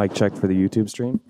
Mic check for the YouTube stream.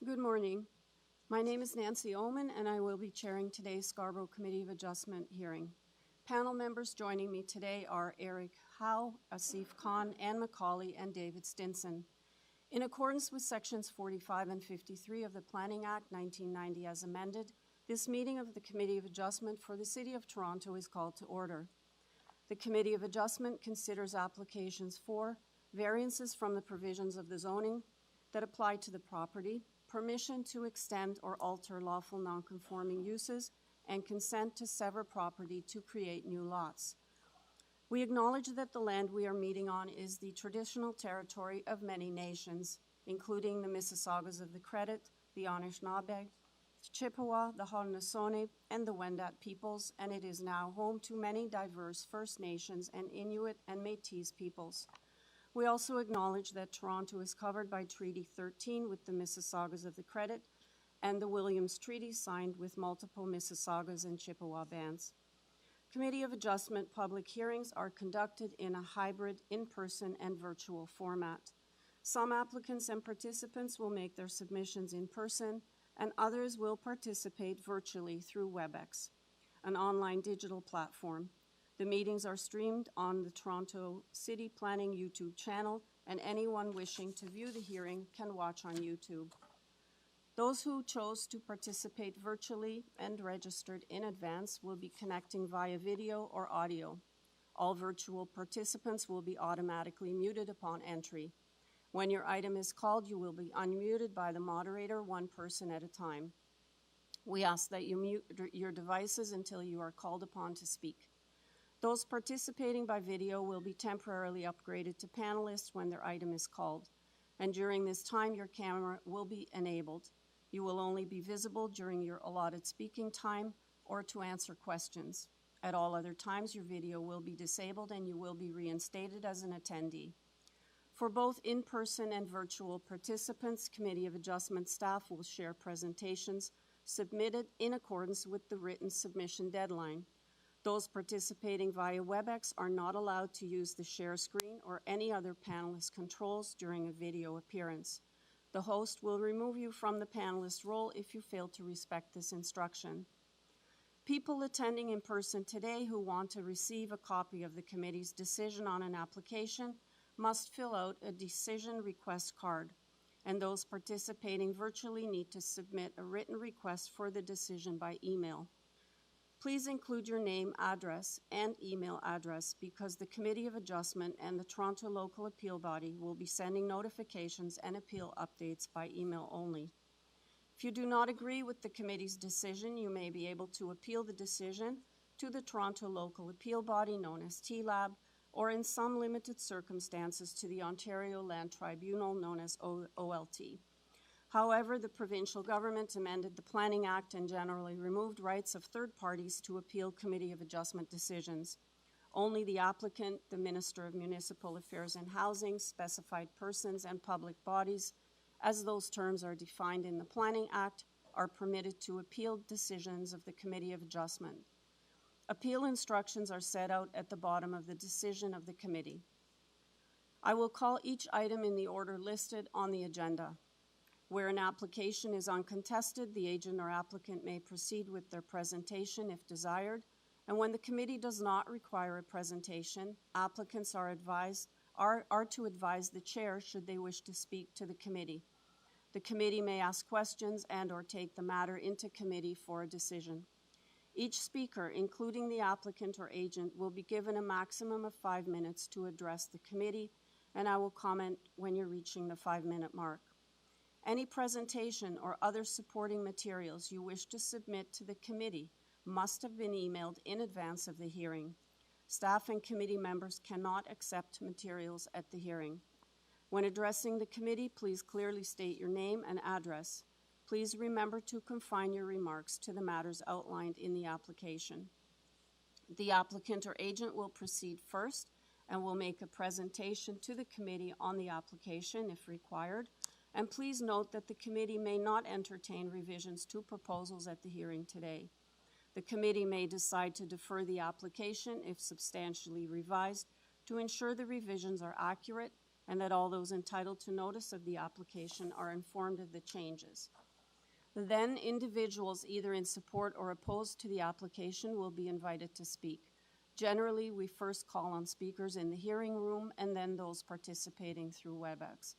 Good morning. My name is Nancy Oman, and I will be chairing today's Scarborough Committee of Adjustment hearing. Panel members joining me today are Eric Howe, Asif Khan, Ann McCauley, and David Stinson. In accordance with Sections 45 and 53 of the Planning Act 1990 as amended, this meeting of the Committee of Adjustment for the City of Toronto is called to order. The Committee of Adjustment considers applications for variances from the provisions of the zoning that apply to the property, permission to extend or alter lawful nonconforming uses, and consent to sever property to create new lots. We acknowledge that the land we are meeting on is the traditional territory of many nations, including the Mississaugas of the Credit, the Anishinaabe, Chippewa, the Haudenosaunee, and the Wendat peoples, and it is now home to many diverse First Nations and Inuit and Métis peoples. We also acknowledge that Toronto is covered by Treaty 13 with the Mississaugas of the Credit and the Williams Treaty signed with multiple Mississaugas and Chippewa bands. Committee of Adjustment public hearings are conducted in a hybrid, in-person, and virtual format. Some applicants and participants will make their submissions in person, and others will participate virtually through WebEx, an online digital platform. The meetings are streamed on the Toronto City Planning YouTube channel, and anyone wishing to view the hearing can watch on YouTube. Those who chose to participate virtually and registered in advance will be connecting via video or audio. All virtual participants will be automatically muted upon entry. When your item is called, you will be unmuted by the moderator, one person at a time. We ask that you mute your devices until you are called upon to speak. Those participating by video will be temporarily upgraded to panelists when their item is called, and during this time your camera will be enabled. You will only be visible during your allotted speaking time or to answer questions. At all other times your video will be disabled and you will be reinstated as an attendee. For both in-person and virtual participants, Committee of Adjustment staff will share presentations submitted in accordance with the written submission deadline. Those participating via WebEx are not allowed to use the share screen or any other panelist controls during a video appearance. The host will remove you from the panelist role if you fail to respect this instruction. People attending in person today who want to receive a copy of the committee's decision on an application must fill out a decision request card, and those participating virtually need to submit a written request for the decision by email. Please include your name, address, and email address because the Committee of Adjustment and the Toronto Local Appeal Body will be sending notifications and appeal updates by email only. If you do not agree with the committee's decision, you may be able to appeal the decision to the Toronto local appeal body known as TLAB, or in some limited circumstances to the Ontario Land Tribunal known as OLT. However, the provincial government amended the Planning Act and generally removed rights of third parties to appeal Committee of Adjustment decisions. Only the applicant, the Minister of Municipal Affairs and Housing, specified persons, and public bodies, as those terms are defined in the Planning Act, are permitted to appeal decisions of the Committee of Adjustment. Appeal instructions are set out at the bottom of the decision of the committee. I will call each item in the order listed on the agenda. Where an application is uncontested, the agent or applicant may proceed with their presentation if desired, and when the committee does not require a presentation, applicants are to advise the chair should they wish to speak to the committee. The committee may ask questions and/or take the matter into committee for a decision. Each speaker, including the applicant or agent, will be given a maximum of 5 minutes to address the committee, and I will comment when you're reaching the 5-minute mark. Any presentation or other supporting materials you wish to submit to the committee must have been emailed in advance of the hearing. Staff and committee members cannot accept materials at the hearing. When addressing the committee, please clearly state your name and address. Please remember to confine your remarks to the matters outlined in the application. The applicant or agent will proceed first and will make a presentation to the committee on the application if required. And please note that the committee may not entertain revisions to proposals at the hearing today. The committee may decide to defer the application if substantially revised to ensure the revisions are accurate and that all those entitled to notice of the application are informed of the changes. Then individuals either in support or opposed to the application will be invited to speak. Generally, we first call on speakers in the hearing room and then those participating through WebEx.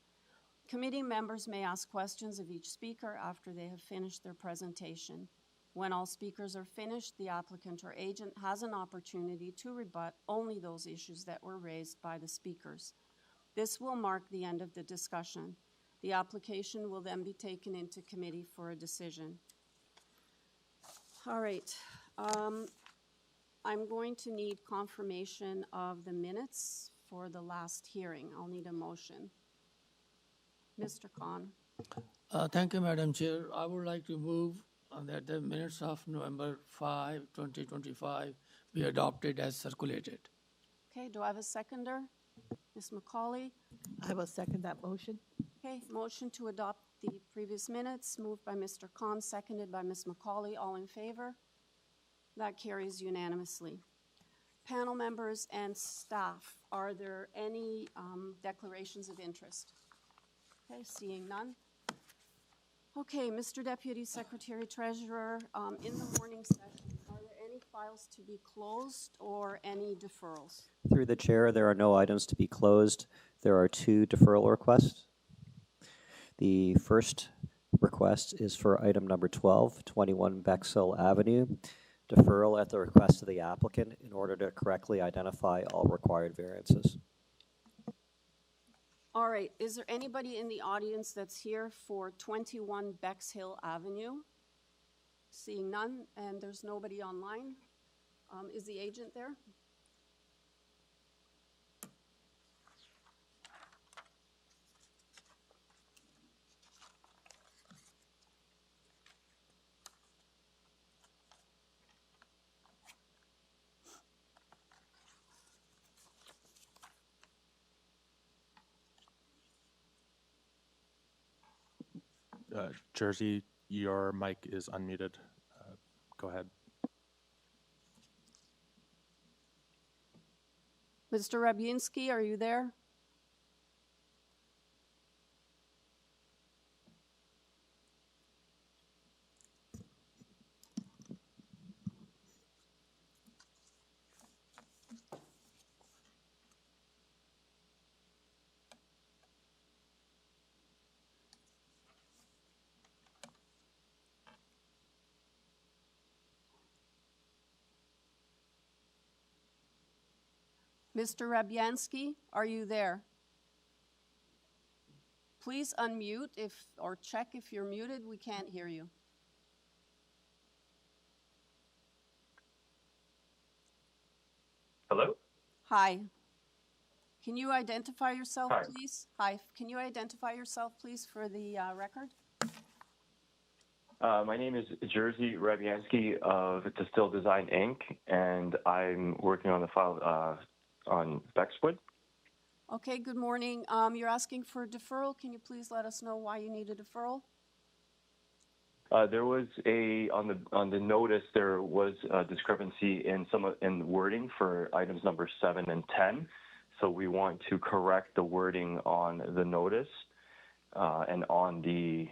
Committee members may ask questions of each speaker after they have finished their presentation. When all speakers are finished, the applicant or agent has an opportunity to rebut only those issues that were raised by the speakers. This will mark the end of the discussion. The application will then be taken into committee for a decision. All right. I'm going to need confirmation of the minutes for the last hearing. I'll need a motion. Mr. Khan. Thank you, Madam Chair. I would like to move that the minutes of November 5, 2025 be adopted as circulated. Okay, do I have a seconder? Ms. McCauley? I will second that motion. Okay, motion to adopt the previous minutes, moved by Mr. Khan, seconded by Ms. McCauley. All in favor? That carries unanimously. Panel members and staff, are there any declarations of interest? Okay, seeing none. Okay, Mr. Deputy Secretary Treasurer, in the morning session, are there any files to be closed or any deferrals? Through the chair, there are no items to be closed. There are 2 deferral requests. The first request is for item number 12, 21 BEXHILL Avenue, deferral at the request of the applicant in order to correctly identify all required variances. All right, is there anybody in the audience that's here for 21 BEXHILL Avenue? Seeing none, and there's nobody online. Is the agent there? Jersey, your mic is unmuted. Go ahead. Mr. Rabinski, are you there? Mr. Rabyansky, are you there? Please unmute or check if you're muted. We can't hear you. Hello? Hi. Can you identify yourself, Hi. please? Hi. Can you identify yourself, please, for the record? My name is Jerzy Rabianski of Distill Design, Inc., and I'm working on the file on BEXHILL. Okay, good morning. You're asking for a deferral. Can you please let us know why you need a deferral? There was on the notice, there was a discrepancy in wording for items number 7 and 10. So we want to correct the wording on the notice and on the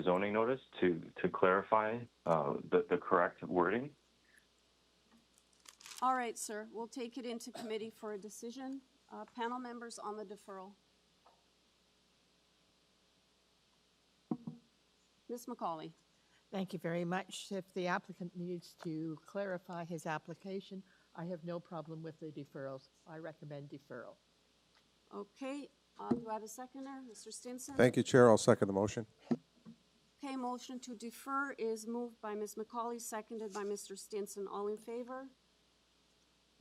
zoning notice to clarify the correct wording. All right, sir. We'll take it into committee for a decision. Panel members on the deferral. Ms. McCauley. Thank you very much. If the applicant needs to clarify his application, I have no problem with the deferrals. I recommend deferral. Okay. Do I have a seconder? Mr. Stinson? Thank you, Chair. I'll second the motion. Okay, motion to defer is moved by Ms. McCauley, seconded by Mr. Stinson. All in favor?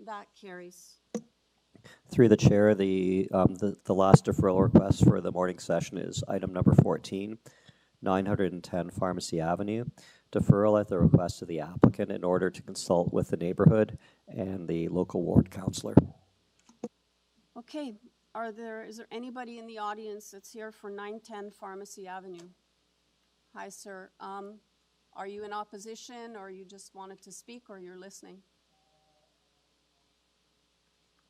That carries. Through the chair, the last deferral request for the morning session is item number 14, 910 Pharmacy Avenue. Deferral at the request of the applicant in order to consult with the neighborhood and the local ward councillor. Okay, is there anybody in the audience that's here for 910 Pharmacy Avenue? Hi, sir. Are you in opposition, or you just wanted to speak, or you're listening?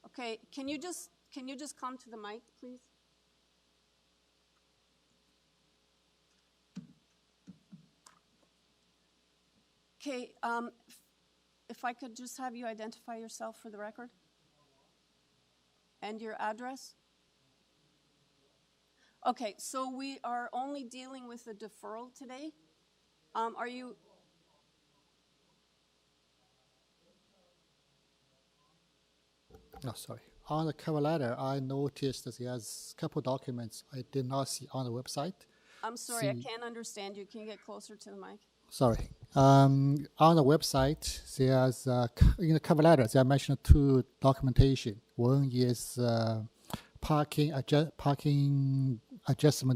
Okay, can you just come to the mic, please? Okay, if I could just have you identify yourself for the record and your address. Okay, so we are only dealing with the deferral today. Are you? Oh, sorry. On the cover letter, I noticed that there's a couple documents I did not see on the website. I'm sorry, I can't understand you. Can you get closer to the mic? Sorry. On the website, there's in the cover letter, they mentioned 2 documentation. One is parking adjustment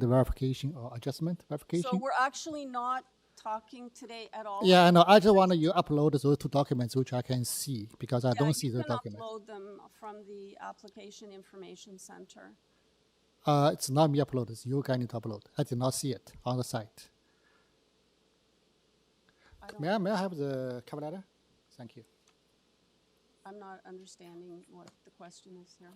verification or adjustment verification. So we're actually not talking today at all. Yeah, I know. I just want you upload those 2 documents which I can see because I don't see the documents. You can upload them from the Application Information Center. It's not me upload. It's you guys need to upload. I did not see it on the site. May I have the cover letter? Thank you. I'm not understanding what the question is here.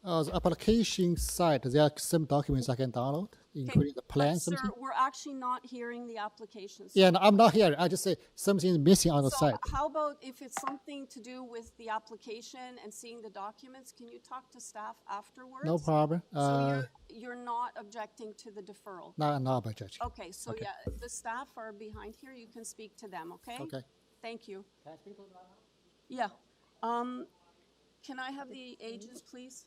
The application site, there are some documents I can download, including the plan. Sir, we're actually not hearing the applications. Yeah, no, I'm not hearing. I just say something is missing on the site. How about if it's something to do with the application and seeing the documents, can you talk to staff afterwards? No problem. So you're not objecting to the deferral? No, I'm not objecting. Okay, so yeah, the staff are behind here. You can speak to them, okay? Okay. Thank you. Can I speak to them? Yeah. Can I have the ages, please?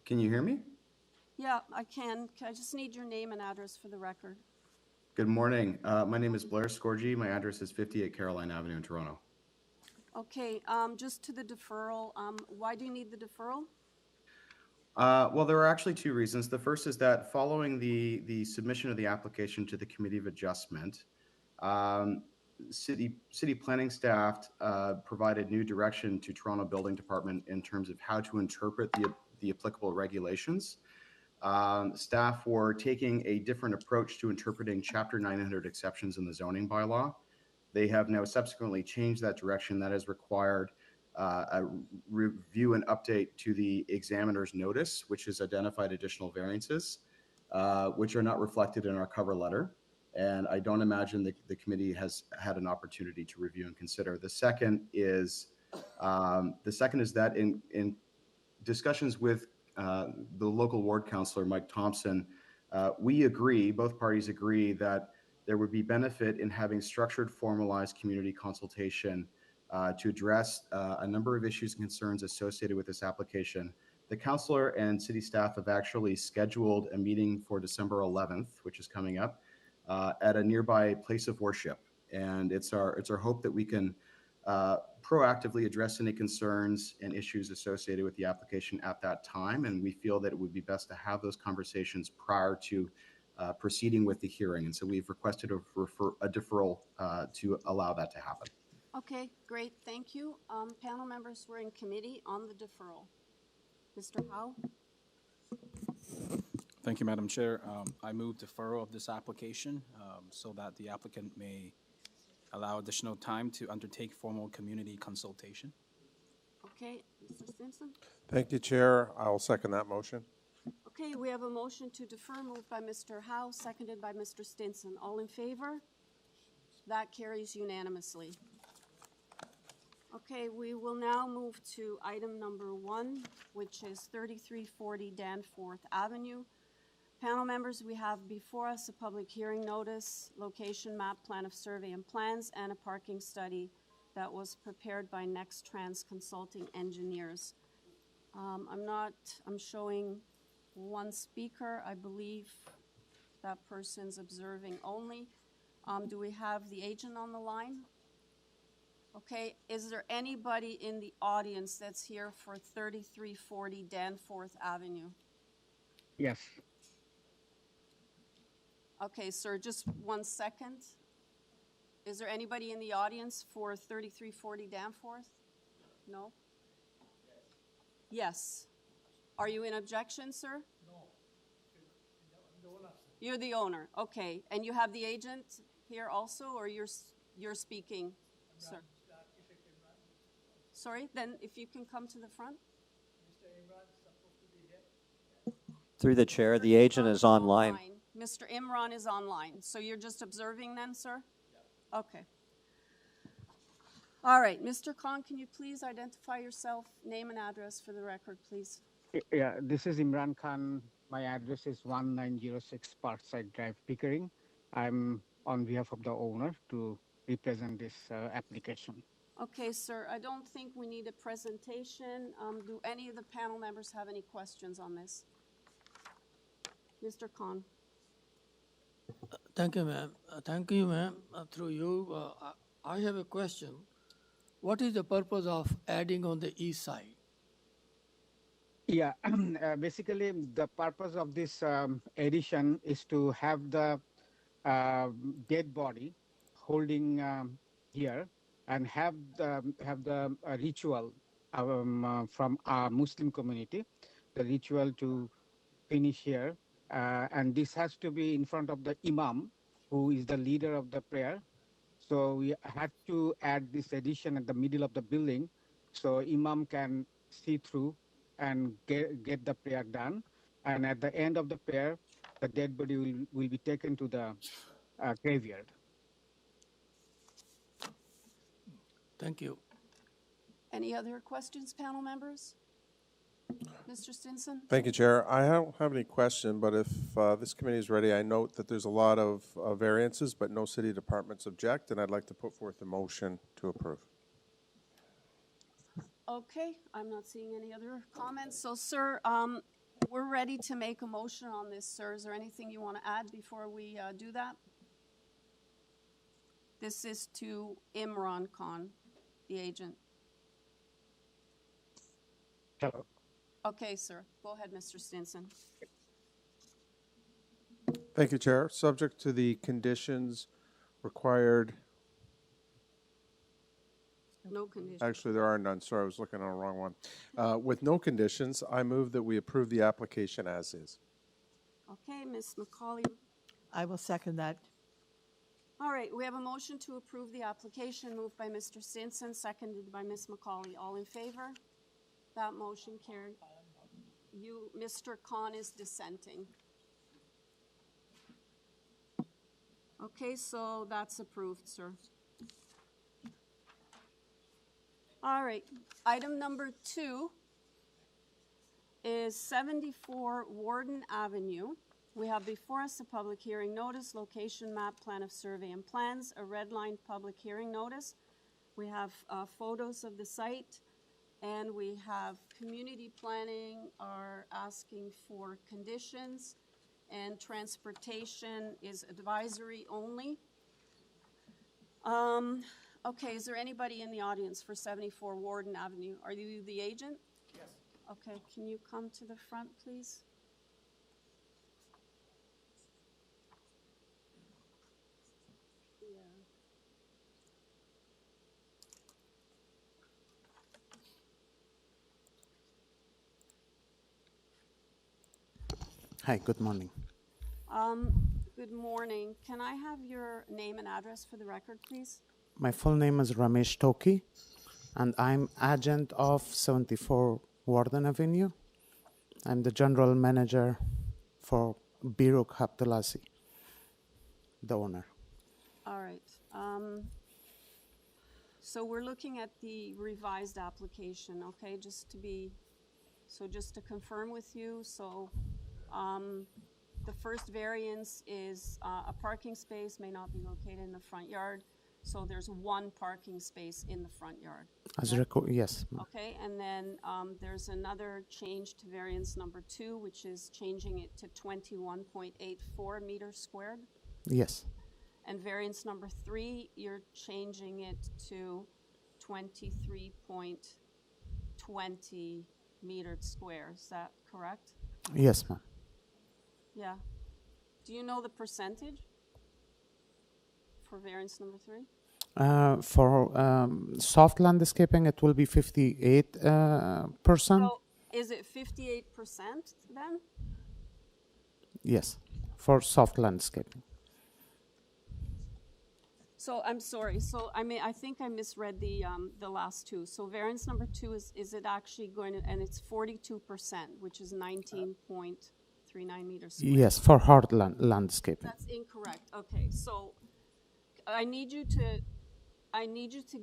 Can you hear me? Yeah, I can. I just need your name and address for the record. Good morning. My name is Blair Scorgi. My address is 58 Caroline Avenue in Toronto. Okay, just to the deferral, why do you need the deferral? Well, there are actually 2 reasons. The first is that following the submission of the application to the Committee of Adjustment, city planning staff provided new direction to Toronto Building Department in terms of how to interpret the applicable regulations. Staff were taking a different approach to interpreting Chapter 900 exceptions in the zoning bylaw. They have now subsequently changed that direction. That has required a review and update to the examiner's notice, which has identified additional variances, which are not reflected in our cover letter. And I don't imagine the committee has had an opportunity to review and consider. The second is that in discussions with the local ward councillor, Mike Thompson, we agree, both parties agree that there would be benefit in having structured, formalized community consultation to address a number of issues and concerns associated with this application. The councilor and city staff have actually scheduled a meeting for December 11th, which is coming up, at a nearby place of worship. And it's our hope that we can proactively address any concerns and issues associated with the application at that time. And we feel that it would be best to have those conversations prior to proceeding with the hearing. And so we've requested a deferral to allow that to happen. Okay, great, thank you. Panel members, we're in committee on the deferral. Mr. Howe? Thank you, Madam Chair. I move deferral of this application so that the applicant may allow additional time to undertake formal community consultation. Okay, Mr. Stinson? Thank you, Chair. I'll second that motion. Okay, we have a motion to defer moved by Mr. Howe, seconded by Mr. Stinson. All in favor? That carries unanimously. Okay, we will now move to item number 1, which is 3340 Danforth Avenue. Panel members, we have before us a public hearing notice, location map, plan of survey and plans, and a parking study that was prepared by Next Trans Consulting Engineers. I'm showing one speaker. I believe that person's observing only. Do we have the agent on the line? Okay, is there anybody in the audience that's here for 3340 Danforth Avenue? Yes. Okay, sir, just 1 second. Is there anybody in the audience for 3340 Danforth? No? Yes. Are you in objection, sir? No. You're the owner, okay. And you have the agent here also, or you're speaking, sir? Sorry, then if you can come to the front. Through the chair, the agent is online. Mr. Imran is online. So you're just observing then, sir? Yeah. Okay. All right, Mr. Khan, can you please identify yourself, name and address for the record, please? Yeah, this is Imran Khan. My address is 1906 Parkside Drive, Pickering. I'm on behalf of the owner to represent this application. Okay, sir, I don't think we need a presentation. Do any of the panel members have any questions on this? Mr. Khan. Thank you, ma'am. Thank you, ma'am. Through you, I have a question. What is the purpose of adding on the east side? Yeah, basically the purpose of this addition is to have the dead body holding here and have the ritual from our Muslim community, the ritual to finish here. And this has to be in front of the imam, who is the leader of the prayer. So we had to add this addition at the middle of the building so imam can see through and get the prayer done. And at the end of the prayer, the dead body will be taken to the graveyard. Thank you. Any other questions, panel members? Mr. Stinson? Thank you, Chair. I don't have any question, but if this committee is ready, I note that there's a lot of variances, but no city departments object, and I'd like to put forth a motion to approve. Okay, I'm not seeing any other comments. So, sir, we're ready to make a motion on this, sir. Is there anything you want to add before we do that? This is to Imran Khan, the agent. Hello. Okay, sir. Go ahead, Mr. Stinson. Thank you, Chair. Subject to the conditions required. No conditions. Actually, there are none. Sorry, I was looking on the wrong one. With no conditions, I move that we approve the application as is. Okay, Ms. McCauley. I will second that. All right, we have a motion to approve the application moved by Mr. Stinson, seconded by Ms. McCauley. All in favor? That motion carried. Mr. Khan is dissenting. Okay, so that's approved, sir. All right, item number 2 is 74 Warden Avenue. We have before us a public hearing notice, location map, plan of survey and plans, a red-line public hearing notice. We have photos of the site, and we have community planning are asking for conditions, and transportation is advisory only. Okay, is there anybody in the audience for 74 Warden Avenue? Are you the agent? Yes. Okay, can you come to the front, please? Hi, good morning. Good morning. Can I have your name and address for the record, please? My full name is Ramesh Toki, and I'm agent of 74 Warden Avenue. I'm the general manager for BIRKDALE, the owner. All right. So we're looking at the revised application, okay? Just to confirm with you, the first variance is a parking space may not be located in the front yard. So there's one parking space in the front yard. Yes. Okay, and then there's another change to variance number 2, which is changing it to 21.84 meters squared. Yes. And variance number 3, you're changing it to 23.20 meters square. Is that correct? Yes, ma'am. Yeah. Do you know the percentage for variance number 3? For soft landscaping, it will be 58%. So is it 58% then? Yes, for soft landscaping. So I'm sorry. So I think I misread the last two. So variance number 2 is it actually going to, and it's 42%, which is 19.39 meters squared. Yes, for hard landscaping. That's incorrect. Okay, so I need you to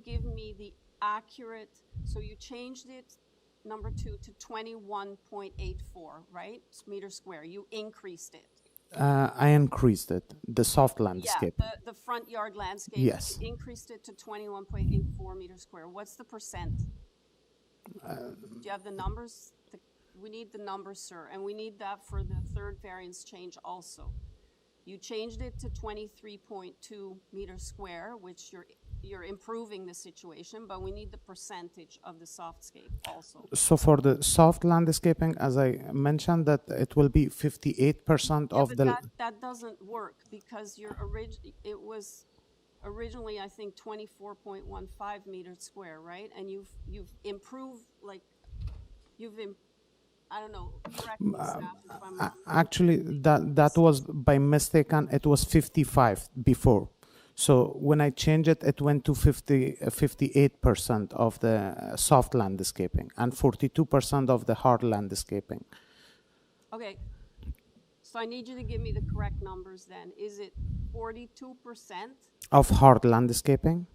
give me the accurate. So you changed it, number 2, to 21.84, right? Meters square. You increased it. I increased it, the soft landscape. Yeah, the front yard landscape. Yes. You increased it to 21.84 meters square. What's the percent? Do you have the numbers? We need the numbers, sir, and we need that for the third variance change also. You changed it to 23.2 meters square, which you're improving the situation, but we need the percentage of the softscape also. So for the soft landscaping, as I mentioned, that it will be 58% of the. That doesn't work because it was originally I think 24.15 meters square, right? And you've improved I don't know. Correct me, staff, if I'm wrong. Actually, that was by mistake, and it was 55 before. So when I changed it, it went to 58% of the soft landscaping and 42% of the hard landscaping. Okay. So I need you to give me the correct numbers then. Is it 42%? Of hard landscaping?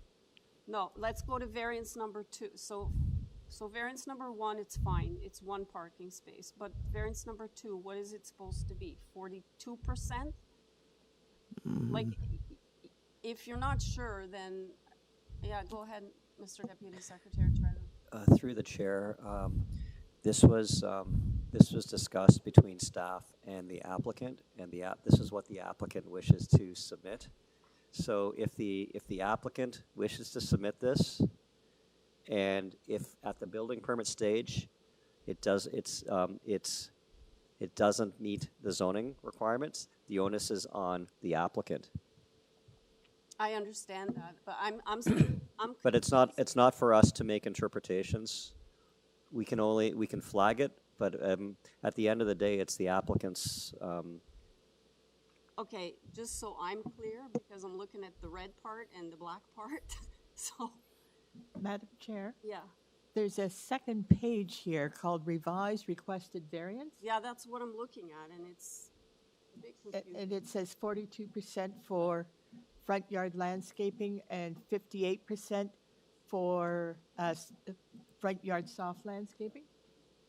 No, let's go to variance number 2. So variance number 1, it's fine. It's one parking space. But variance number 2, what is it supposed to be? 42%? Like, if you're not sure, then, yeah, go ahead, Mr. Deputy Secretary Treasurer. Through the chair, this was discussed between staff and the applicant, and this is what the applicant wishes to submit. So if the applicant wishes to submit this, and if at the building permit stage, it doesn't meet the zoning requirements, the onus is on the applicant. I understand that, but I'm But it's not for us to make interpretations. We can flag it, but at the end of the day, it's the applicant's. Okay, just so I'm clear, because I'm looking at the red part and the black part, so. Madam Chair? Yeah. There's a second page here called Revised Requested Variance. Yeah, that's what I'm looking at, and it's a bit confusing. And it says 42% for front yard landscaping and 58% for front yard soft landscaping?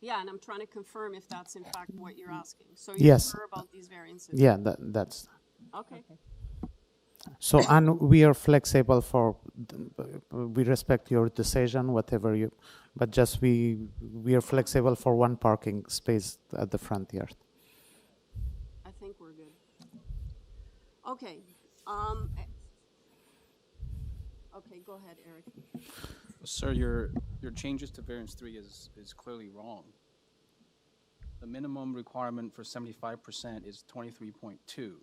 Yeah, and I'm trying to confirm if that's in fact what you're asking. So you Yes. defer about these variances? Yeah, that's. Okay. So, and we are flexible for, we respect your decision, whatever you, but just we are flexible for one parking space at the front yard. I think we're good. Okay. Okay, go ahead, Eric. Sir, your changes to variance 3 is clearly wrong. The minimum requirement for 75% is 23.2,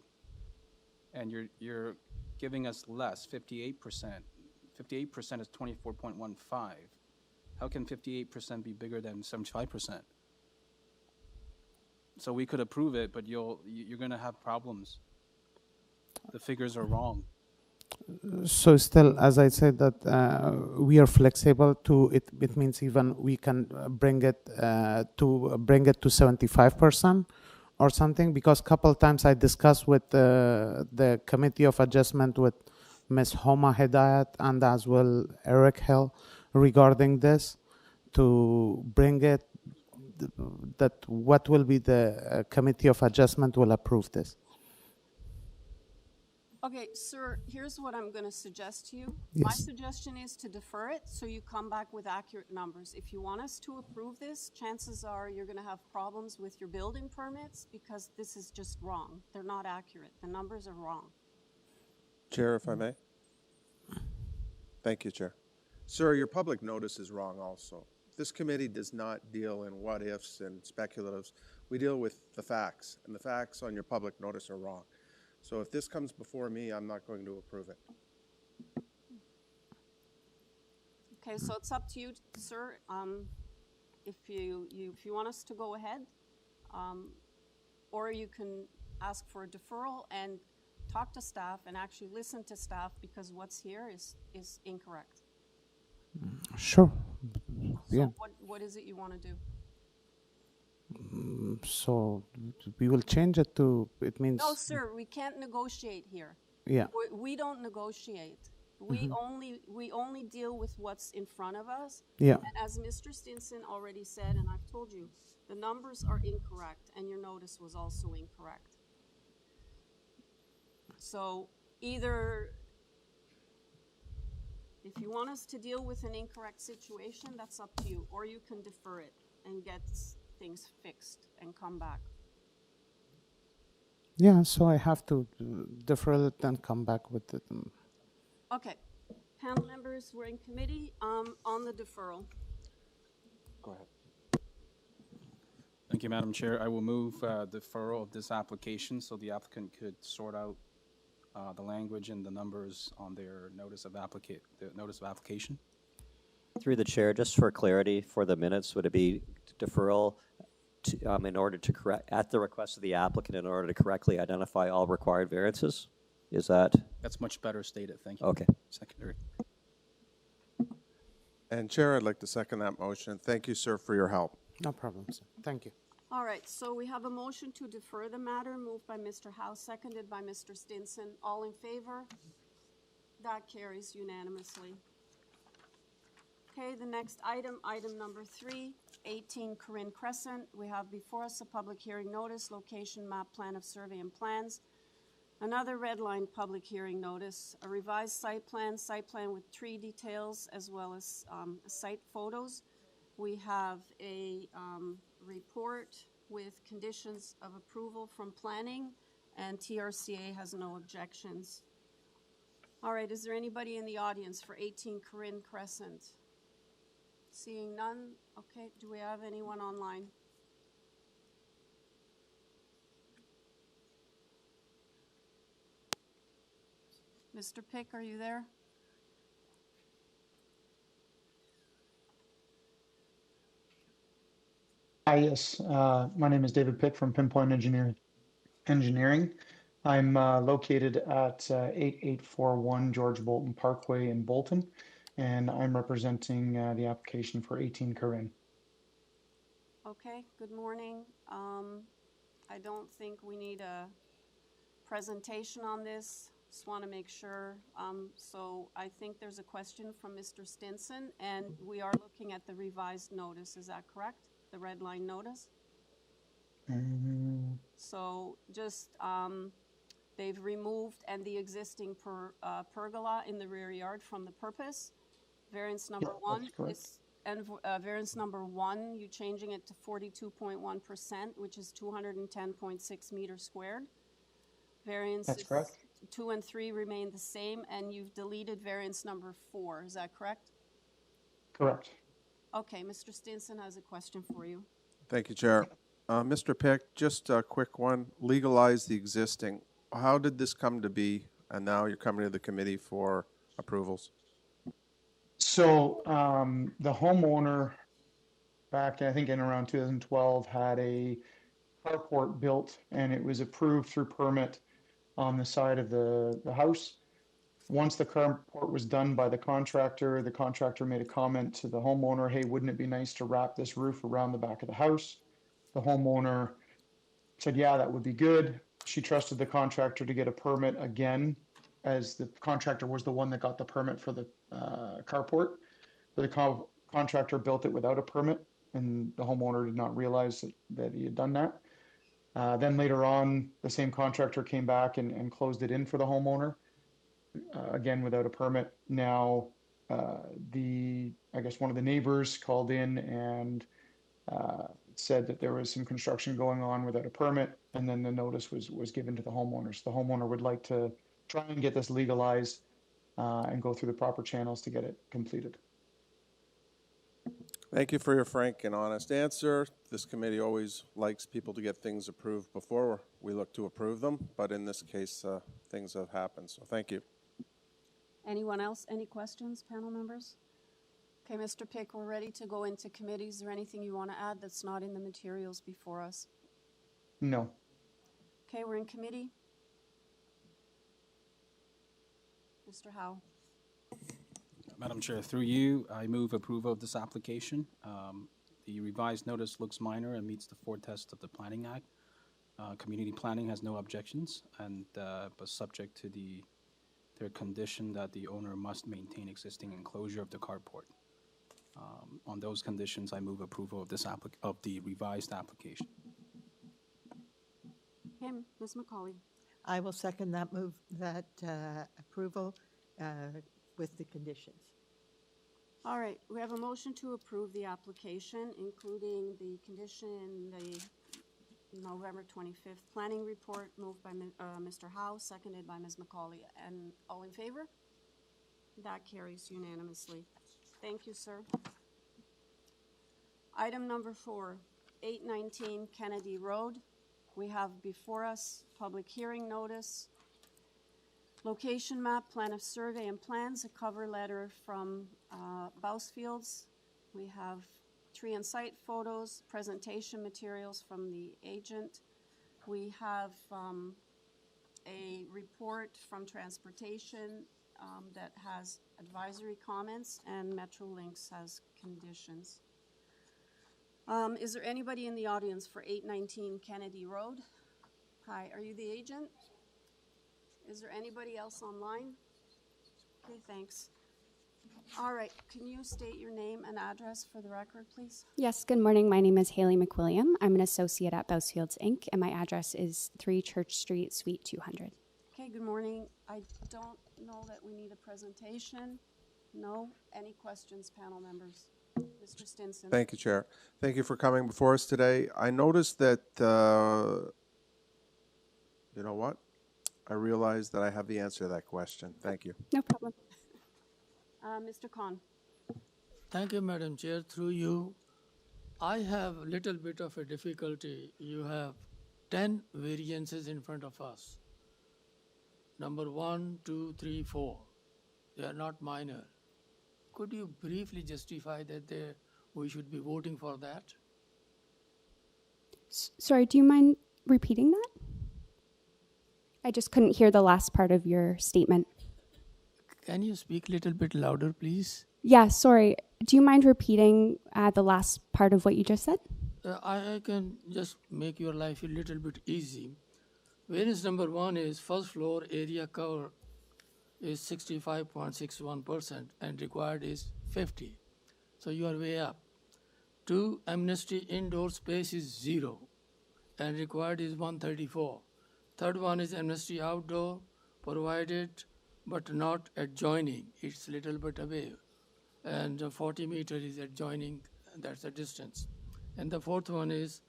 and you're giving us less, 58%. 58% is 24.15. How can 58% be bigger than 75%? So we could approve it, but you're going to have problems. The figures are wrong. So still, as I said, that we are flexible to it. It means even we can bring it to 75% or something. Because couple times I discussed with the committee of adjustment with Ms. Homa Hedayat and as well Eric Hill regarding this to bring it. That what will be the committee of adjustment will approve this. Okay, sir, here's what I'm going to suggest to you. Yes. My suggestion is to defer it so you come back with accurate numbers. If you want us to approve this, chances are you're going to have problems with your building permits because this is just wrong. They're not accurate. The numbers are wrong. Chair, if I may. Thank you, Chair. Sir, your public notice is wrong also. This committee does not deal in what ifs and speculatives. We deal with the facts, and the facts on your public notice are wrong. So if this comes before me, I'm not going to approve it. Okay, so it's up to you, sir. If you want us to go ahead, or you can ask for a deferral and talk to staff and actually listen to staff because what's here is incorrect. Sure. Yeah. So what is it you want to do? So we will change it to, it means. No, sir, we can't negotiate here. Yeah. We don't negotiate. We only deal with what's in front of us. Yeah. And as Mr. Stinson already said, and I've told you, the numbers are incorrect, and your notice was also incorrect. So either if you want us to deal with an incorrect situation, that's up to you, or you can defer it and get things fixed and come back. Yeah, so I have to defer it and come back with it. Okay, panel members, we're in committee on the deferral. Go ahead. Thank you, Madam Chair. I will move deferral of this application so the applicant could sort out the language and the numbers on their notice of application. Through the chair, just for clarity for the minutes, would it be deferral to, in order to correct, at the request of the applicant, in order to correctly identify all required variances? Is that? That's much better stated. Thank you. Okay. Secondary. And Chair, I'd like to second that motion. Thank you, sir, for your help. No problem, sir. Thank you. All right, so we have a motion to defer the matter, moved by Mr. Howe, seconded by Mr. Stinson. All in favor? That carries unanimously. Okay, the next item, item number 3, 18 Corinne Crescent. We have before us a public hearing notice, location map plan of survey and plans. Another red line public hearing notice, a revised site plan with tree details as well as site photos. We have a report with conditions of approval from planning, and TRCA has no objections. All right, is there anybody in the audience for 18 Corinne Crescent? Seeing none, okay, do we have anyone online? Mr. Pick, are you there? Hi, yes. My name is David Pick from Pinpoint Engineering. I'm located at 8841 George Bolton Parkway in Bolton, and I'm representing the application for 18 Corinne. Okay, good morning. I don't think we need a presentation on this. Just want to make sure. So I think there's a question from Mr. Stinson, and we are looking at the revised notice. Is that correct? the red line notice? So just, they've removed and the existing pergola in the rear yard from the purpose. Variance number one is, and variance number one, you changing it to 42.1%, which is 210.6 meters squared. Variances 2 and 3 remain the same, and you've deleted variance number 4. Is that correct? Correct. Okay, Mr. Stinson has a question for you. Thank you, Chair. Mr. Pick, just a quick one. Legalize the existing. How did this come to be? And now you're coming to the committee for approvals. So the homeowner back, I think in around 2012, had a carport built, and it was approved through permit on the side of the house. Once the carport was done by the contractor made a comment to the homeowner, hey, wouldn't it be nice to wrap this roof around the back of the house? The homeowner said, yeah, that would be good. She trusted the contractor to get a permit again, as the contractor was the one that got the permit for the carport. But the contractor built it without a permit, and the homeowner did not realize that he had done that. Then later on, the same contractor came back and closed it in for the homeowner, again without a permit. Now, I guess one of the neighbors called in and said that there was some construction going on without a permit, and then the notice was given to the homeowner. So the homeowner would like to try and get this legalized and go through the proper channels to get it completed. Thank you for your frank and honest answer. This committee always likes people to get things approved before we look to approve them, but in this case, things have happened, so thank you. Anyone else? Any questions, panel members? Okay, Mr. Pick, we're ready to go into committees. Is there anything you want to add that's not in the materials before us? No. Okay, we're in committee. Mr. Howe. Madam Chair, through you, I move approval of this application. The revised notice looks minor and meets the 4 tests of the Planning Act. Community planning has no objections, and but subject to their condition that the owner must maintain existing enclosure of the carport. On those conditions, I move approval of this of the revised application. Him, Ms. McCauley. I will second that move, that approval with the conditions. All right, we have a motion to approve the application, including the condition in the November 25th planning report, moved by Mr. Howe, seconded by Ms. McCauley. And all in favor? That carries unanimously. Thank you, sir. Item number 4, 819 Kennedy Road. We have before us public hearing notice, location map, plan of survey and plans, a cover letter from Bousfields. We have tree and site photos, presentation materials from the agent. We have a report from transportation that has advisory comments, and Metrolinx has conditions. Is there anybody in the audience for 819 Kennedy Road? Hi, are you the agent? Is there anybody else online? Okay, thanks. All right, can you state your name and address for the record, please? Yes, good morning. My name is Haley McWilliam. I'm an associate at Bousfields, Inc., and my address is 3 Church Street, Suite 200. Okay, good morning. I don't know that we need a presentation. No? Any questions, panel members? Mr. Stinson. Thank you, Chair. Thank you for coming before us today. I noticed that, you know what? I realized that I have the answer to that question. Thank you. No problem. Mr. Khan. Thank you, Madam Chair. Through you, I have a little bit of a difficulty. You have 10 variances in front of us. Number 1, 2, 3, 4. They are not minor. Could you briefly justify that we should be voting for that? Sorry, do you mind repeating that? I just couldn't hear the last part of your statement. Can you speak a little bit louder, please? Yeah, sorry. Do you mind repeating the last part of what you just said? I can just make your life a little bit easy. Variance number 1 is first floor area cover is 65.61% and required is 50. So you are way up. 2, amnesty indoor space is 0 and required is 134. Third one is amnesty outdoor, provided but not adjoining. It's little bit away. And 40 meter is adjoining, that's the distance. And the fourth one is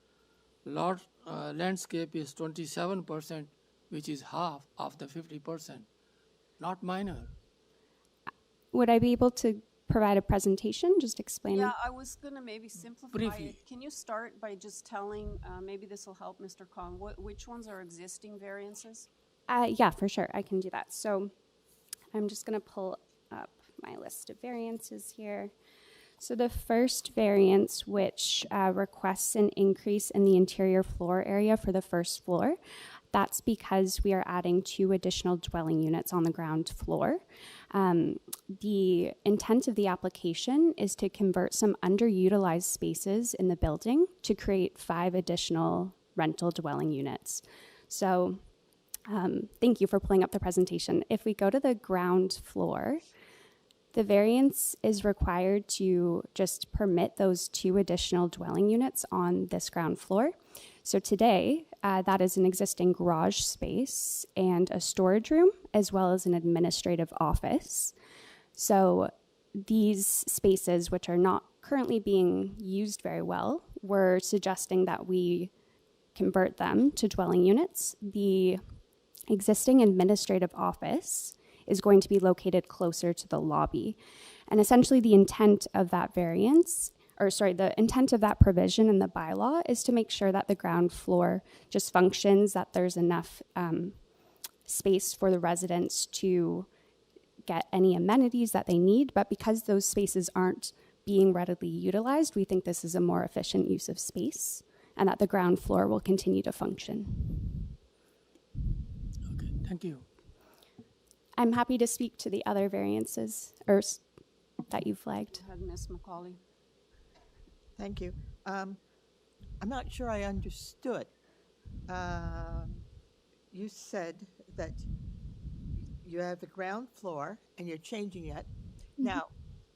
landscape is 27%, which is half of the 50%. Not minor. Would I be able to provide a presentation just explaining? Yeah, I was going to maybe simplify Briefly. it. Can you start by just telling, maybe this will help Mr. Khan, which ones are existing variances? Yeah, for sure. I can do that. So I'm just going to pull up my list of variances here. So the first variance, which requests an increase in the interior floor area for the first floor, that's because we are adding 2 additional dwelling units on the ground floor. The intent of the application is to convert some underutilized spaces in the building to create 5 additional rental dwelling units. So thank you for pulling up the presentation. If we go to the ground floor, the variance is required to just permit those 2 additional dwelling units on this ground floor. So today, that is an existing garage space and a storage room, as well as an administrative office. So these spaces, which are not currently being used very well, we're suggesting that we convert them to dwelling units. The existing administrative office is going to be located closer to the lobby. And essentially the intent of that the intent of that provision in the bylaw is to make sure that the ground floor just functions, that there's enough space for the residents to get any amenities that they need. But because those spaces aren't being readily utilized, we think this is a more efficient use of space and that the ground floor will continue to function. Okay, thank you. I'm happy to speak to the other variances that you flagged. Go ahead, Ms. McCauley. Thank you. I'm not sure I understood. You said that you have the ground floor and you're changing it. Mm-hmm. Now,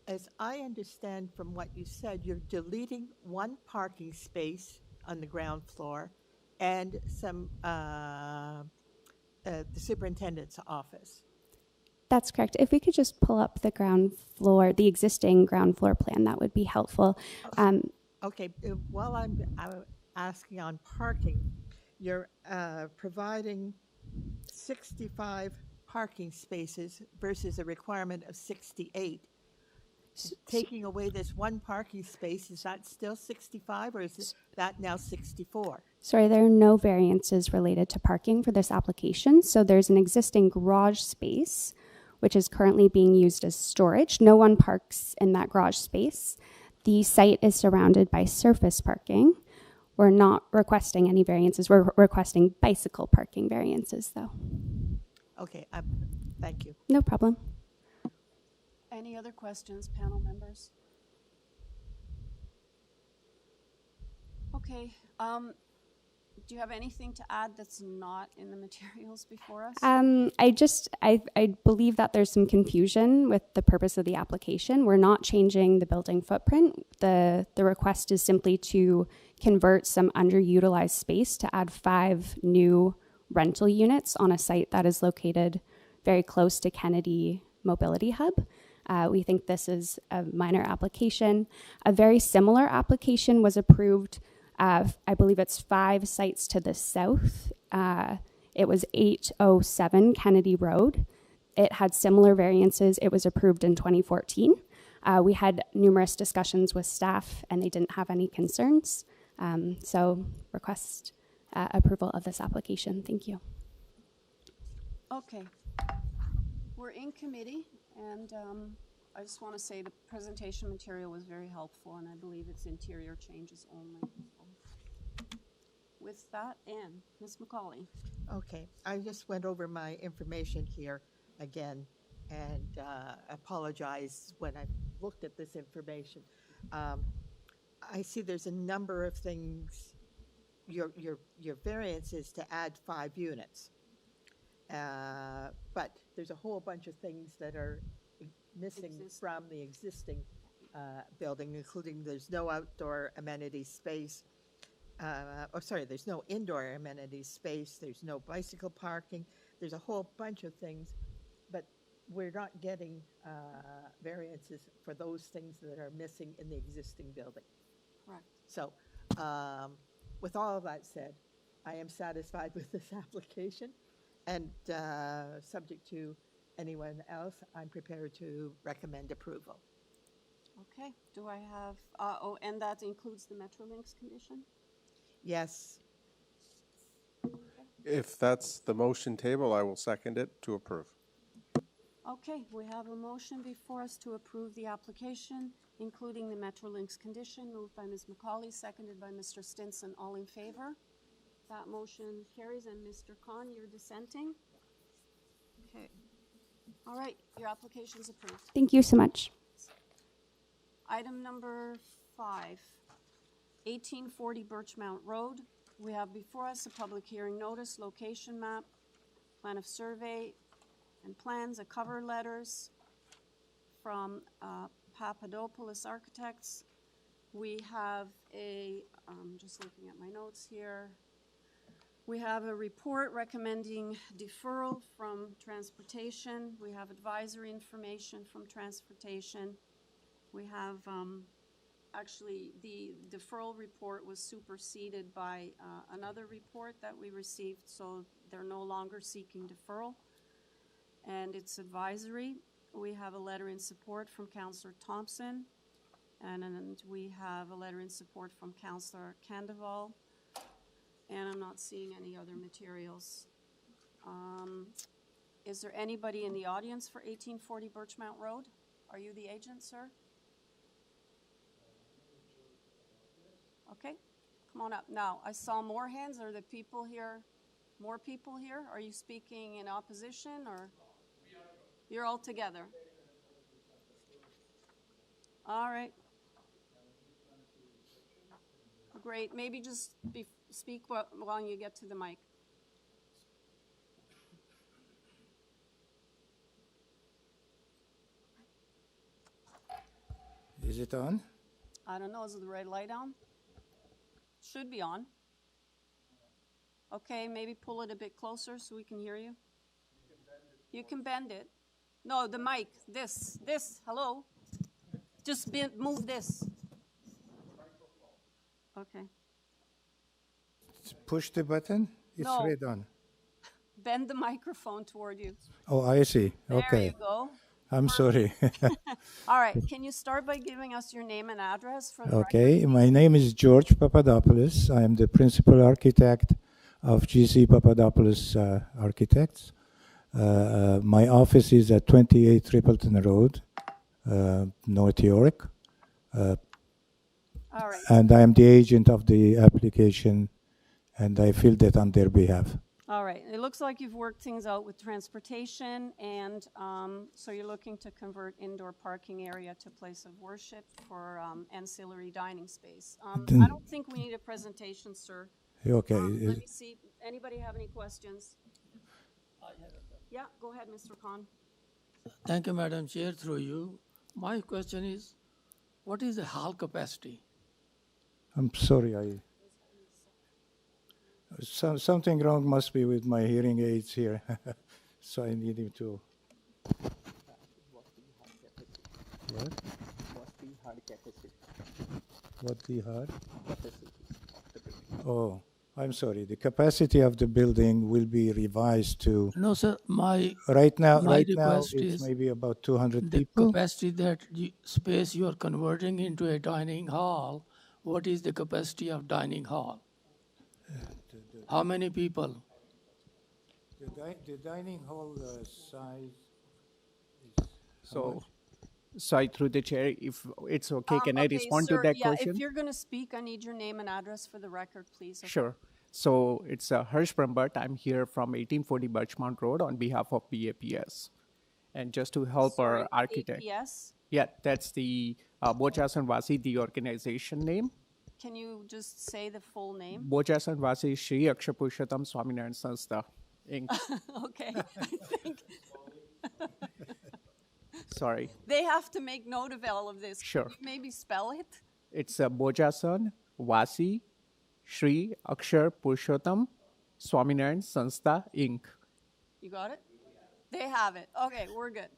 as I understand from what you said, you're deleting 1 parking space on the ground floor and some the superintendent's office. That's correct. If we could just pull up the ground floor, the existing ground floor plan, that would be helpful. Okay, while I'm asking on parking, you're providing 65 parking spaces versus a requirement of 68. Taking away this 1 parking space, is that still 65 or is that now 64? Sorry, there are no variances related to parking for this application. So there's an existing garage space, which is currently being used as storage. No one parks in that garage space. The site is surrounded by surface parking. We're not requesting any variances. We're requesting bicycle parking variances, though. Okay, thank you. No problem. Any other questions, panel members? Okay. Do you have anything to add that's not in the materials before us? I believe that there's some confusion with the purpose of the application. We're not changing the building footprint. The request is simply to convert some underutilized space to add 5 new rental units on a site that is located very close to Kennedy Mobility Hub. We think this is a minor application. A very similar application was approved. I believe it's 5 sites to the south. It was 807 Kennedy Road. It had similar variances. It was approved in 2014. We had numerous discussions with staff and they didn't have any concerns. So request approval of this application. Thank you. Okay. We're in committee and I just want to say the presentation material was very helpful and I believe it's interior changes only. With that, Anne, Ms. McCauley. Okay, I just went over my information here again and apologize when I looked at this information. I see there's a number of things, your variance is to add 5 units. But there's a whole bunch of things that are missing from the existing building, including there's no outdoor amenity space. There's no indoor amenity space. There's no bicycle parking. There's a whole bunch of things, but we're not getting variances for those things that are missing in the existing building. Correct. So, with all of that said, I am satisfied with this application, and subject to anyone else, I'm prepared to recommend approval. Okay, do I have, and that includes the Metrolinx condition? Yes. If that's the motion table, I will second it to approve. Okay, we have a motion before us to approve the application, including the Metrolinx condition, moved by Ms. McCauley, seconded by Mr. Stinson. All in favor? That motion carries, and Mr. Khan, you're dissenting? Okay. All right, your application's approved. Thank you so much. Item number 5, 1840 Birchmount Road. We have before us a public hearing notice, location map, plan of survey, and plans, a cover letters from Papadopoulos Architects. We have just looking at my notes here. We have a report recommending deferral from transportation. We have advisory information from transportation. We have, actually, the deferral report was superseded by another report that we received, so they're no longer seeking deferral. And it's advisory. We have a letter in support from Councillor Thompson, and we have a letter in support from Councillor Candeval, and I'm not seeing any other materials. Is there anybody in the audience for 1840 Birchmount Road? Are you the agent, sir? Okay, come on up. Now, I saw more hands. Are the people here, more people here? Are you speaking in opposition, or you're all together? All right. Great. Maybe just speak while you get to the mic. Is it on? I don't know. Is the red light on? Should be on. Okay, maybe pull it a bit closer so we can hear you. You can bend it. No, the mic. This. Hello. Just move this. Okay. Push the button. It's No. red on. Bend the microphone toward you. Oh, I see. There Okay. you go. I'm sorry. All right. Can you start by giving us your name and address for the Okay. My name is George Papadopoulos. I am the principal architect of GC Papadopoulos Architects. My office is at 28 Tripleton Road, North York. All right. And I am the agent of the application, and I filled it on their behalf. All right. It looks like you've worked things out with transportation, and so you're looking to convert indoor parking area to place of worship for ancillary dining space. I don't think we need a presentation, sir. Okay. Let me see. Anybody have any questions? Yeah, go ahead, Mr. Khan. Thank you, Madam Chair, through you. My question is, what is the hall capacity? I'm sorry, something wrong must be with my hearing aids here. So I need him to. What? What the hard? Oh, I'm sorry. The capacity of the building will be revised to. No, sir. Right now request it's is maybe about 200 the people. capacity that space you are converting into a dining hall. What is the capacity of dining hall? How many people? The dining hall size is. So, sorry, through the chair, if it's okay, can I respond sir, to that yeah, question? if you're going to speak, I need your name and address for the record, please. Okay? Sure. So it's Harsh Brambhat. I'm here from 1840 Birchmount Road on behalf of BAPS. And just to help our architect. APS? Yeah, that's the Bochasan Vasi, the organization name. Can you just say the full name? Bochasan Vasi Shri Akshapurushotam Swaminarayan Sanstha, Inc. Okay, I think. Sorry. They have to make note of all of this. Sure. Can you maybe spell it? It's Bojasan, Vasi, Shri Akshar Purushottam, Swaminarayan Sanstha, Inc. You got it? They have it. Okay, we're good.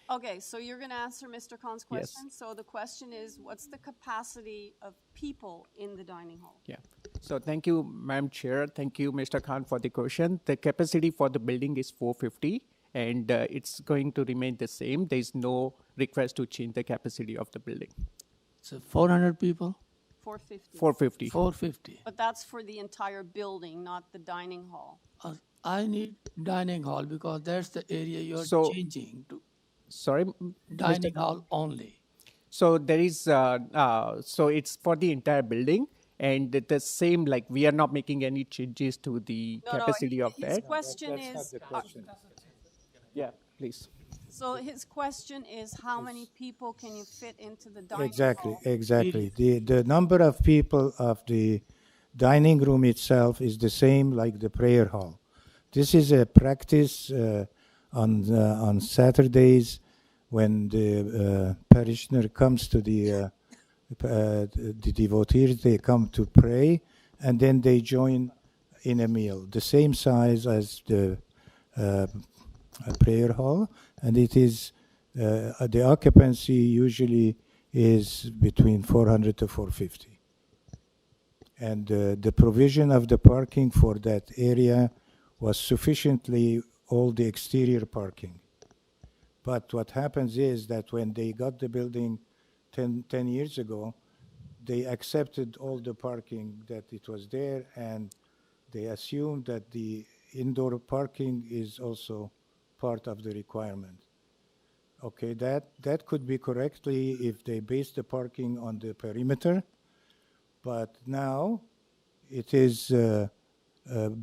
Okay, so you're going to answer Mr. Khan's question. Yes. So the question is, what's the capacity of people in the dining hall? Yeah. So thank you, Madam Chair. Thank you, Mr. Khan, for the question. The capacity for the building is 450, and it's going to remain the same. There is no request to change the capacity of the building. So 400 people? 450. 450. 450. But that's for the entire building, not the dining hall. I need dining hall because that's the area you're So- changing to Sorry, dining Mr. hall only. So there is, so it's for the entire building, and the same, like we are not making any changes to the capacity of his that. question is, Yeah, please. so his question is, how many people can you fit into the dining Exactly, hall? exactly. The number of people of the dining room itself is the same like the prayer hall. This is a practice on Saturdays when the parishioner comes to the devotees, they come to pray, and then they join in a meal, the same size as the prayer hall, and it is the occupancy usually is between 400 to 450. And the provision of the parking for that area was sufficiently all the exterior parking. But what happens is that when they got the building 10 years ago, they accepted all the parking that it was there, and they assumed that the indoor parking is also part of the requirement. Okay, that could be correctly if they base the parking on the perimeter, but now it is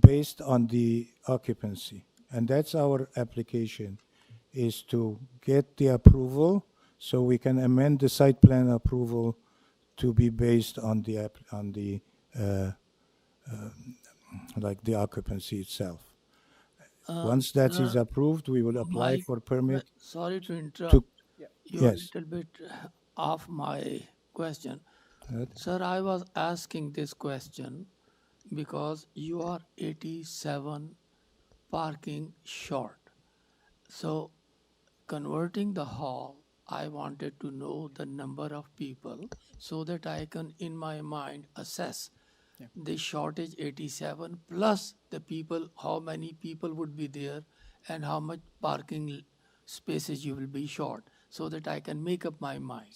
based on the occupancy. And that's our application, is to get the approval so we can amend the site plan approval to be based on the like the occupancy itself. Once that is approved, we will apply for permit. Sorry to interrupt. You're Yes. a little bit off my question. Sir, I was asking this question because you are 87 parking short. So converting the hall, I wanted to know the number of people so that I can, in my mind, assess the shortage 87 plus the people, how many people would be there and how much parking spaces you will be short so that I can make up my mind.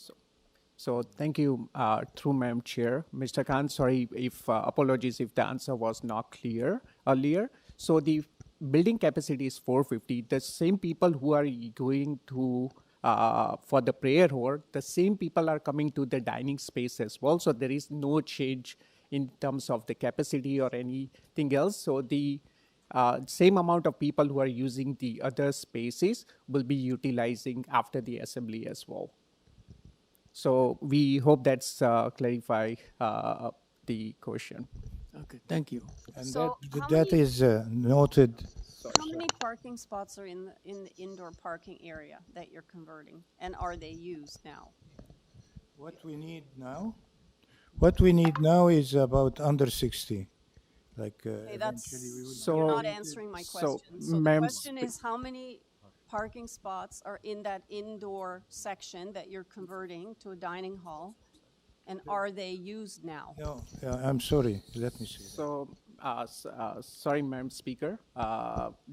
So thank you, through Madam Chair. Mr. Khan, sorry if, apologies if the answer was not clear earlier. So the building capacity is 450. The same people who are going to, for the prayer hall, the same people are coming to the dining space as well. So there is no change in terms of the capacity or anything else. So the same amount of people who are using the other spaces will be utilizing after the assembly as well. So we hope that's clarify the question. Okay, thank you. And So that is noted. How many parking spots are in the indoor parking area that you're converting, and are they used now? What we need now? What we need now is about under 60. Like Okay, that's, eventually we would. you're not answering my question. So the ma'am, question is, how many parking spots are in that indoor section that you're converting to a dining hall, and are they used now? No, I'm sorry. Let me see. So, sorry, Madam Speaker,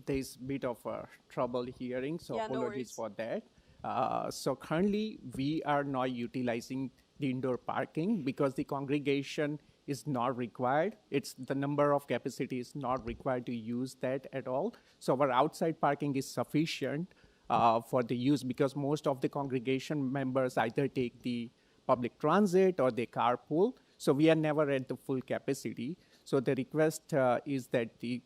there's a bit of trouble hearing, so Yeah, no apologies worries. for that. So currently, we are not utilizing the indoor parking because the congregation is not required. It's the number of capacity is not required to use that at all. So our outside parking is sufficient for the use because most of the congregation members either take the public transit or they carpool. So we are never at the full capacity. So the request is that the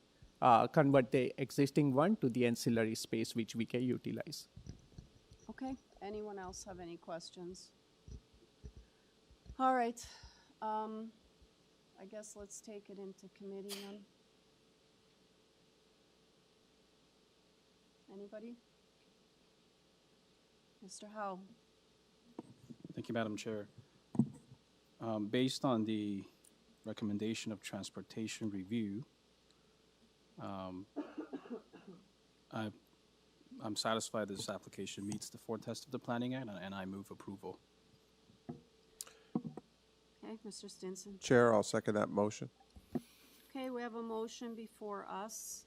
convert the existing one to the ancillary space which we can utilize. Okay, anyone else have any questions? All right, I guess let's take it into committee then. Anybody? Mr. Howe. Thank you, Madam Chair. Based on the recommendation of Transportation Review, I'm satisfied this application meets the fourth test of the Planning Act, and I move approval. Okay, Mr. Stinson. Chair, I'll second that motion. Okay, we have a motion before us.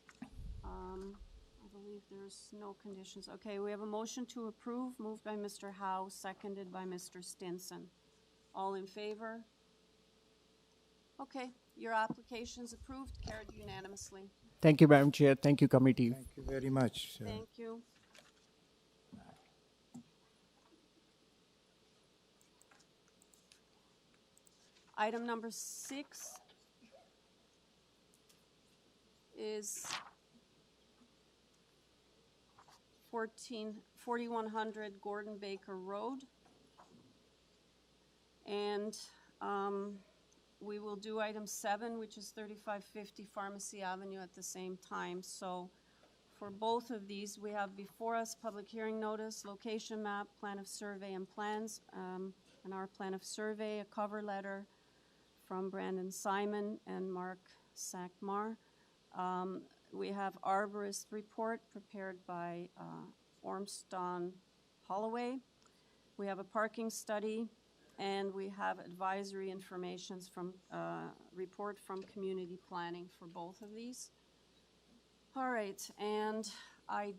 I believe there's no conditions. Okay, we have a motion to approve, moved by Mr. Howe, seconded by Mr. Stinson. All in favor? Okay, your application's approved, carried unanimously. Thank you, Madam Chair. Thank you, committee. Thank you very much. Thank you. Item number 6 is 4100 Gordon Baker Road. And we will do item 7, which is 3550 Pharmacy Avenue at the same time. So for both of these, we have before us public hearing notice, location map, plan of survey and plans, and our plan of survey, a cover letter from Brandon Simon and Mark Sackmar. We have arborist report prepared by Ormston Holloway. We have a parking study, and we have advisory informations from report from community planning for both of these. All right, and I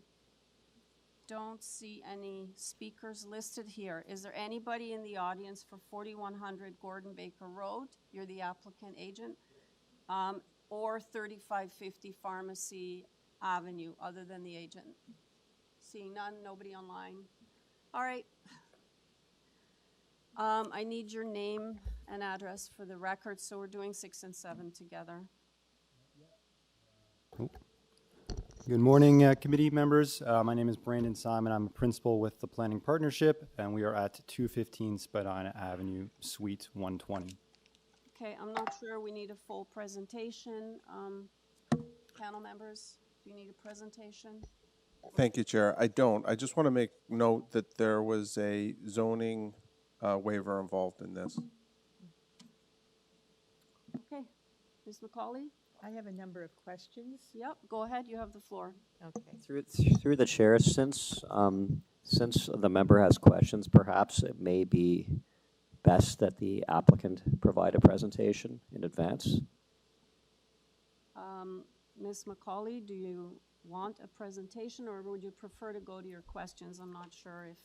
don't see any speakers listed here. Is there anybody in the audience for 4100 Gordon Baker Road? You're the applicant agent. Or 3550 Pharmacy Avenue, other than the agent? Seeing none, nobody online. All right. I need your name and address for the record, so we're doing 6 and 7 together. Good morning, committee members. My name is Brandon Simon. I'm a principal with the Planning Partnership, and we are at 215 Spadina Avenue, Suite 120. Okay, I'm not sure we need a full presentation. Panel members, do you need a presentation? Thank you, Chair. I don't. I just want to make note that there was a zoning waiver involved in this. Okay, Ms. McCauley? I have a number of questions. Yep, go ahead, you have the floor. Okay. Through the chair, since the member has questions, perhaps it may be best that the applicant provide a presentation in advance. Ms. McCauley, do you want a presentation, or would you prefer to go to your questions? I'm not sure if...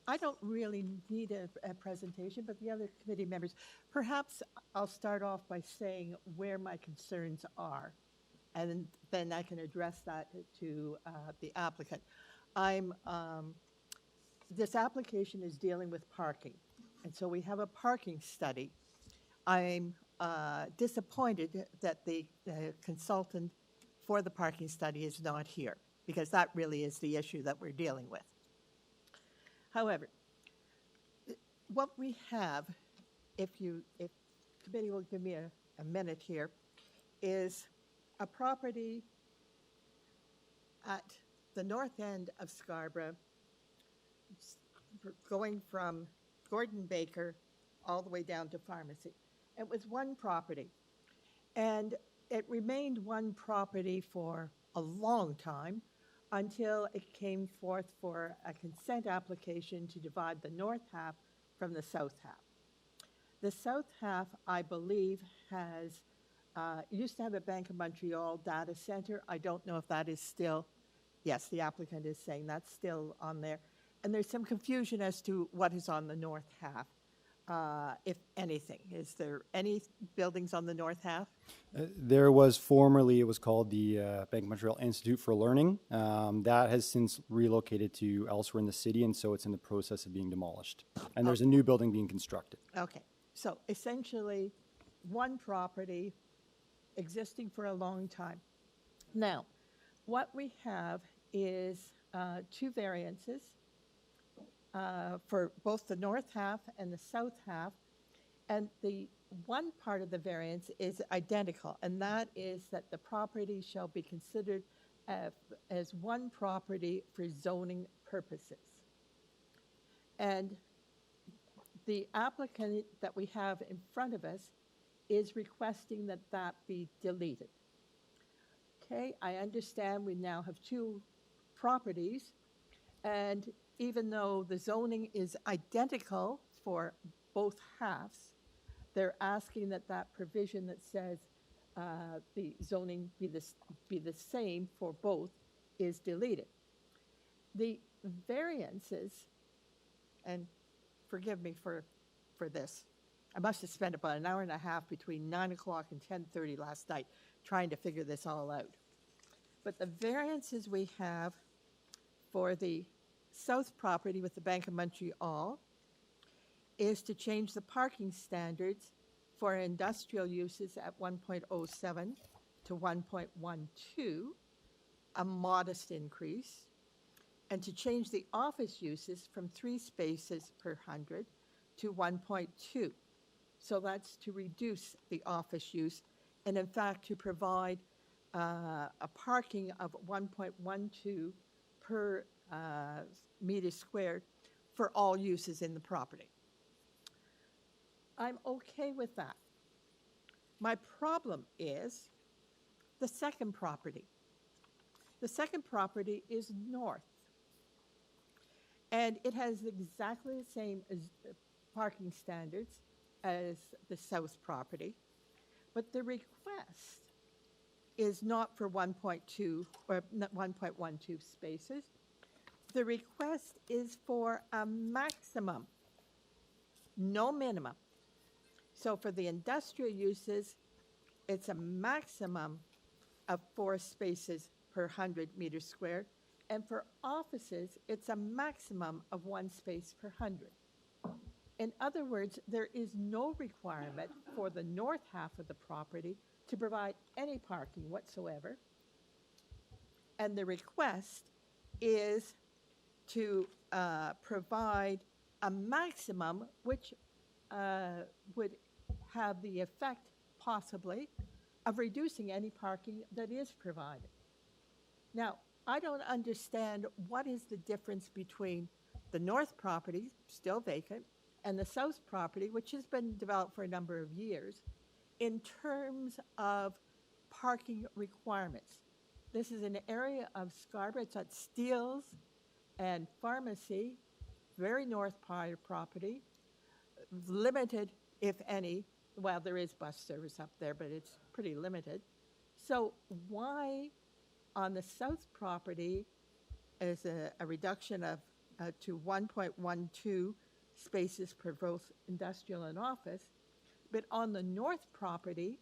I don't really need a presentation, but the other committee members, perhaps I'll start off by saying where my concerns are, and then I can address that to the applicant. This application is dealing with parking, and so we have a parking study. I'm disappointed that the consultant for the parking study is not here, because that really is the issue that we're dealing with. However, what we have, if committee will give me a minute here, is a property at the north end of Scarborough, going from Gordon Baker all the way down to Pharmacy. It was one property, and it remained one property for a long time, until it came forth for a consent application to divide the north half from the south half. The south half, I believe, has used to have a Bank of Montreal data center. I don't know if that is still, yes, the applicant is saying that's still on there. And there's some confusion as to what is on the north half, if anything. Is there any buildings on the north half? There was formerly, it was called the Bank of Montreal Institute for Learning. That has since relocated to elsewhere in the city, and so it's in the process of being demolished. And there's a new building being constructed. Okay, so essentially one property existing for a long time. Now, what we have is 2 variances for both the north half and the south half. And the one part of the variance is identical, and that is that the property shall be considered as one property for zoning purposes. And the applicant that we have in front of us is requesting that that be deleted. Okay, I understand we now have two properties, and even though the zoning is identical for both halves, they're asking that that provision that says the zoning be the same for both is deleted. The variances, and forgive me for this, I must have spent about an hour and a half between 9 o'clock and 10:30 last night trying to figure this all out. But the variances we have for the south property with the Bank of Montreal is to change the parking standards for industrial uses at 1.07 to 1.12, a modest increase, and to change the office uses from 3 spaces per 100 to 1.2. So that's to reduce the office use, and in fact to provide a parking of 1.12 per meter squared for all uses in the property. I'm okay with that. My problem is the second property. The second property is north, and it has exactly the same parking standards as the south property, but the request is not for 1.2 or 1.12 spaces. The request is for a maximum, no minimum. So for the industrial uses, it's a maximum of 4 spaces per 100 meters squared, and for offices, it's a maximum of 1 space per 100. In other words, there is no requirement for the north half of the property to provide any parking whatsoever. And the request is to provide a maximum which would have the effect, possibly, of reducing any parking that is provided. Now, I don't understand what is the difference between the north property, still vacant, and the south property, which has been developed for a number of years, in terms of parking requirements. This is an area of Scarborough. It's at Steeles and Pharmacy, very north part of property, limited, if any. Well, there is bus service up there, but it's pretty limited. So why on the south property is a reduction of to 1.12 spaces per both industrial and office, but on the north property,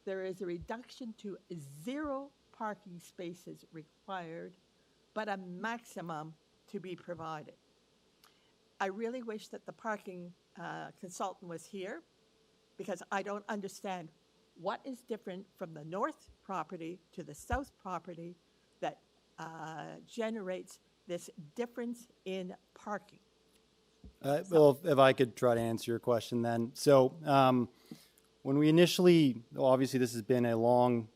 there is a reduction to 0 parking spaces required, but a maximum to be provided. I really wish that the parking consultant was here, because I don't understand what is different from the north property to the south property that generates this difference in parking. Well, if I could try to answer your question then. So when we initially, obviously this has been a long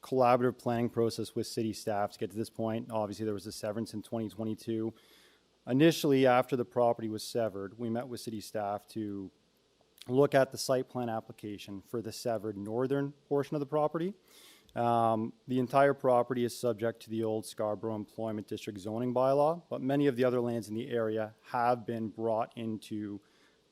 collaborative planning process with city staff to get to this point. Obviously there was a severance in 2022. Initially, after the property was severed, we met with city staff to look at the site plan application for the severed northern portion of the property. The entire property is subject to the old Scarborough Employment District zoning bylaw, but many of the other lands in the area have been brought into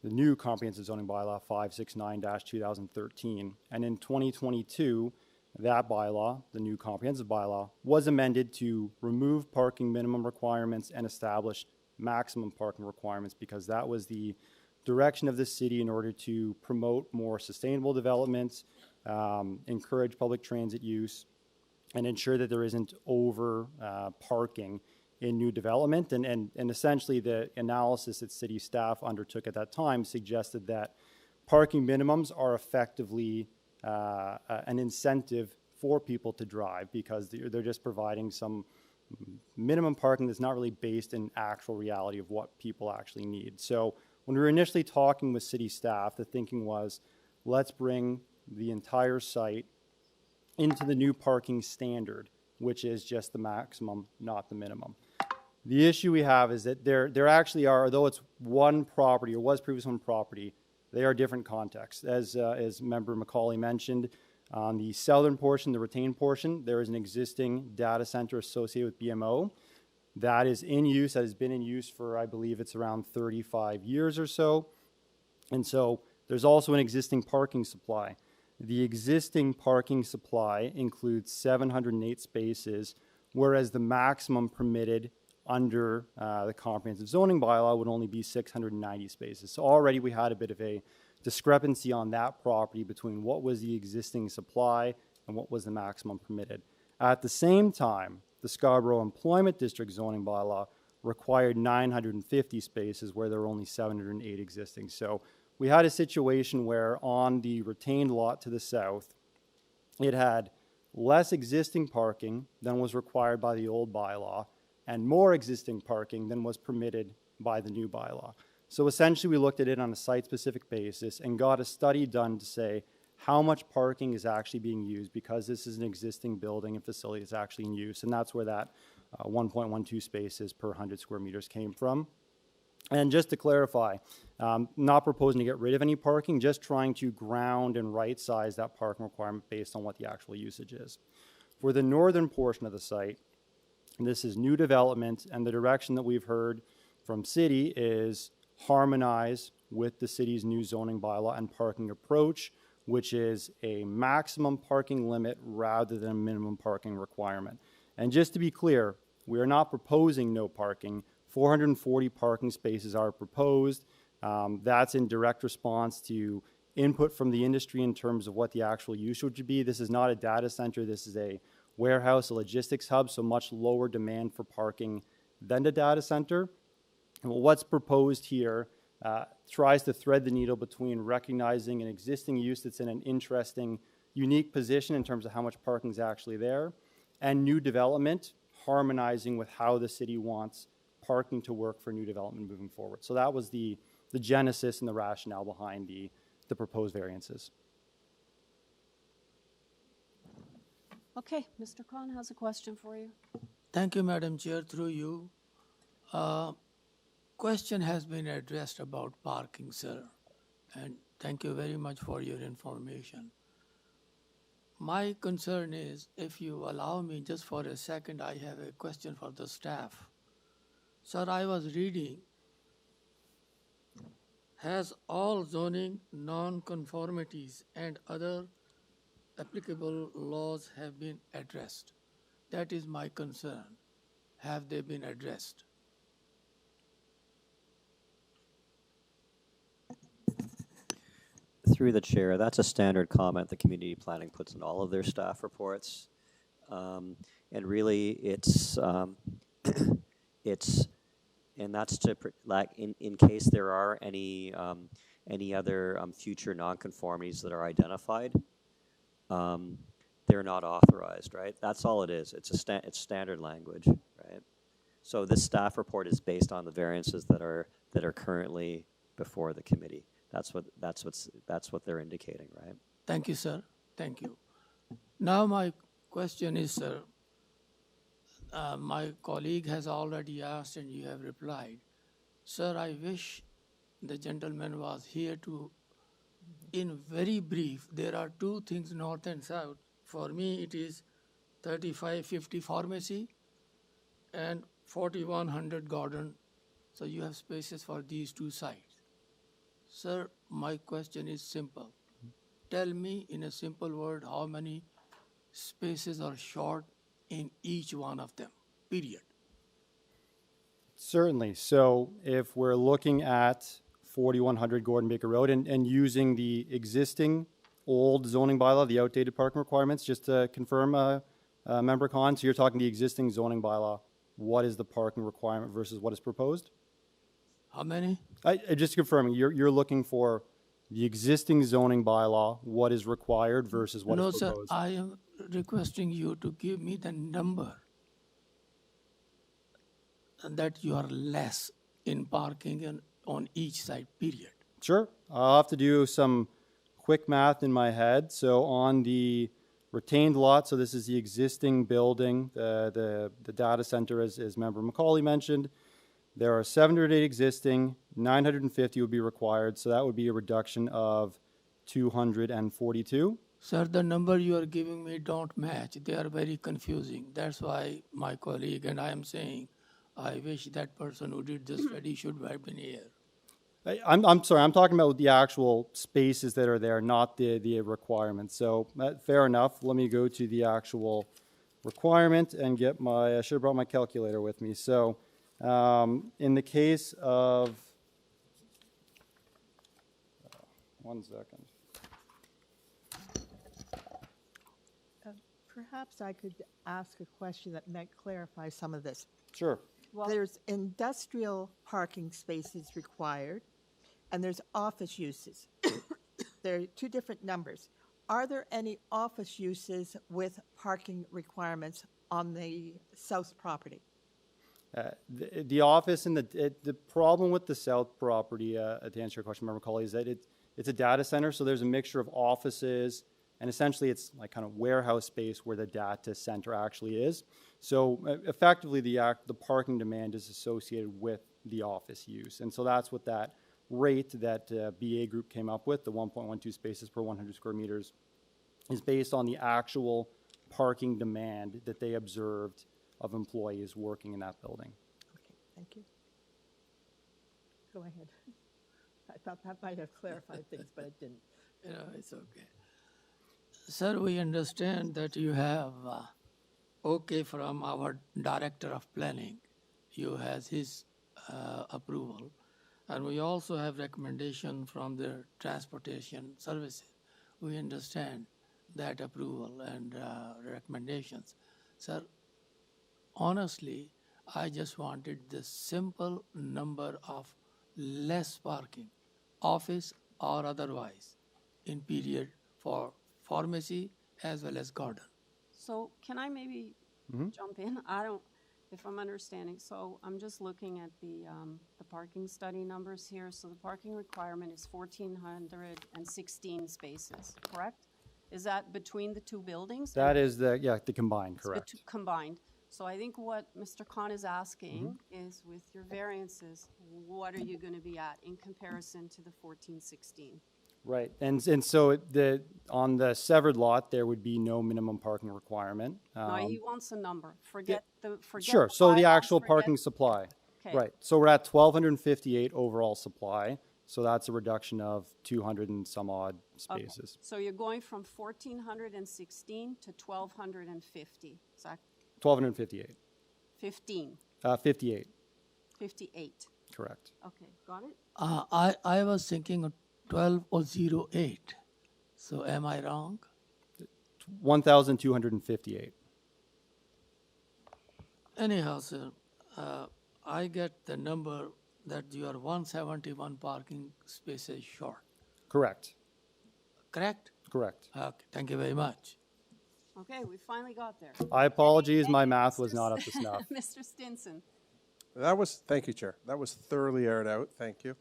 the new comprehensive zoning bylaw 569-2013. And in 2022, that bylaw, the new comprehensive bylaw, was amended to remove parking minimum requirements and establish maximum parking requirements, because that was the direction of the city in order to promote more sustainable developments, encourage public transit use, and ensure that there isn't over parking in new development. And essentially the analysis that city staff undertook at that time suggested that parking minimums are effectively an incentive for people to drive, because they're just providing some minimum parking that's not really based in actual reality of what people actually need. So when we were initially talking with city staff, the thinking was, let's bring the entire site into the new parking standard which is just the maximum, not the minimum. The issue we have is that there actually are, although it's one property or was previously one property, they are different contexts. As Member Macaulay mentioned, on the southern portion, the retained portion, there is an existing data center associated with BMO that is in use, that has been in use for, I believe it's around 35 years or so. And so there's also an existing parking supply. The existing parking supply includes 708 spaces, whereas the maximum permitted under the comprehensive zoning bylaw would only be 690 spaces. So already we had a bit of a discrepancy on that property between what was the existing supply and what was the maximum permitted. At the same time, the Scarborough Employment District zoning bylaw required 950 spaces where there were only 708 existing. So we had a situation where on the retained lot to the south, it had less existing parking than was required by the old bylaw and more existing parking than was permitted by the new bylaw. So essentially we looked at it on a site-specific basis and got a study done to say how much parking is actually being used because this is an existing building and facility that's actually in use, and that's where that 1.12 spaces per 100 square meters came from. And just to clarify, not proposing to get rid of any parking, just trying to ground and right-size that parking requirement based on what the actual usage is. For the northern portion of the site, this is new development, and the direction that we've heard from city is harmonize with the city's new zoning bylaw and parking approach, which is a maximum parking limit rather than a minimum parking requirement. And just to be clear, we are not proposing no parking. 440 parking spaces are proposed. That's in direct response to input from the industry in terms of what the actual usage would be. This is not a data center. This is a warehouse, a logistics hub, so much lower demand for parking than the data center. And what's proposed here tries to thread the needle between recognizing an existing use that's in an interesting, unique position in terms of how much parking is actually there, and new development, harmonizing with how the city wants parking to work for new development moving forward. So that was the genesis and the rationale behind the proposed variances. Okay, Mr. Khan has a question for you. Thank you, Madam Chair. Through you, question has been addressed about parking, sir, and thank you very much for your information. My concern is, if you allow me just for a second, I have a question for the staff. Sir, I was reading, has all zoning non-conformities and other applicable laws have been addressed? That is my concern. Have they been addressed? Through the chair, that's a standard comment the community planning puts in all of their staff reports. And really it's, and that's to, like, in case there are any other future nonconformities that are identified, they're not authorized, right? That's all it is. It's standard language, right? So this staff report is based on the variances that are currently before the committee. That's what they're indicating, right? Thank you, sir. Thank you. Now my question is, sir, my colleague has already asked and you have replied. Sir, I wish the gentleman was here to, in very brief, there are two things, north and south. For me, it is 3550 pharmacy and 4100 garden. So you have spaces for these two sites. Sir, my question is simple. Tell me in a simple word how many spaces are short in each one of them, period. Certainly. So if we're looking at 4100 Gordon Baker Road and using the existing old zoning bylaw, the outdated parking requirements, just to confirm, Member Khan, so you're talking the existing zoning bylaw, what is the parking requirement versus what is proposed? How many? Just confirming, you're looking for the existing zoning bylaw, what is required versus what is proposed? No, sir, I am requesting you to give me the number that you are less in parking and on each side, period. Sure. I'll have to do some quick math in my head. So on the retained lot, so this is the existing building, the data center, as Member McCauley mentioned. There are 708 existing, 950 would be required, so that would be a reduction of 242. Sir, the number you are giving me don't match. They are very confusing. That's why my colleague and I am saying, I wish that person who did this study should have been here. I'm sorry, I'm talking about the actual spaces that are there, not the requirements. So fair enough. Let me go to the actual requirement and get my, I should have brought my calculator with me. So in the case of, one second. Perhaps I could ask a question that might clarify some of this. Sure. Well, there's industrial parking spaces required, and there's office uses. There are two different numbers. Are there any office uses with parking requirements on the south property? The office and the problem with the south property, to answer your question, Member McCauley, is that it's a data center, so there's a mixture of offices, and essentially it's like kind of warehouse space where the data center actually is. So effectively the parking demand is associated with the office use. And so that's what that rate that BA group came up with, the 1.12 spaces per 100 square meters, is based on the actual parking demand that they observed of employees working in that building. Okay, thank you. Go ahead. I thought that might have clarified things, but it didn't. No, it's okay. Sir, we understand that you have okay from our Director of Planning. You has his approval. And we also have recommendation from the Transportation Services. We understand that approval and recommendations. Sir, honestly, I just wanted the simple number of less parking, office or otherwise, in period for pharmacy as well as garden. So can I maybe jump in? If I'm understanding. So I'm just looking at the parking study numbers here. So the parking requirement is 1,416 spaces, correct? Is that between the two buildings? That is the combined, correct. Combined. So I think what Mr. Khan is asking is, with your variances, what are you going to be at in comparison to the 1416? Right, and so on the severed lot, there would be no minimum parking requirement. No, he wants a number. Forget sure. The so the actual parking supply. Okay. Right. So we're at 1,258 overall supply. So that's a reduction of 200 and some odd spaces. Okay. So you're going from 1,416 to 1,250. Is that 1,258. 15. 58. 58. Correct. Okay, got it. I was thinking of 1208. So am I wrong? 1,258. Anyhow, sir, I get the number that you are 171 parking spaces short. Correct. Correct? Correct. Okay, thank you very much. Okay, we finally got there. I apologize, my math was not up to snuff. Mr. Stinson. Thank you, Chair. That was thoroughly aired out. Thank you.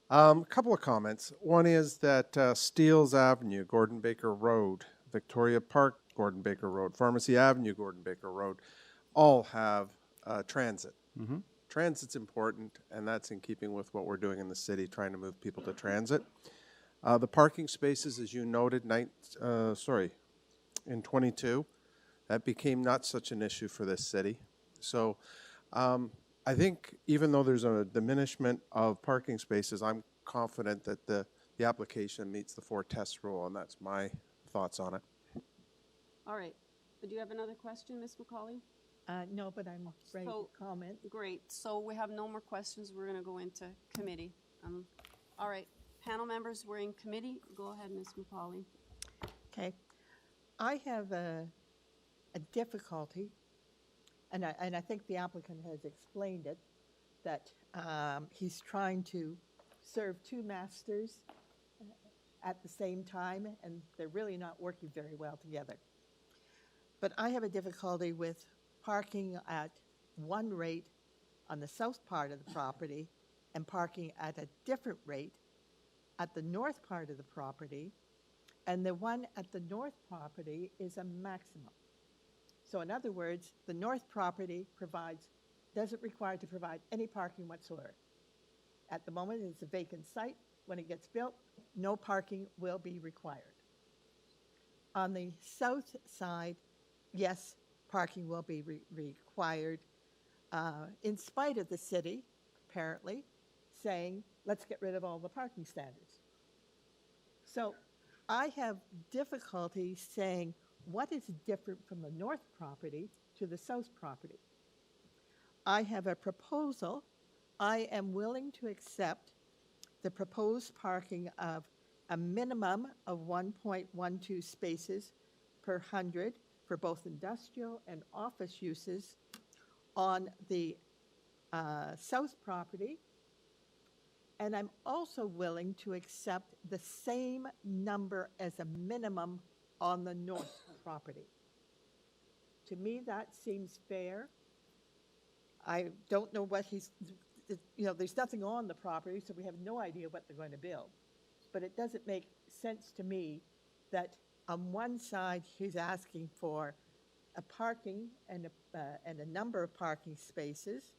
A couple of comments. One is that Steeles Avenue, Gordon Baker Road, Victoria Park, Gordon Baker Road, Pharmacy Avenue, Gordon Baker Road, all have transit. Transit's important, and that's in keeping with what we're doing in the city, trying to move people to transit. The parking spaces, as you noted, in 22, that became not such an issue for this city. So I think even though there's a diminishment of parking spaces, I'm confident that the application meets the 4 test rule, and that's my thoughts on it. All right. Do you have another question, Ms. McCauley? No, but I'm ready to comment. Great. So we have no more questions. We're going to go into committee. All right. Panel members, we're in committee. Go ahead, Ms. McCauley. Okay. I have a difficulty, and I think the applicant has explained it, that he's trying to serve 2 masters at the same time, and they're really not working very well together. But I have a difficulty with parking at one rate on the south part of the property and parking at a different rate at the north part of the property, And the one at the north property is a maximum. So in other words, the north property doesn't require to provide any parking whatsoever. At the moment, it's a vacant site. When it gets built, no parking will be required. On the south side, yes, parking will be required, in spite of the city, apparently, saying, let's get rid of all the parking standards. So I have difficulty saying what is different from the north property to the south property. I have a proposal. I am willing to accept the proposed parking of a minimum of 1.12 spaces per 100 for both industrial and office uses on the south property. And I'm also willing to accept the same number as a minimum on the north property. To me, that seems fair. I don't know what there's nothing on the property, so we have no idea what they're going to build. But it doesn't make sense to me that on one side he's asking for a parking and a number of parking spaces,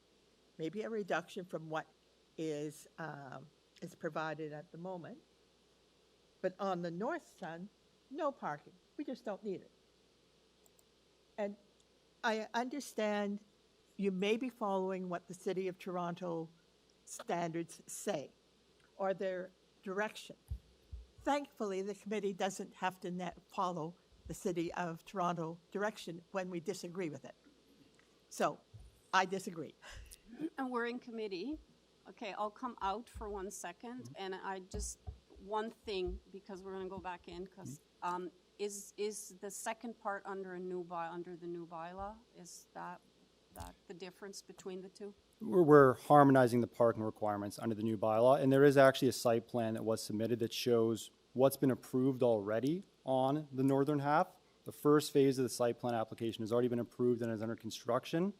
maybe a reduction from what is provided at the moment. But on the north side, no parking. We just don't need it. And I understand you may be following what the City of Toronto standards say, or their direction. Thankfully, the committee doesn't have to follow the City of Toronto direction when we disagree with it. So I disagree. And we're in committee. Okay, I'll come out for 1 second, and one thing, because we're going to go back in, because is the second part under the new bylaw? Is that the difference between the two? We're harmonizing the parking requirements under the new bylaw, and there is actually a site plan that was submitted that shows what's been approved already on the northern half. The first phase of the site plan application has already been approved and is under construction.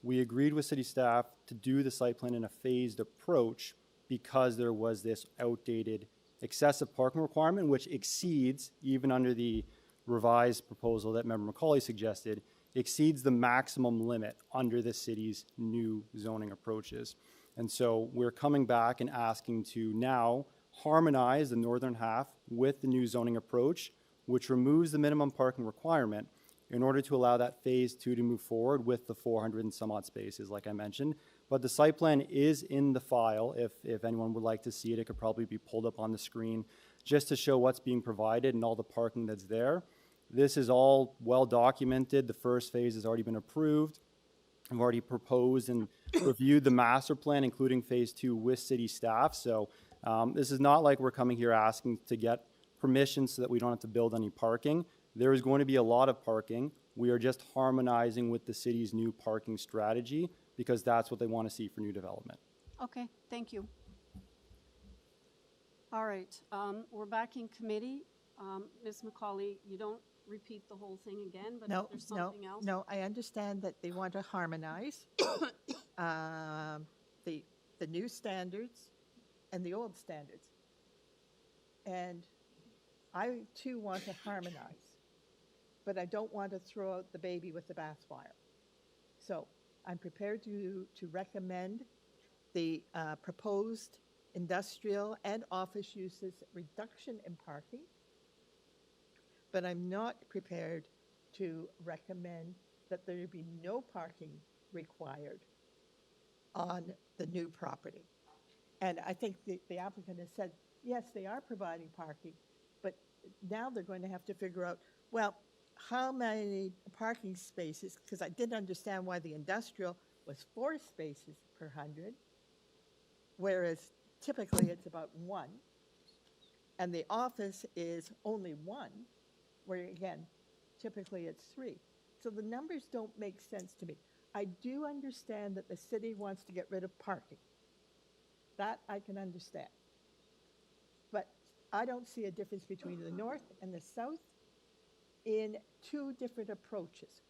We agreed with city staff to do the site plan in a phased approach because there was this outdated excessive parking requirement, which exceeds, even under the revised proposal that Member McCauley suggested, exceeds the maximum limit under the city's new zoning approaches. And so we're coming back and asking to now harmonize the northern half with the new zoning approach, which removes the minimum parking requirement in order to allow that phase 2 to move forward with the 400 and some odd spaces, like I mentioned. But the site plan is in the file. If anyone would like to see it, it could probably be pulled up on the screen just to show what's being provided and all the parking that's there. This is all well documented. The first phase has already been approved. I've already proposed and reviewed the master plan, including phase 2 with city staff. So this is not like we're coming here asking to get permission so that we don't have to build any parking. There is going to be a lot of parking. We are just harmonizing with the city's new parking strategy because that's what they want to see for new development. Okay, thank you. All right, we're back in committee. Ms. McCauley, you don't repeat the whole thing again, but if there's something else? No, I understand that they want to harmonize the new standards and the old standards. And I too want to harmonize, but I don't want to throw out the baby with the bathwater. So I'm prepared to recommend the proposed industrial and office uses reduction in parking, but I'm not prepared to recommend that there be no parking required on the new property. And I think the applicant has said, yes, they are providing parking, but now they're going to have to figure out, well, how many parking spaces, because I didn't understand why the industrial was 4 spaces per 100, whereas typically it's about 1, and the office is only 1, where again, typically it's 3. So the numbers don't make sense to me. I do understand that the city wants to get rid of parking. That I can understand. But I don't see a difference between the north and the south in 2 different approaches.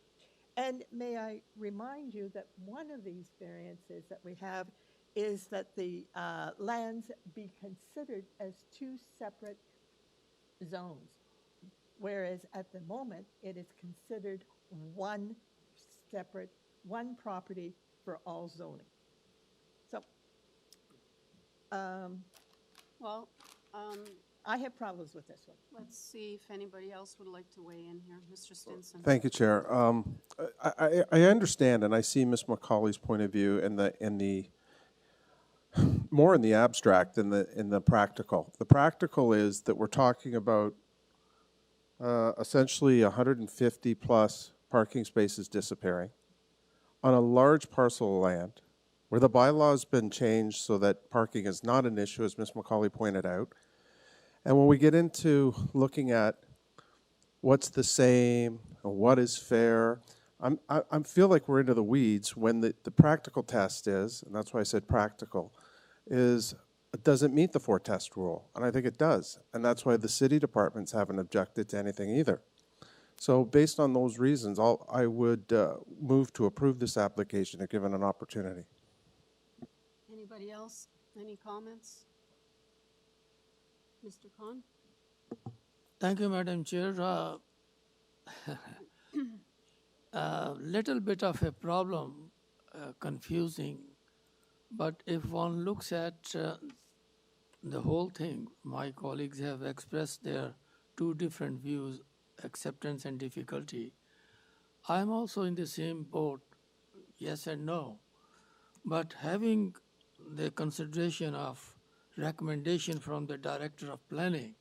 And may I remind you that one of these variances that we have is that the lands be considered as 2 separate zones. whereas at the moment, it is considered one separate, one property for all zoning. So, Well, I have problems with this one. let's see if anybody else would like to weigh in here. Mr. Stinson. Thank you, Chair. I understand, and I see Ms. McCauley's point of view in the more in the abstract than in the practical. The practical is that we're talking about essentially 150 plus parking spaces disappearing on a large parcel of land where the bylaw has been changed so that parking is not an issue, as Ms. McCauley pointed out. And when we get into looking at what's the same and what is fair, I feel like we're into the weeds when the practical test is, and that's why I said practical, is does it meet the 4-test rule? And I think it does. And that's why the city departments haven't objected to anything either. So based on those reasons, I would move to approve this application if given an opportunity. Anybody else? Any comments? Mr. Khan? Thank you, Madam Chair. Little bit of a problem, confusing, but if one looks at the whole thing, my colleagues have expressed their two different views, acceptance and difficulty. I'm also in the same boat, yes and no. But having the consideration of recommendation from the Director of Planning,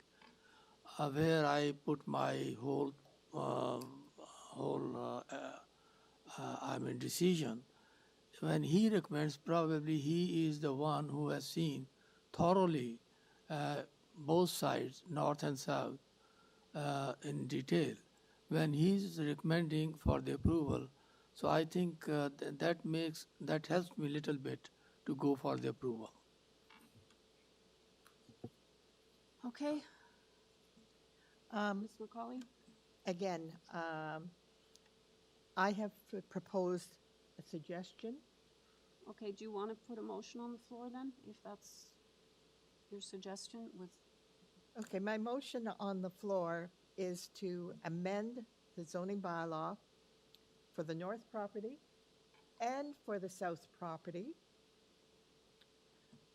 where I put my whole decision, when he recommends, probably he is the one who has seen thoroughly both sides, north and south, in detail, when he's recommending for the approval. So I think that helps me a little bit to go for the approval. Okay. Ms. McCauley? Again, I have proposed a suggestion. Okay, do you want to put a motion on the floor then, if that's your suggestion with? Okay, my motion on the floor is to amend the zoning bylaw for the north property and for the south property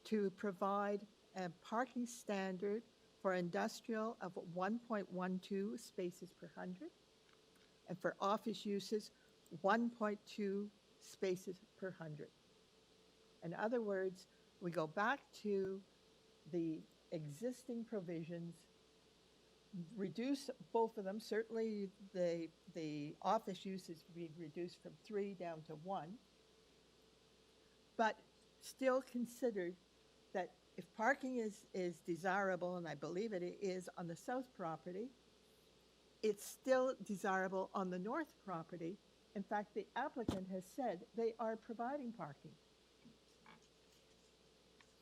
to provide a parking standard for industrial of 1.12 spaces per 100, and for office uses, 1.2 spaces per 100. In other words, we go back to the existing provisions, reduce both of them. Certainly the office uses be reduced from 3 down to 1, but still considered that if parking is desirable, and I believe it is on the south property, it's still desirable on the north property. In fact, the applicant has said they are providing parking.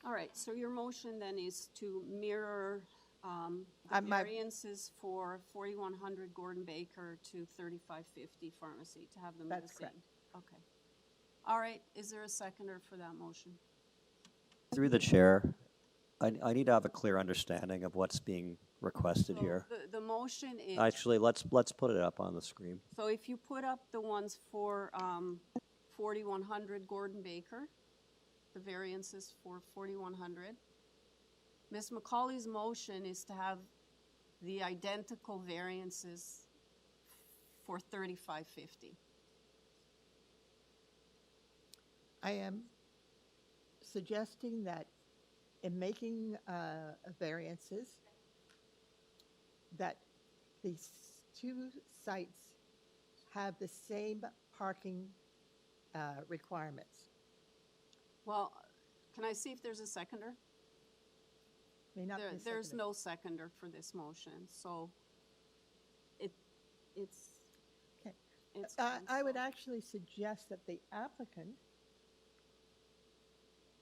All right, so your motion then is to mirror the variances for 4100 Gordon Baker to 3550 Pharmacy, to have them the same. That's correct. Okay. All right, is there a seconder for that motion? Through the chair, I need to have a clear understanding of what's being requested So here. The motion is. Actually, let's put it up on the screen. So if you put up the ones for 4100 Gordon Baker, the variances for 4100, Ms. McCauley's motion is to have the identical variances for 3550. I am suggesting that in making variances, that these two sites have the same parking requirements. Well, can I see if there's a seconder? May not be a There's seconder. no seconder for this motion, so it's. Okay. It's I would actually suggest that the applicant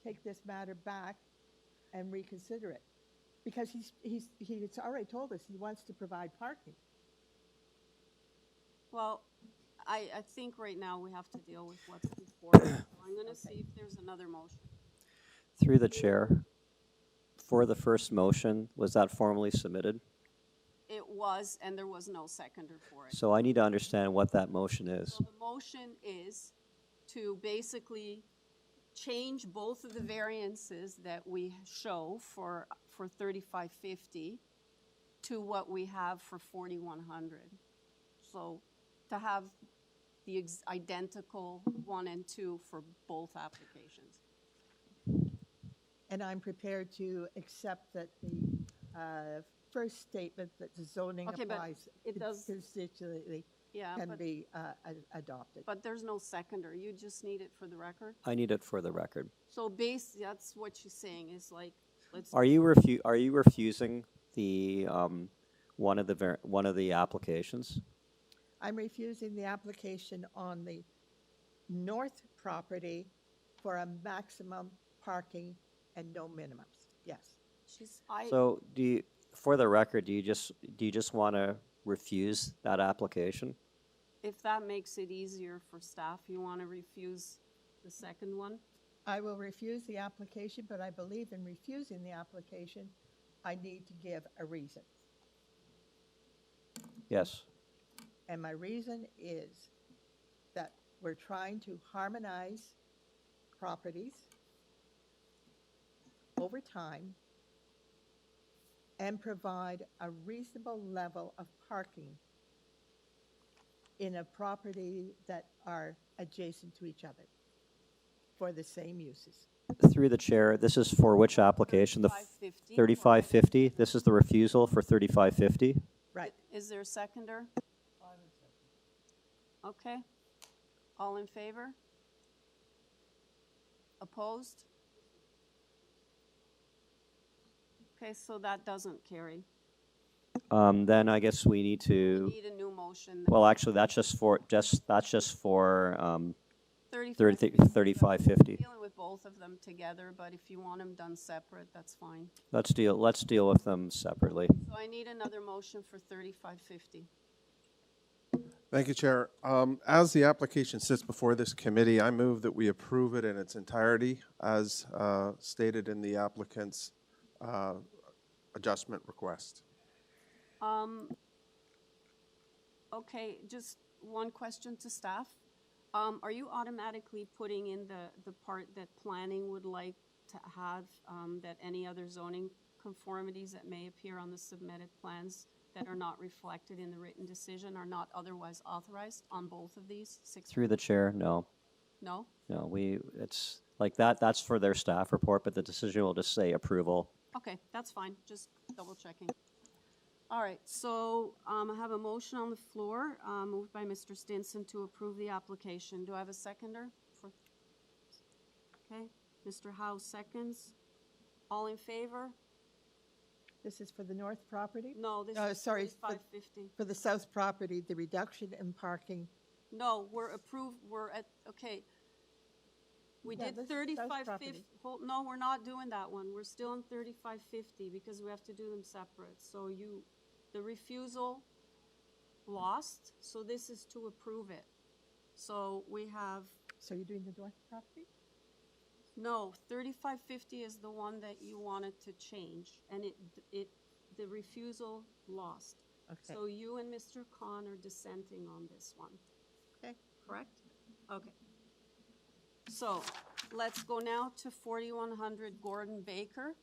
take this matter back and reconsider it, because he's already told us he wants to provide parking. Well, I think right now we have to deal with what's before us. So I'm going to see if there's another motion. Through the chair, for the first motion, was that formally submitted? It was, and there was no seconder for it. So I need to understand what that motion is. So the motion is to basically change both of the variances that we show for 3550 to what we have for 4100. So to have the identical 1 and 2 for both applications. And I'm prepared to accept that the first statement that the zoning Okay, but applies it does- constitutionally Yeah, can but- be adopted. But there's no seconder. You just need it for the record. I need it for the record. So that's what she's saying is like, let's. Are you refusing the one of the applications? I'm refusing the application on the north property for a maximum parking and no minimums. Yes. So for the record, do you just want to refuse that application? If that makes it easier for staff, you want to refuse the second one? I will refuse the application, but I believe in refusing the application, I need to give a reason. Yes. And my reason is that we're trying to harmonize properties over time and provide a reasonable level of parking in a property that are adjacent to each other for the same uses. Through the chair, this is for which application? The 3550. This is the refusal for 3550. Right. Is there a seconder? Okay. All in favor? Opposed? Okay, so that doesn't carry. Then I guess we need to. We need a new motion. Well, actually, that's just for 3550. Dealing with both of them together, but if you want them done separate, that's fine. Let's deal with them separately. So I need another motion for 3550. Thank you, Chair. As the application sits before this committee, I move that we approve it in its entirety as stated in the applicant's adjustment request. Okay, just one question to staff. Are you automatically putting in the part that planning would like to have, that any other zoning conformities that may appear on the submitted plans that are not reflected in the written decision are not otherwise authorized on both of these? Through the chair, no. No? No, it's like that. That's for their staff report, but the decision will just say approval. Okay, that's fine, just double checking. All right, so I have a motion on the floor, moved by Mr. Stinson to approve the application. Do I have a seconder? Okay, Mr. Howe seconds. All in favor? This is for the north property? No, this is sorry, 3550. for the south property, the reduction in parking. No, we're approved, we're at, okay. We Yeah, did this is south 3550. property. No, we're not doing that one. We're still on 3550 because we have to do them separate. So the refusal lost, so this is to approve it. So we have. So you're doing the north property? No, 3550 is the one that you wanted to change, and the refusal lost. Okay. So you and Mr. Khan are dissenting on this one. Okay. Correct? Okay. So let's go now to 4100 Gordon Baker.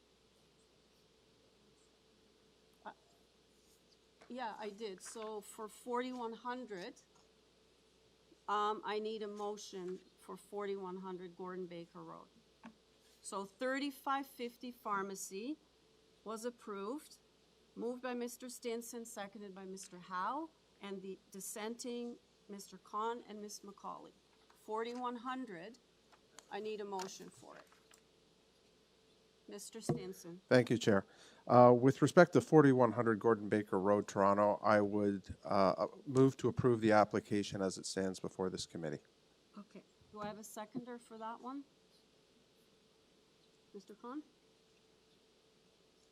Yeah, I did. So for 4100, I need a motion for 4100 Gordon Baker Road. So 3550 Pharmacy was approved, moved by Mr. Stinson, seconded by Mr. Howe, and the dissenting Mr. Khan and Ms. McCauley. 4100, I need a motion for it. Mr. Stinson. Thank you, Chair. With respect to 4100 Gordon Baker Road, Toronto, I would move to approve the application as it stands before this committee. Okay. Do I have a seconder for that one? Mr. Khan?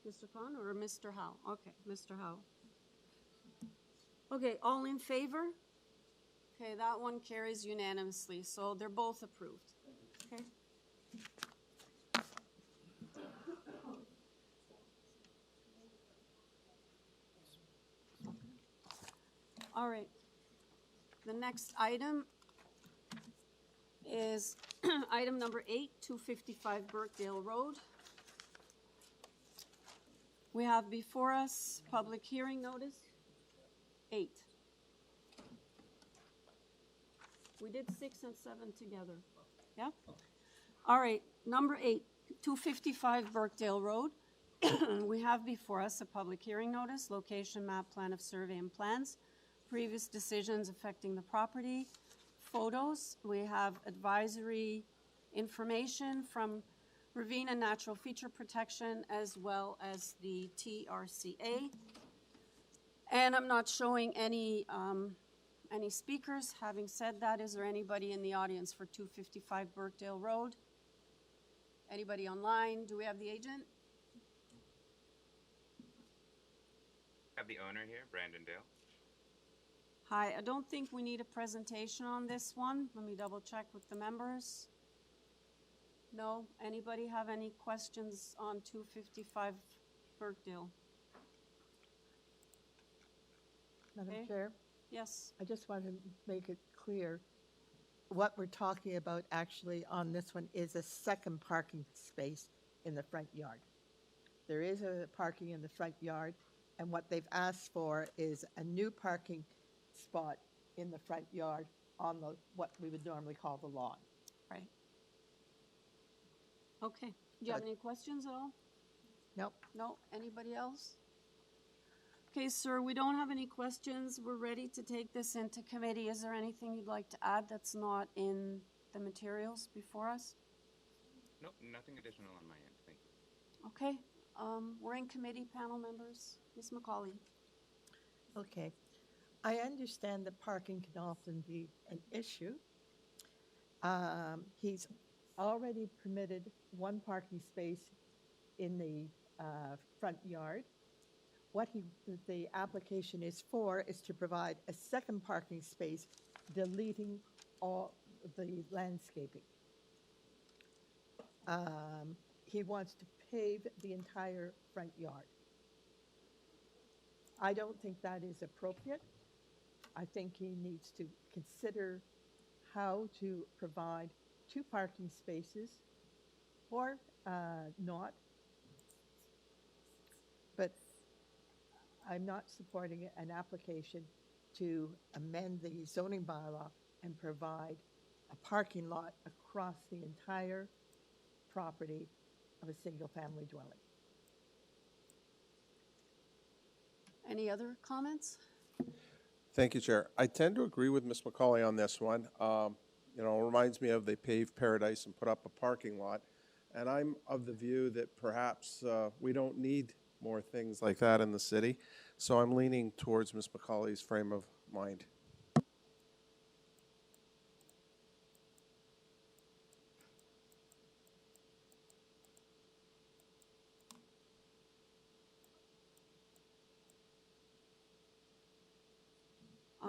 Mr. Khan or Mr. Howe? Okay, Mr. Howe. Okay, all in favor? Okay, that one carries unanimously, so they're both approved. Okay. All right. The next item is item number 8, 255 Birkdale Road. We have before us public hearing notice 8. We did 6 and 7 together. Yeah? All right, number 8, 255 Birkdale Road. We have before us a public hearing notice, location, map, plan of survey and plans, previous decisions affecting the property, photos. We have advisory information from Ravine and Natural Feature Protection as well as the TRCA. And I'm not showing any speakers. Having said that, is there anybody in the audience for 255 Birkdale Road? Anybody online? Do we have the agent? Have the owner here, Brandon Dale. Hi, I don't think we need a presentation on this one. Let me double check with the members. No? Anybody have any questions on 255 Birkdale? Madam Okay. Chair, Yes. I just want to make it clear, what we're talking about actually on this one is a second parking space in the front yard. There is a parking in the front yard, and what they've asked for is a new parking spot in the front yard on the, what we would normally call the lawn. Right. Okay. Do you have any questions at all? Nope. No? Anybody else? Okay, sir, we don't have any questions. We're ready to take this into committee. Is there anything you'd like to add that's not in the materials before us? Nope, nothing additional on my end. Thank you. Okay, we're in committee, panel members. Ms. McCauley. Okay. I understand that parking can often be an issue. He's already permitted one parking space in the front yard. What the application is for is to provide a second parking space, deleting all the landscaping. He wants to pave the entire front yard. I don't think that is appropriate. I think he needs to consider how to provide 2 parking spaces or not. But I'm not supporting an application to amend the zoning bylaw and provide a parking lot across the entire property of a single-family dwelling. Any other comments? Thank you, Chair. I tend to agree with Ms. McCauley on this one. You know, it reminds me of they paved Paradise and put up a parking lot. And I'm of the view that perhaps we don't need more things like that in the city. So I'm leaning towards Ms. McCauley's frame of mind.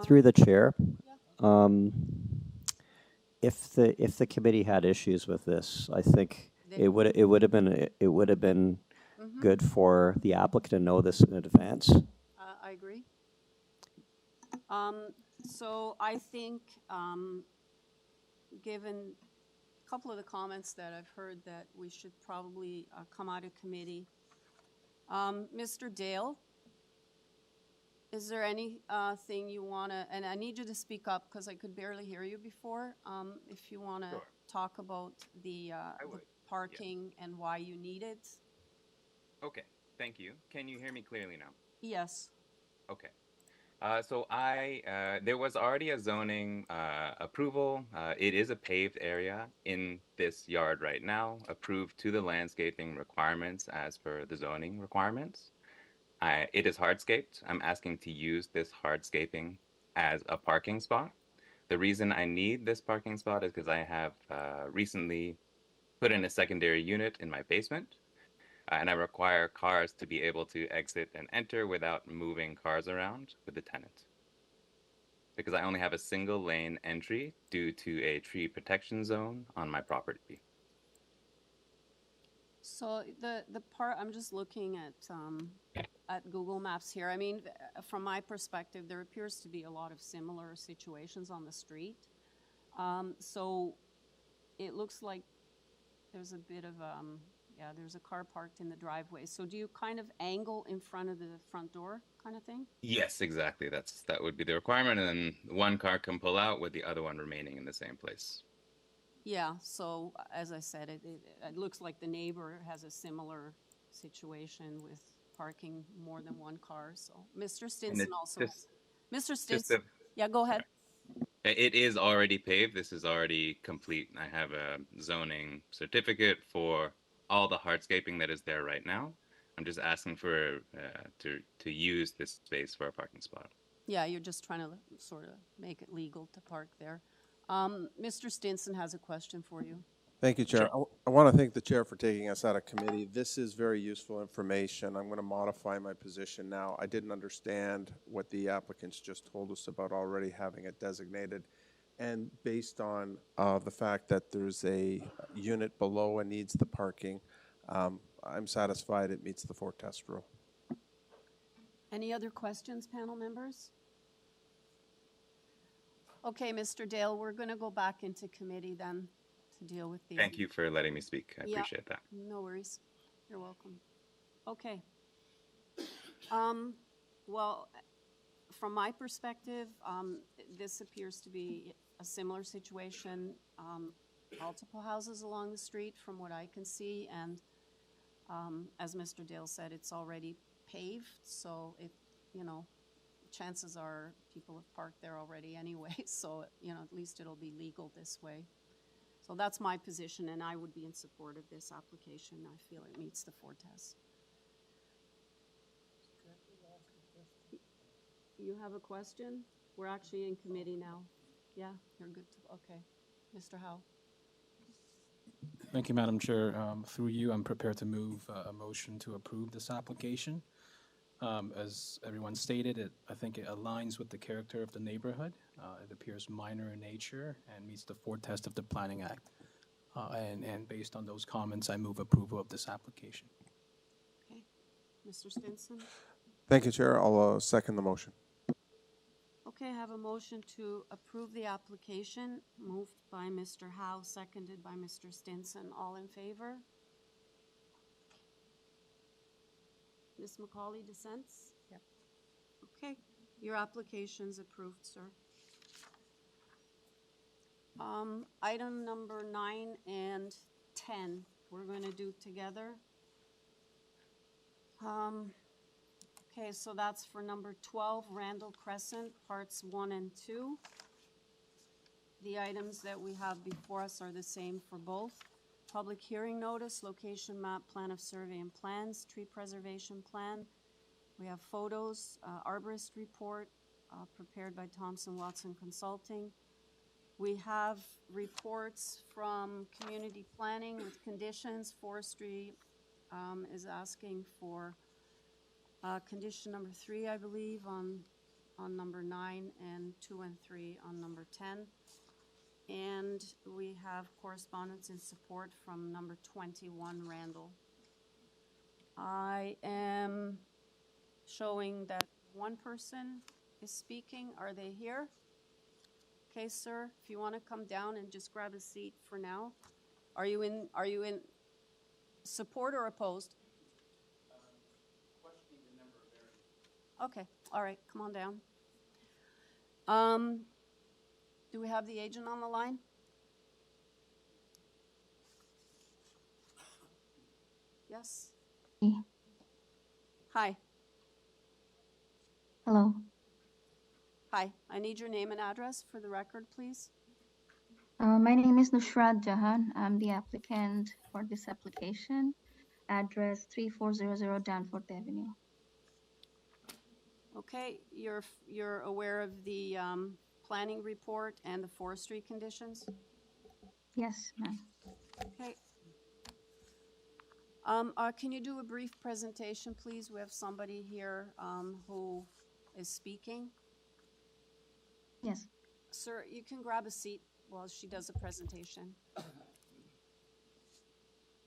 Through the chair, if the committee had issues with this, I think it would have been good for the applicant to know this in advance. I agree. So I think, given a couple of the comments that I've heard, that we should probably come out of committee. Mr. Dale, is there any thing you want to, and I need you to speak up because I could barely hear you before, if you want to talk about the parking and why you need it? Okay, thank you. Can you hear me clearly now? Yes. Okay. So there was already a zoning approval. It is a paved area in this yard right now, approved to the landscaping requirements as per the zoning requirements. It is hardscaped. I'm asking to use this hardscaping as a parking spot. The reason I need this parking spot is because I have recently put in a secondary unit in my basement. And I require cars to be able to exit and enter without moving cars around with the tenant. Because I only have a single lane entry due to a tree protection zone on my property. So the part, I'm just looking at at Google Maps here. I mean, from my perspective, there appears to be a lot of similar situations on the street. So it looks like there's a bit of, yeah, there's a car parked in the driveway. So do you kind of angle in front of the front door kind of thing? Yes, exactly. That would be the requirement, and then one car can pull out with the other one remaining in the same place. Yeah, so as I said, it looks like the neighbor has a similar situation with parking more than one car. So Mr. Stinson also, Mr. Stinson, yeah, go ahead. It is already paved. This is already complete. I have a zoning certificate for all the hardscaping that is there right now. I'm just asking for to use this space for a parking spot. Yeah, you're just trying to sort of make it legal to park there. Mr. Stinson has a question for you. Thank you, Chair. I want to thank the Chair for taking us out of committee. This is very useful information. I'm going to modify my position now. I didn't understand what the applicants just told us about already having it designated. And based on the fact that there's a unit below and needs the parking, I'm satisfied it meets the 4-test rule. Any other questions, panel members? Okay, Mr. Dale, we're going to go back into committee then to deal with the... Thank you for letting me speak. I appreciate that. No worries. You're welcome. Okay. Well, from my perspective, this appears to be a similar situation. Multiple houses along the street from what I can see, and as Mr. Dale said, it's already paved, so it, you know, chances are people have parked there already anyway, so, you know, at least it'll be legal this way. So that's my position, and I would be in support of this application. I feel it meets the 4-test. You have a question? We're actually in committee now. Yeah, you're good to, okay. Mr. Howe. Thank you, Madam Chair. Through you, I'm prepared to move a motion to approve this application. As everyone stated, I think it aligns with the character of the neighborhood. It appears minor in nature and meets the 4-test of the Planning Act. And based on those comments, I move approval of this application. Okay. Mr. Stinson? Thank you, Chair. I'll second the motion. Okay, I have a motion to approve the application, moved by Mr. Howe, seconded by Mr. Stinson. All in favor? Ms. McCauley dissents? Yep. Okay, your application's approved, sir. Item number 9 and 10, we're going to do together. Okay, so that's for number 12, Randall Crescent, parts 1 and 2. The items that we have before us are the same for both. Public hearing notice, location map, plan of survey and plans, tree preservation plan. We have photos, arborist report prepared by Thompson Watson Consulting. We have reports from community planning with conditions. Forestry is asking for condition number 3, I believe, on number 9, and 2 and 3 on number 10. And we have correspondence in support from number 21, Randall. I am showing that one person is speaking. Are they here? Okay, sir, if you want to come down and just grab a seat for now. Are you in support or opposed? Questioning the number of variants. Okay, all right, come on down. Do we have the agent on the line? Yes? Hi. Hello. Hi, I need your name and address for the record, please. My name is Nusrat Jahan. I'm the applicant for this application. Address 3400 Danforth Avenue. Okay, you're aware of the planning report and the forestry conditions? Yes, ma'am. Okay. Can you do a brief presentation, please? We have somebody here who is speaking. Yes. Sir, you can grab a seat while she does a presentation.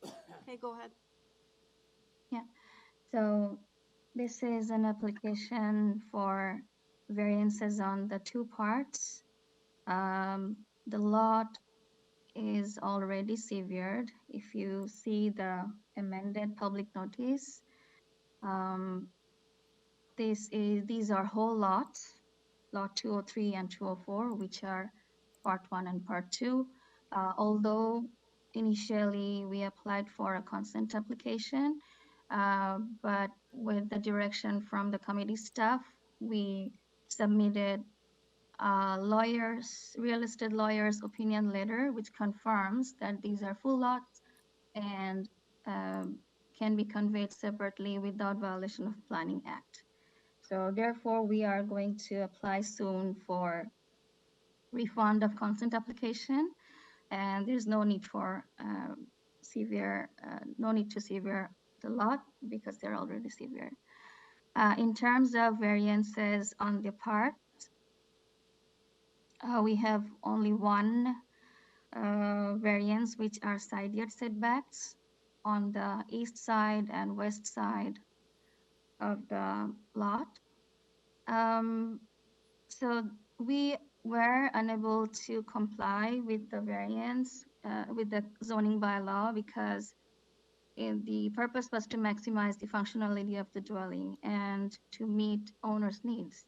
Okay, go ahead. Yeah. So This is an application for variances on the two parts. The lot is already severed. If you see the amended public notice, um, these are whole lots, lot 203 and 204, which are part one and part two. Although initially we applied for a consent application, but with the direction from the committee staff, we submitted real estate lawyer's opinion letter, which confirms that these are full lots and can be conveyed separately without violation of Planning Act. So therefore, we are going to apply soon for refund of consent application, and there's no need for no need to sever the lot because they're already severed. In terms of variances on the part, we have only one variance, which are side yard setbacks on the east side and west side of the lot. So we were unable to comply with the variance, with the zoning bylaw, because the purpose was to maximize the functionality of the dwelling and to meet owner's needs.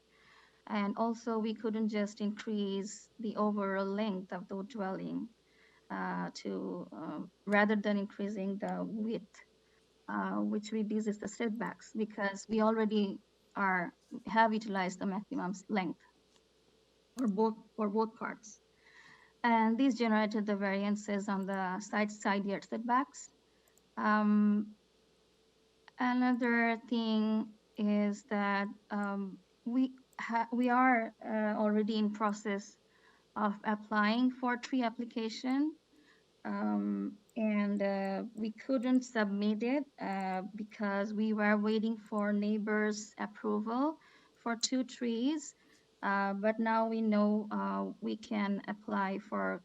And also we couldn't just increase the overall length of the dwelling rather than increasing the width, which reduces the setbacks, because we already have utilized the maximum length for both parts. And these generated the variances on the side yard setbacks. Another thing is that we are already in process of applying for tree application, and we couldn't submit it because we were waiting for neighbors' approval for 2 trees. But now we know we can apply for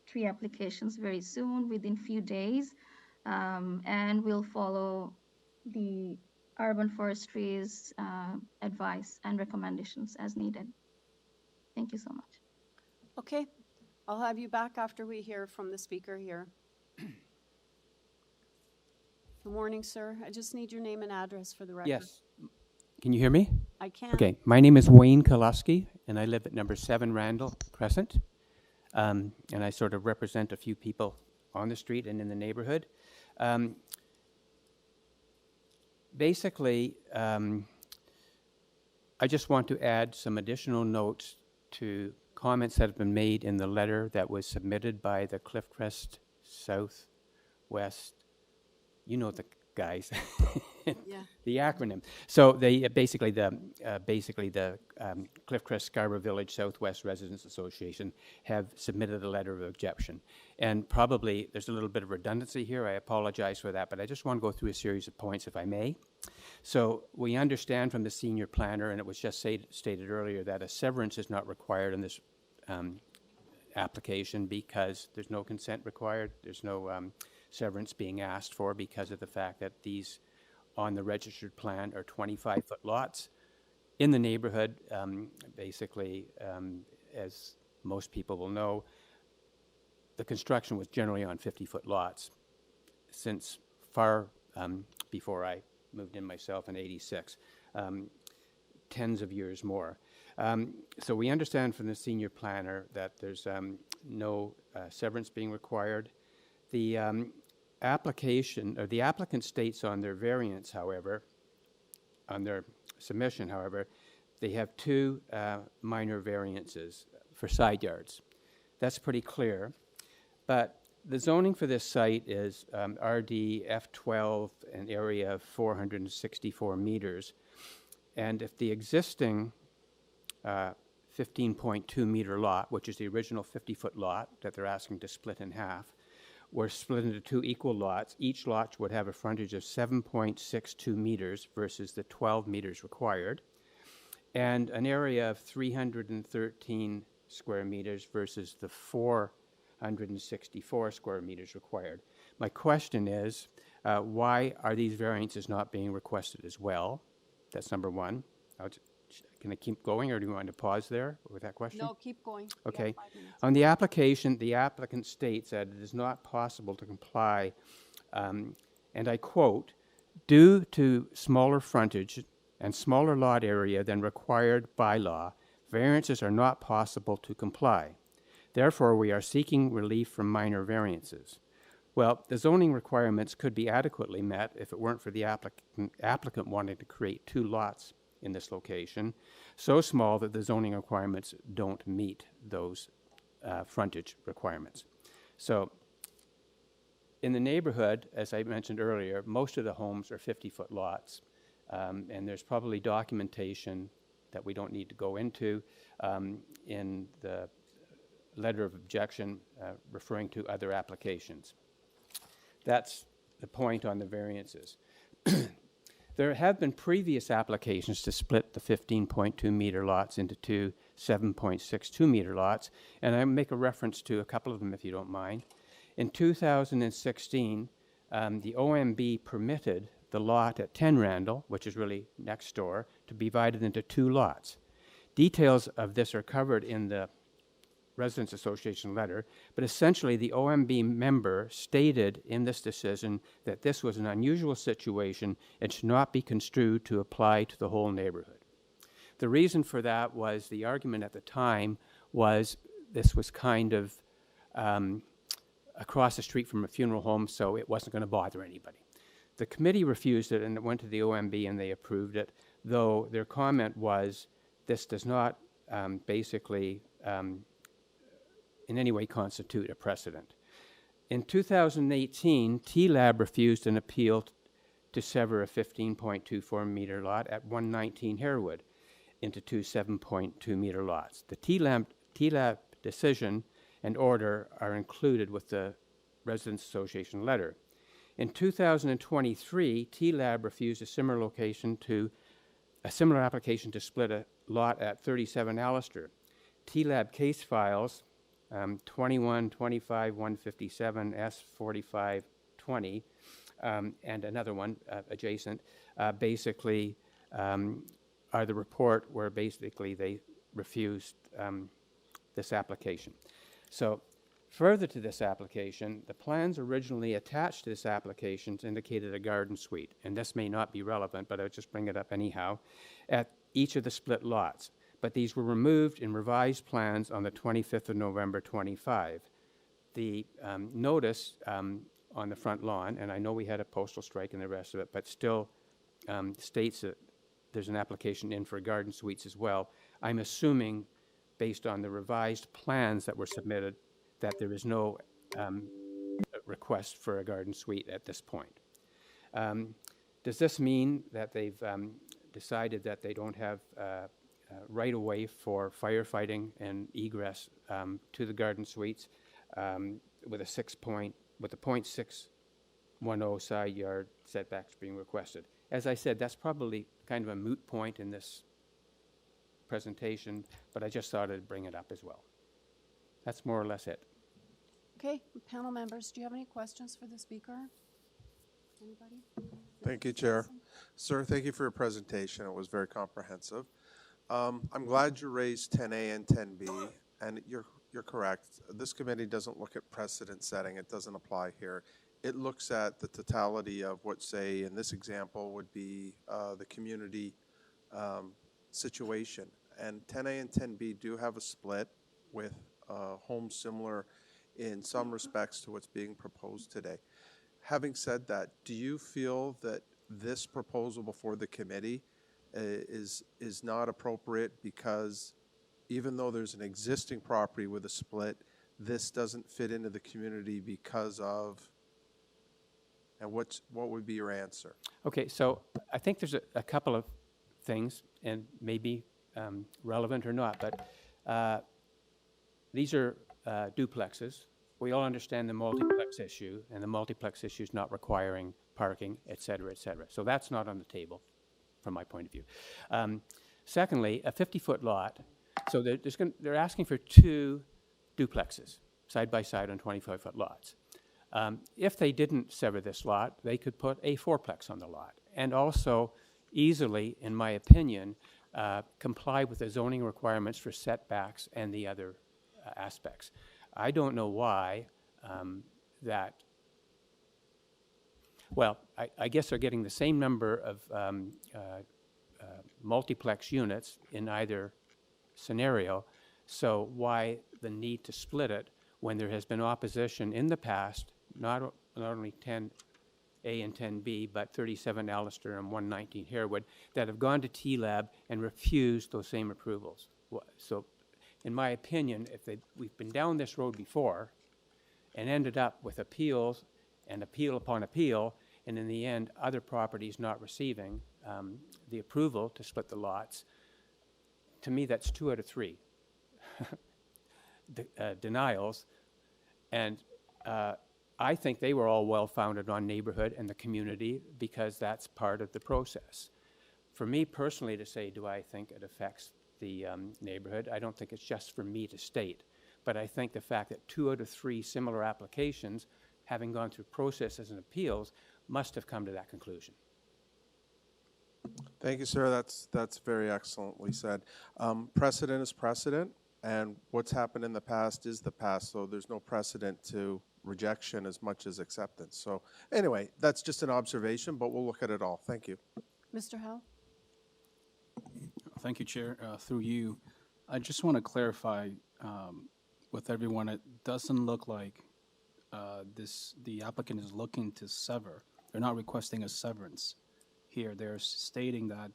tree applications very soon, within few days, and we'll follow the urban forestry's advice and recommendations as needed. Thank you so much. Okay, I'll have you back after we hear from the speaker here. Good morning, sir. I just need your name and address for the record. Yes. Can you hear me? I can. Okay. My name is Wayne Kolaski, and I live at number 7 Randall Crescent. And I sort of represent a few people on the street and in the neighborhood. Basically, I just want to add some additional notes to comments that have been made in the letter that was submitted by the Cliffcrest Southwest, you know the guys, yeah. The acronym. So they basically the Cliffcrest Scarborough Village Southwest Residents Association have submitted a letter of objection. And probably there's a little bit of redundancy here. I apologize for that, but I just want to go through a series of points, if I may. So we understand from the senior planner, and it was just stated earlier, that a severance is not required in this application because there's no consent required. There's no severance being asked for because of the fact that these on the registered plan are 25-foot lots. In the neighborhood, basically, as most people will know, the construction was generally on 50-foot lots since far before I moved in myself in '86, tens of years more. So we understand from the senior planner that there's no severance being required. The application, or the applicant states on their variance, however, on their submission, however, they have 2 minor variances for side yards. That's pretty clear. But the zoning for this site is RD F12, an area of 464 meters. And if the existing 15.2 meter lot, which is the original 50-foot lot that they're asking to split in half, were split into 2 equal lots, each lot would have a frontage of 7.62 meters versus the 12 meters required, and an area of 313 square meters versus the 464 square meters required. My question is, why are these variances not being requested as well? That's number one. Can I keep going, or do you want to pause there with that question? No, keep going. Okay. Yeah, 5 minutes. On the application, the applicant states that it is not possible to comply, and I quote, due to smaller frontage and smaller lot area than required by law, variances are not possible to comply. Therefore, we are seeking relief from minor variances. Well, the zoning requirements could be adequately met if it weren't for the applicant wanting to create 2 lots in this location, so small that the zoning requirements don't meet those frontage requirements. So in the neighborhood, as I mentioned earlier, most of the homes are 50-foot lots, and there's probably documentation that we don't need to go into in the letter of objection referring to other applications. That's the point on the variances. There have been previous applications to split the 15.2 meter lots into 2 7.62 meter lots, and I make a reference to a couple of them if you don't mind. In 2016, the OMB permitted the lot at 10 Randall, which is really next door, to be divided into 2 lots. Details of this are covered in the Residents Association letter, but essentially the OMB member stated in this decision that this was an unusual situation and should not be construed to apply to the whole neighborhood. The reason for that was the argument at the time was this was kind of across the street from a funeral home, so it wasn't going to bother anybody. The committee refused it, and it went to the OMB, and they approved it, though their comment was this does not basically in any way constitute a precedent. In 2018, TLAB refused an appeal to sever a 15.24 meter lot at 119 Harewood into 2 7.2 meter lots. The TLAB decision and order are included with the Residents Association letter. In 2023, TLAB refused a similar application to split a lot at 37 Allister. TLAB case files 21, 25, 157, S45, 20, and another one adjacent, basically are the report where basically they refused this application. So further to this application, the plans originally attached to this application indicated a garden suite, and this may not be relevant, but I'll just bring it up anyhow, at each of the split lots. But these were removed in revised plans on the 25th of November 25. The notice on the front lawn, and I know we had a postal strike and the rest of it, but still states that there's an application in for garden suites as well. I'm assuming, based on the revised plans that were submitted, that there is no request for a garden suite at this point. Does this mean that they've decided that they don't have right away for firefighting and egress to the garden suites with a 0.610 side yard setbacks being requested? As I said, that's probably kind of a moot point in this presentation, but I just thought I'd bring it up as well. That's more or less it. Okay, panel members, do you have any questions for the speaker? Anybody? Thank you, Chair. Sir, thank you for your presentation. It was very comprehensive. I'm glad you raised 10A and 10B, and you're correct. This committee doesn't look at precedent setting. It doesn't apply here. It looks at the totality of what, say, in this example, would be the community situation. And 10A and 10B do have a split with homes similar in some respects to what's being proposed today. Having said that, do you feel that this proposal before the committee is not appropriate because even though there's an existing property with a split, this doesn't fit into the community because of, and what would be your answer? Okay, so I think there's a couple of things, and maybe relevant or not, but these are duplexes. We all understand the multiplex issue, and the multiplex issue is not requiring parking, et cetera, et cetera. So that's not on the table from my point of view. Secondly, a 50-foot lot, so they're asking for 2 duplexes side by side on 25-foot lots. If they didn't sever this lot, they could put a 4-plex on the lot. And also, easily, in my opinion, comply with the zoning requirements for setbacks and the other aspects. I don't know why that, well, I guess they're getting the same number of multiplex units in either scenario, so why the need to split it when there has been opposition in the past, not only 10A and 10B, but 37 Allister and 119 Harewood, that have gone to TLAB and refused those same approvals. So, in my opinion, if we've been down this road before and ended up with appeals and appeal upon appeal, and in the end, other properties not receiving the approval to split the lots, to me, that's 2 out of 3 denials. And I think they were all well-founded on neighborhood and the community because that's part of the process. For me personally to say, do I think it affects the neighborhood, I don't think it's just for me to state. But I think the fact that 2 out of 3 similar applications, having gone through processes and appeals, must have come to that conclusion. Thank you, sir. That's very excellently said. Precedent is precedent, and what's happened in the past is the past, so there's no precedent to rejection as much as acceptance. So anyway, that's just an observation, but we'll look at it all. Thank you. Mr. Howe? Thank you, Chair. Through you, I just want to clarify with everyone, it doesn't look like the applicant is looking to sever. They're not requesting a severance here. They're stating that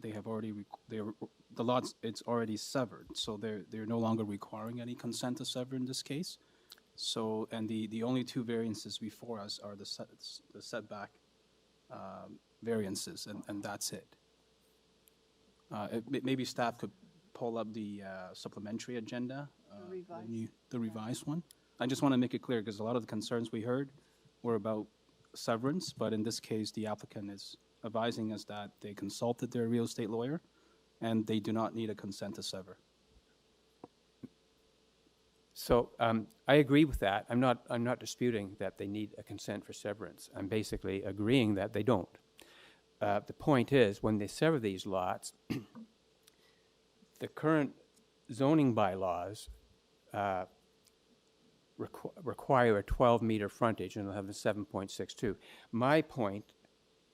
they have already, the lots, it's already severed, so they're no longer requiring any consent to sever in this case. So, and the only 2 variances before us are the setback variances, and that's it. Maybe staff could pull up the supplementary agenda, the revised one. I just want to make it clear because a lot of the concerns we heard were about severance, but in this case, the applicant is advising us that they consulted their real estate lawyer and they do not need a consent to sever. So I agree with that. I'm not disputing that they need a consent for severance. I'm basically agreeing that they don't. The point is, when they sever these lots, the current zoning bylaws require a 12-meter frontage, and they'll have a 7.62. My point,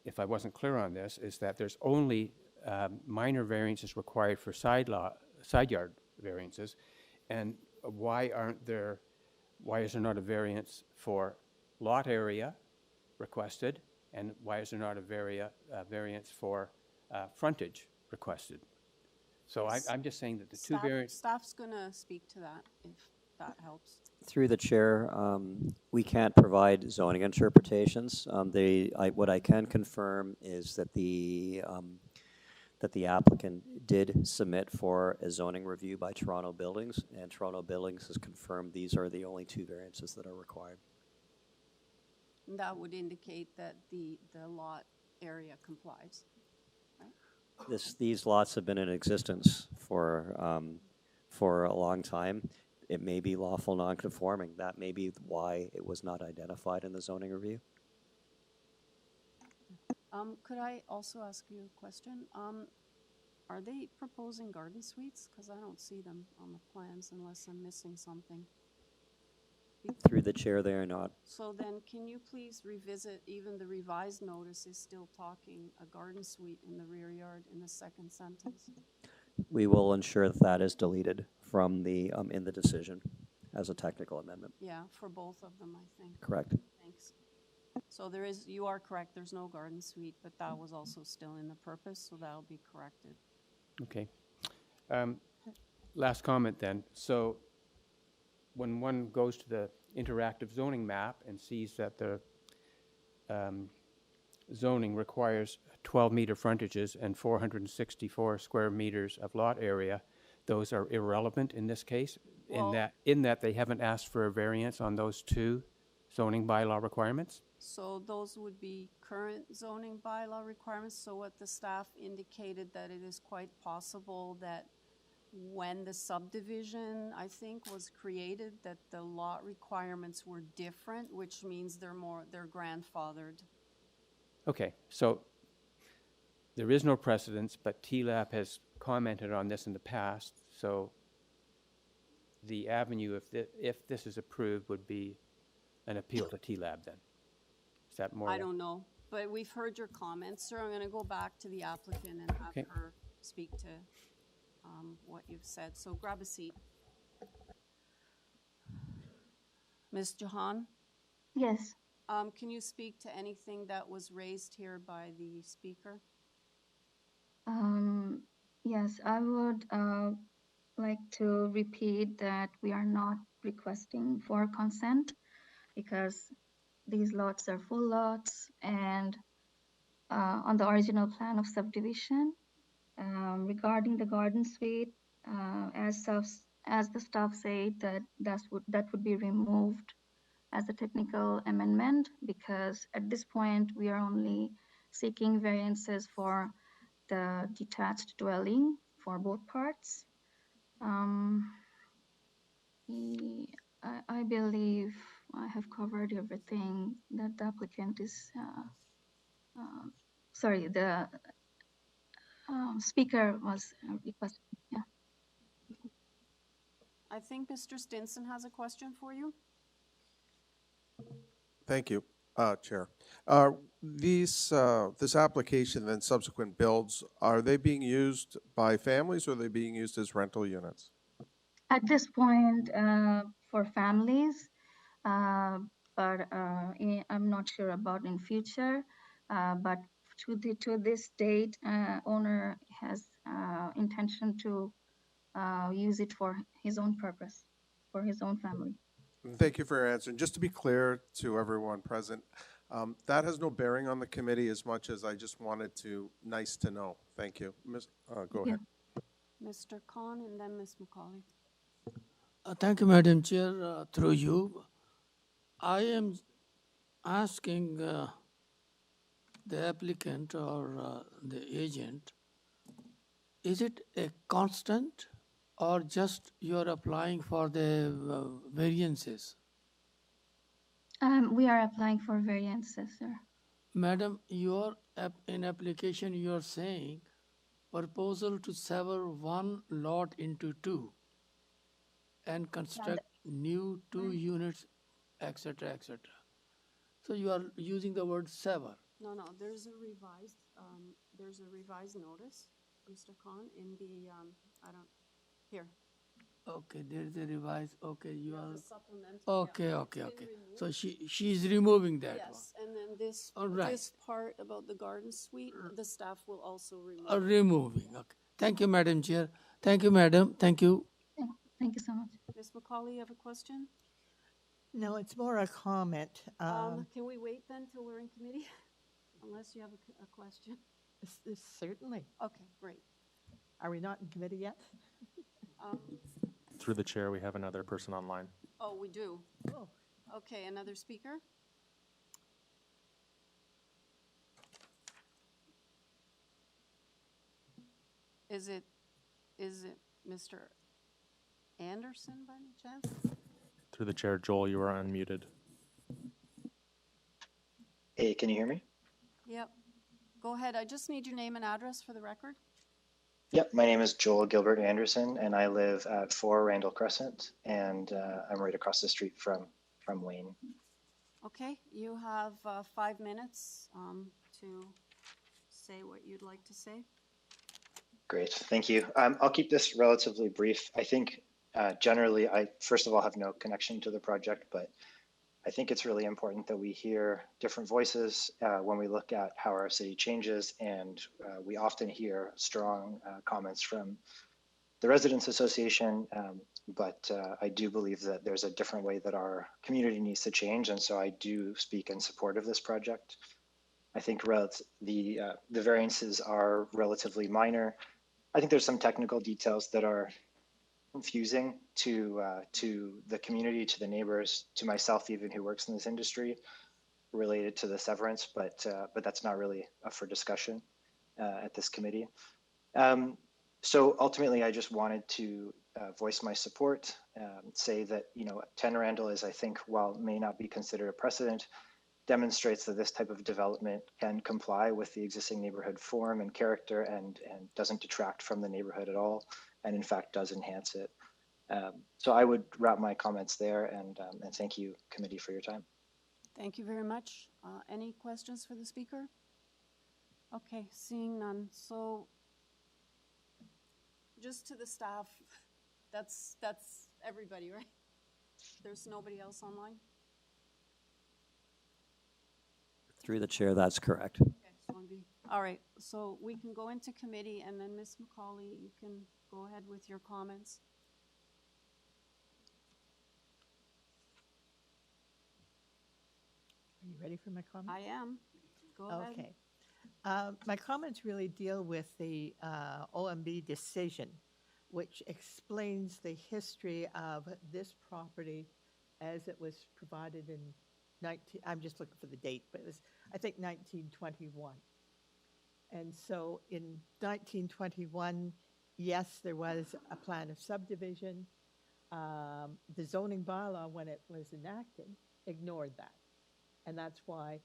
if I wasn't clear on this, is that there's only minor variances required for side yard variances, and why is there not a variance for lot area requested, and why is there not a variance for frontage requested? So I'm just saying that the two variants. Staff's going to speak to that, if that helps. Through the chair, we can't provide zoning interpretations. What I can confirm is that the applicant did submit for a zoning review by Toronto Buildings, and Toronto Buildings has confirmed these are the only 2 variances that are required. And that would indicate that the lot area complies, right? These lots have been in existence for a long time. It may be lawful non-conforming. That may be why it was not identified in the zoning review. Could I also ask you a question? Are they proposing garden suites? Because I don't see them on the plans unless I'm missing something. Through the chair, they are not. So then can you please revisit, even the revised notice is still talking a garden suite in the rear yard in the 2nd sentence? We will ensure that that is deleted from the in the decision as a technical amendment. Yeah, for both of them, I think. Correct. Thanks. So you are correct, there's no garden suite, but that was also still in the purpose, so that'll be corrected. Okay. Last comment then. So when one goes to the interactive zoning map and sees that the zoning requires 12-meter frontages and 464 square meters of lot area, those are irrelevant in this case, well, in that they haven't asked for a variance on those 2 zoning bylaw requirements? So those would be current zoning bylaw requirements. So what the staff indicated, that it is quite possible that when the subdivision, I think, was created, that the lot requirements were different, which means they're grandfathered. Okay, so There is no precedence, but TLAB has commented on this in the past, so the avenue, if this is approved, would be an appeal to TLAB then. Is that more? I don't know, but we've heard your comments, sir. I'm going to go back to the applicant and have Okay. her speak to what you've said. So grab a seat. Ms. Jahan? Yes. Can you speak to anything that was raised here by the speaker? Yes, I would like to repeat that we are not requesting for consent because these lots are full lots, and on the original plan of subdivision, regarding the garden suite, as the staff said, that would be removed as a technical amendment, because at this point we are only seeking variances for the detached dwelling for both parts. I believe I have covered everything that the applicant is, sorry, the speaker was requesting. Yeah. I think Mr. Stinson has a question for you. Thank you, Chair. This application and subsequent builds, are they being used by families or are they being used as rental units? At this point, for families, but I'm not sure about in future. But to this date, owner has intention to use it for his own purpose, for his own family. Thank you for your answer. And just to be clear to everyone present, that has no bearing on the committee as much as I just wanted to, nice to know. Thank you. Go ahead. Mr. Khan and then Ms. Macaulay. Thank you, Madam Chair. Through you, I am asking the applicant or the agent, is it a constant or just you're applying for the variances? We are applying for variances, sir. Madam, in application you're saying proposal to sever one lot into two and construct new 2 units, etc., etc. So you are using the word sever. No, there's a revised notice, Mr. Khan, in the, here. Okay, there is a revised, okay, you are, supplemental. okay. So she's removing that Yes, and then this, one. All right. this part about the garden suite, the staff will also remove. Removing, okay. Thank you, Madam Chair. Thank you, Madam. Thank you. Thank you so much. Ms. Macaulay, you have a question? No, it's more a comment. Can we wait then till we're in committee? Unless you have a question. Certainly. Okay, great. Are we not in committee yet? Through the chair, we have another person online. Oh, we do? Oh. Okay, another speaker? Is it Mr. Anderson by any chance? Through the chair, Joel, you are unmuted. Hey, can you hear me? Yep. Go ahead. I just need your name and address for the record. Yep, my name is Joel Gilbert Anderson, and I live at 4 Randall Crescent, and I'm right across the street from Wayne. Okay, you have 5 minutes to say what you'd like to say. Great, thank you. I'll keep this relatively brief. I think generally, I first of all have no connection to the project, but I think it's really important that we hear different voices when we look at how our city changes, and we often hear strong comments from the Residents Association, but I do believe that there's a different way that our community needs to change, and so I do speak in support of this project. I think the variances are relatively minor. I think there's some technical details that are confusing to the community, to the neighbors, to myself even who works in this industry, related to the severance, but that's not really up for discussion at this committee. So ultimately, I just wanted to voice my support, say that 10 Randall is, I think, while may not be considered a precedent, demonstrates that this type of development can comply with the existing neighborhood form and character and doesn't detract from the neighborhood at all, and in fact does enhance it. So I would wrap my comments there, and thank you, committee, for your time. Thank you very much. Any questions for the speaker? Okay, seeing none. So just to the staff, that's everybody, right? There's nobody else online? Through the chair, that's correct. Okay, all right, so we can go into committee, and then Ms. McCauley, you can go ahead with your comments. Are you ready for my comment? I am. Go ahead. Okay. My comments really deal with the OMB decision, which explains the history of this property as it was provided in I'm just looking for the date, but it was, I think, 1921. And so in 1921, yes, there was a plan of subdivision. The zoning bylaw, when it was enacted, ignored that. And that's why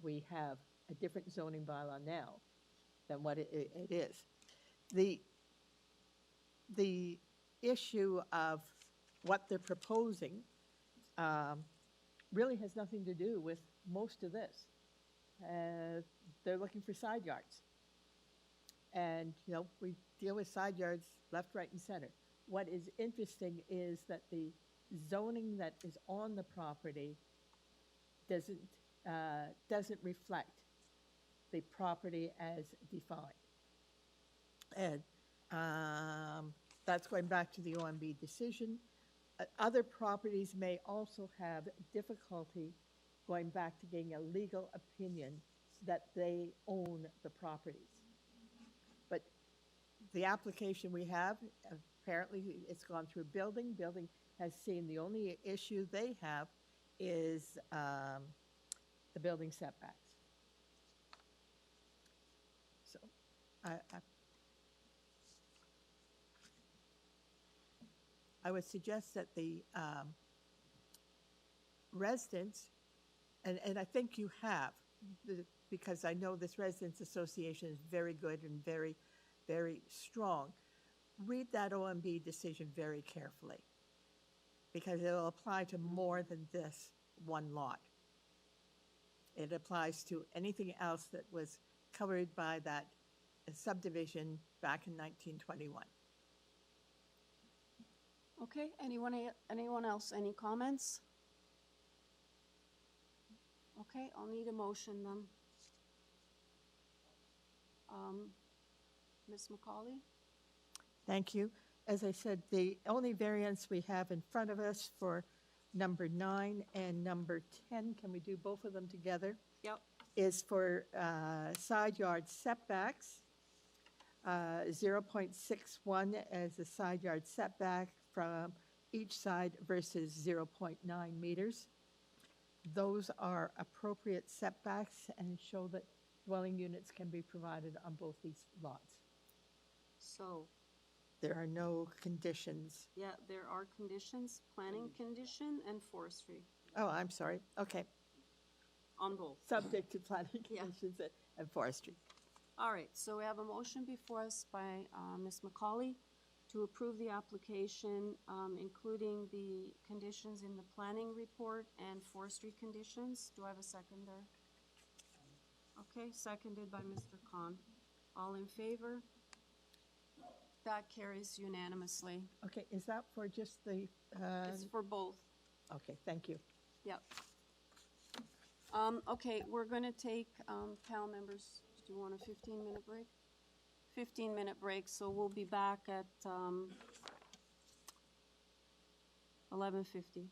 we have a different zoning bylaw now than what it is. The issue of what they're proposing really has nothing to do with most of this. They're looking for side yards. And, you know, we deal with side yards left, right, and center. What is interesting is that the zoning that is on the property doesn't reflect the property as defined. And that's going back to the OMB decision. Other properties may also have difficulty going back to getting a legal opinion that they own the properties. But the application we have, apparently it's gone through building. Building has seen the only issue they have is the building setbacks. So I would suggest that the residents, and I think you have, because I know this residents association is very good and very, very strong. Read that OMB decision very carefully, because it will apply to more than this one lot. It applies to anything else that was covered by that subdivision back in 1921. Okay, anyone else, any comments? Okay, I'll need a motion then. Ms. McCauley? Thank you. As I said, the only variance we have in front of us for number 9 and number 10, can we do both of them together? Yep. Is for side yard setbacks, 0.61 as a side yard setback from each side versus 0.9 meters. Those are appropriate setbacks and show that dwelling units can be provided on both these lots. So, There are no conditions. yeah, there are conditions, planning condition and forestry Oh, I'm sorry. Okay. on both. Subject to planning Yeah. conditions and forestry. All right, so we have a motion before us by Ms. McCauley to approve the application, including the conditions in the planning report and forestry conditions. Do I have a seconder? Okay, seconded by Mr. Khan. All in favor? That carries unanimously. Okay, is that for just the? It's for both. Okay, thank you. Yep. Okay, we're going to take, panel members, do you want a 15-minute break? 15-minute break, so we'll be back at 11:50.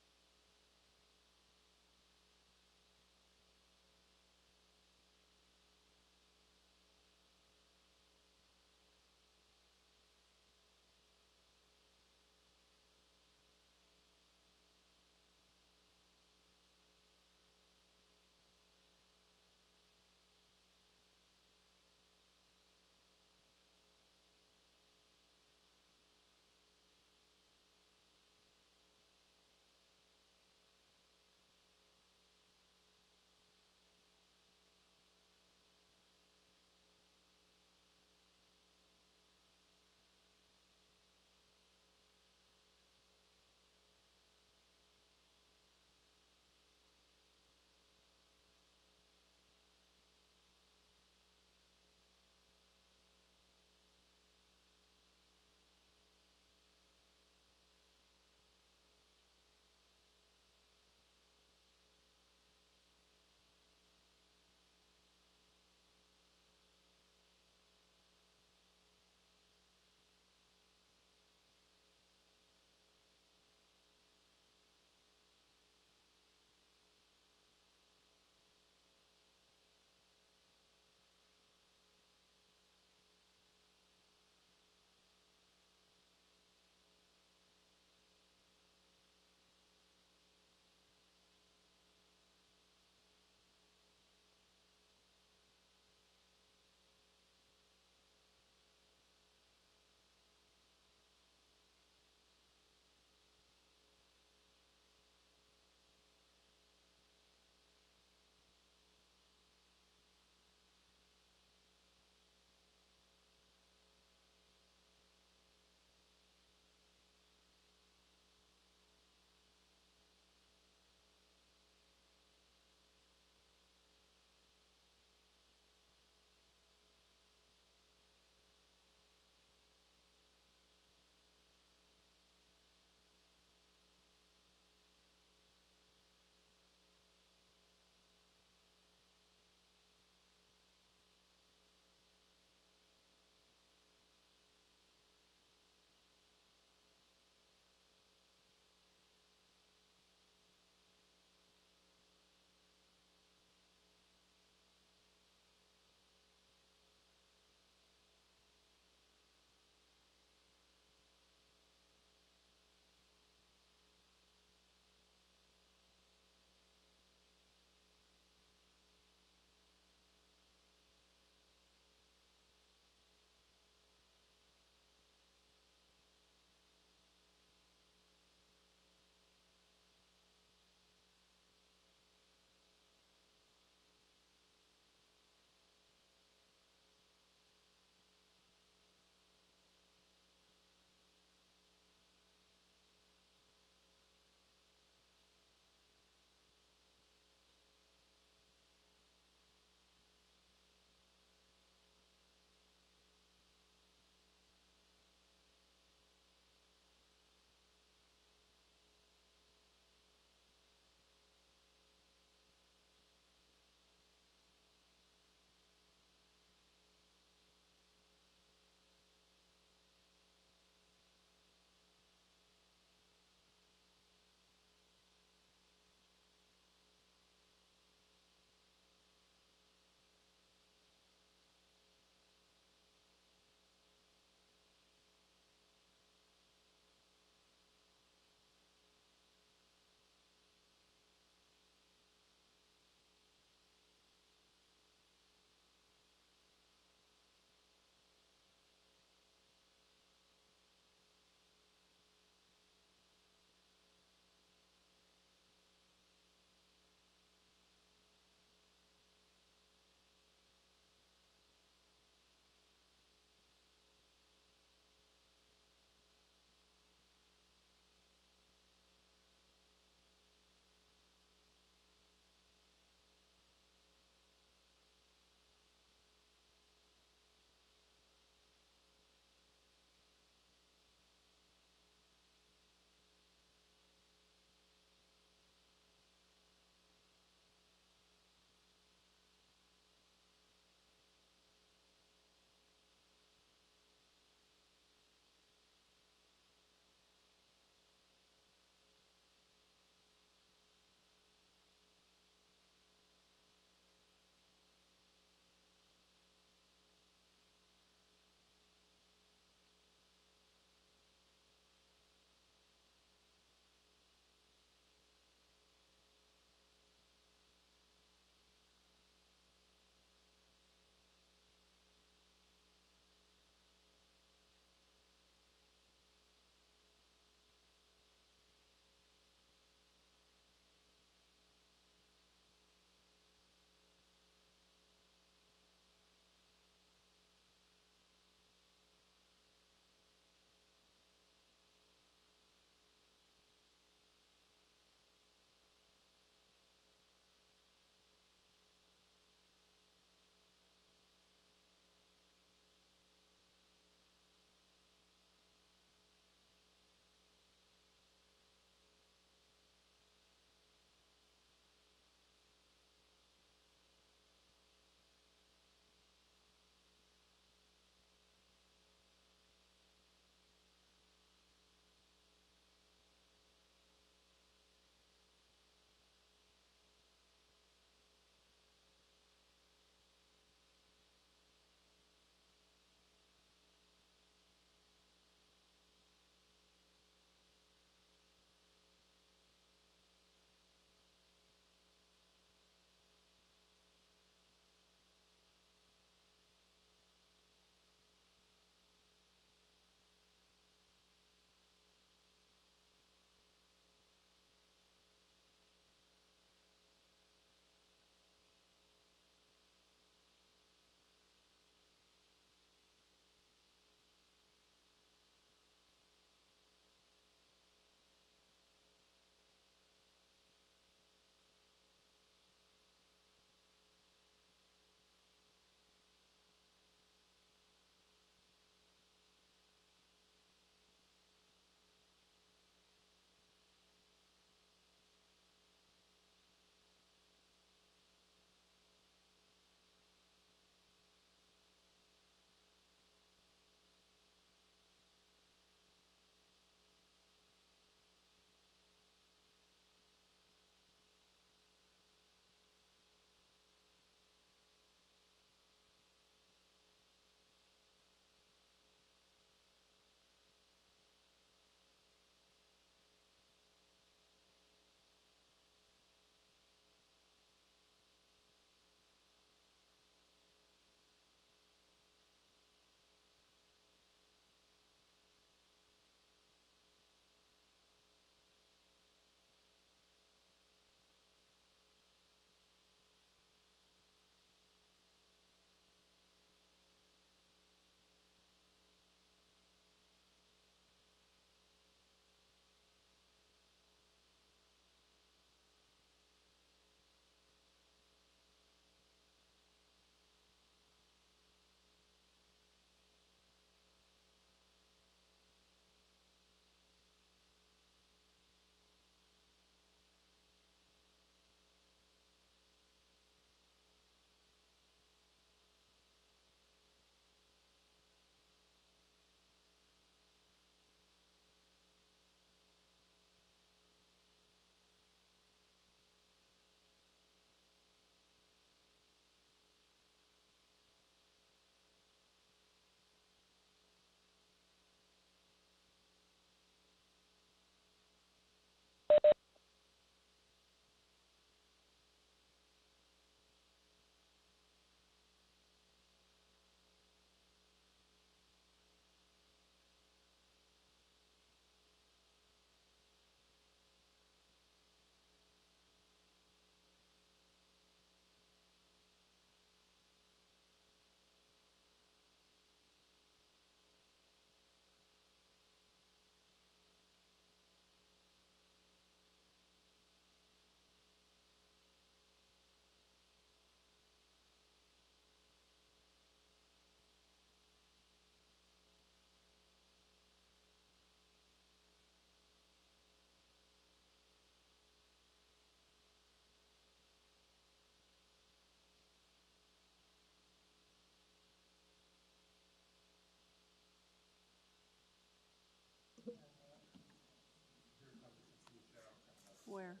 Where?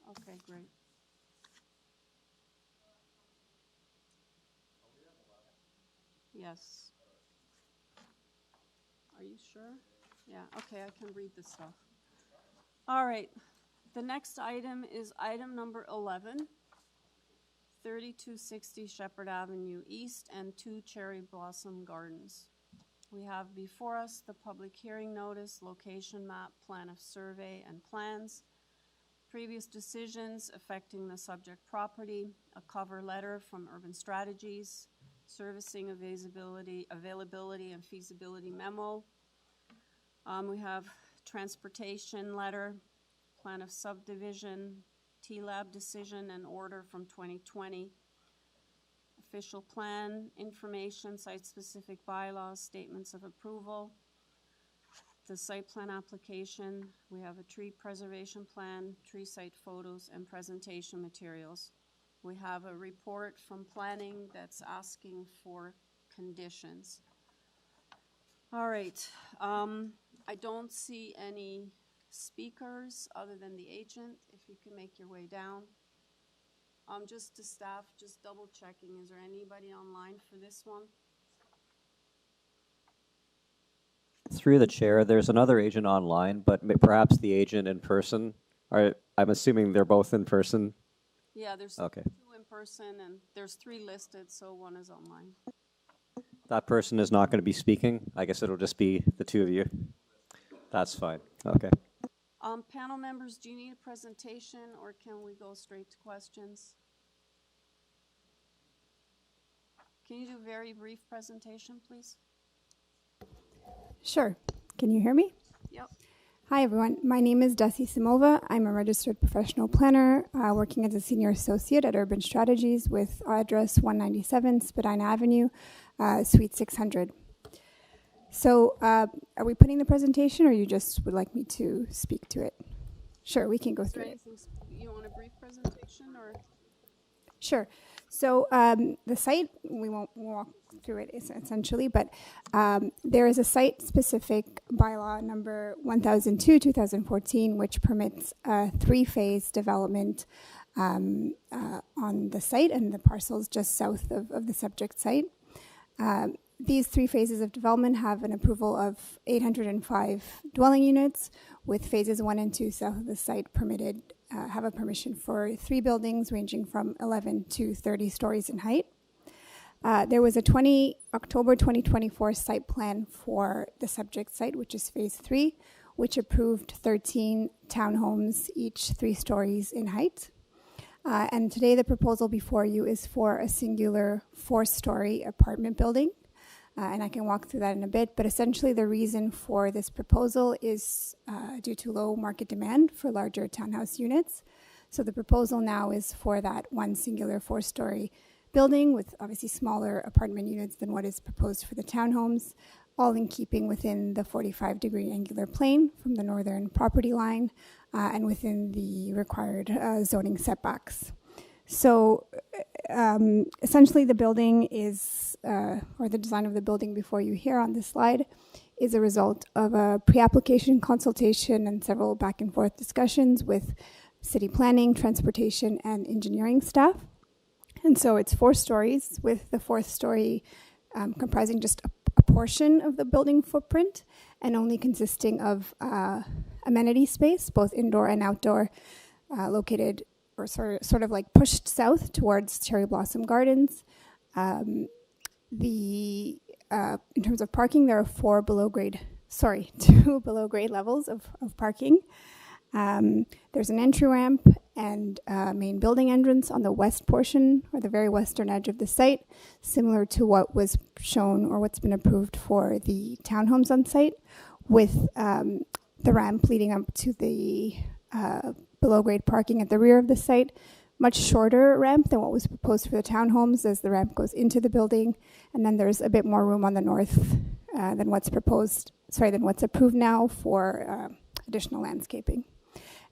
Okay, great. Yes. Are you sure? Yeah, okay, I can read this stuff. All right, the next item is item number 11, 3260 Shepherd Avenue East and 2 Cherry Blossom Gardens. We have before us the public hearing notice, location map, plan of survey, and plans, previous decisions affecting the subject property, a cover letter from Urban Strategies, servicing availability and feasibility memo. We have transportation letter, plan of subdivision, T-Lab decision and order from 2020, official plan, information, site-specific bylaws, statements of approval, the site plan application. We have a tree preservation plan, tree site photos, and presentation materials. We have a report from planning that's asking for conditions. All right, I don't see any speakers other than the agent. If you can make your way down. Just to staff, just double checking, is there anybody online for this one? Through the chair, there's another agent online, but perhaps the agent in person. I'm assuming they're both in person. Yeah, there's okay. 2 in person and there's 3 listed, so 1 is online. That person is not going to be speaking. I guess it'll just be the 2 of you. That's fine. Okay. Panel members, do you need a presentation or can we go straight to questions? Can you do a very brief presentation, please? Sure. Can you hear me? Yep. Hi, everyone. My name is Desi Simova. I'm a registered professional planner working as a senior associate at Urban Strategies with address 197 Spadina Avenue, Suite 600. So are we putting the presentation or you just would like me to speak to it? Sure, we can go through it. You want a brief presentation or? Sure. So the site, we won't walk through it essentially, but there is a site-specific bylaw number 1002/2014, which permits a 3-phase development on the site and the parcels just south of the subject site. These 3 phases of development have an approval of 805 dwelling units, with phases 1 and 2 south of the site permitted have a permission for 3 buildings ranging from 11 to 30 stories in height. There was a October 2024 site plan for the subject site, which is phase 3, which approved 13 townhomes, each 3 stories in height. And today the proposal before you is for a singular 4-story apartment building. And I can walk through that in a bit, but essentially the reason for this proposal is due to low market demand for larger townhouse units. So the proposal now is for that one singular 4-story building with obviously smaller apartment units than what is proposed for the townhomes, all in keeping within the 45-degree angular plane from the northern property line and within the required zoning setbacks. So essentially the building is, or the design of the building before you here on this slide, is a result of a pre-application consultation and several back and forth discussions with city planning, transportation, and engineering staff. And so it's 4 stories, with the 4th story comprising just a portion of the building footprint and only consisting of amenity space, both indoor and outdoor, located or sort of like pushed south towards Cherry Blossom Gardens. In terms of parking, there are 2 below grade levels of parking. There's an entry ramp and main building entrance on the west portion, or the very western edge of the site, similar to what was shown or what's been approved for the townhomes on site, with the ramp leading up to the below-grade parking at the rear of the site. Much shorter ramp than what was proposed for the townhomes, as the ramp goes into the building, and then there's a bit more room on the north than what's approved now for additional landscaping.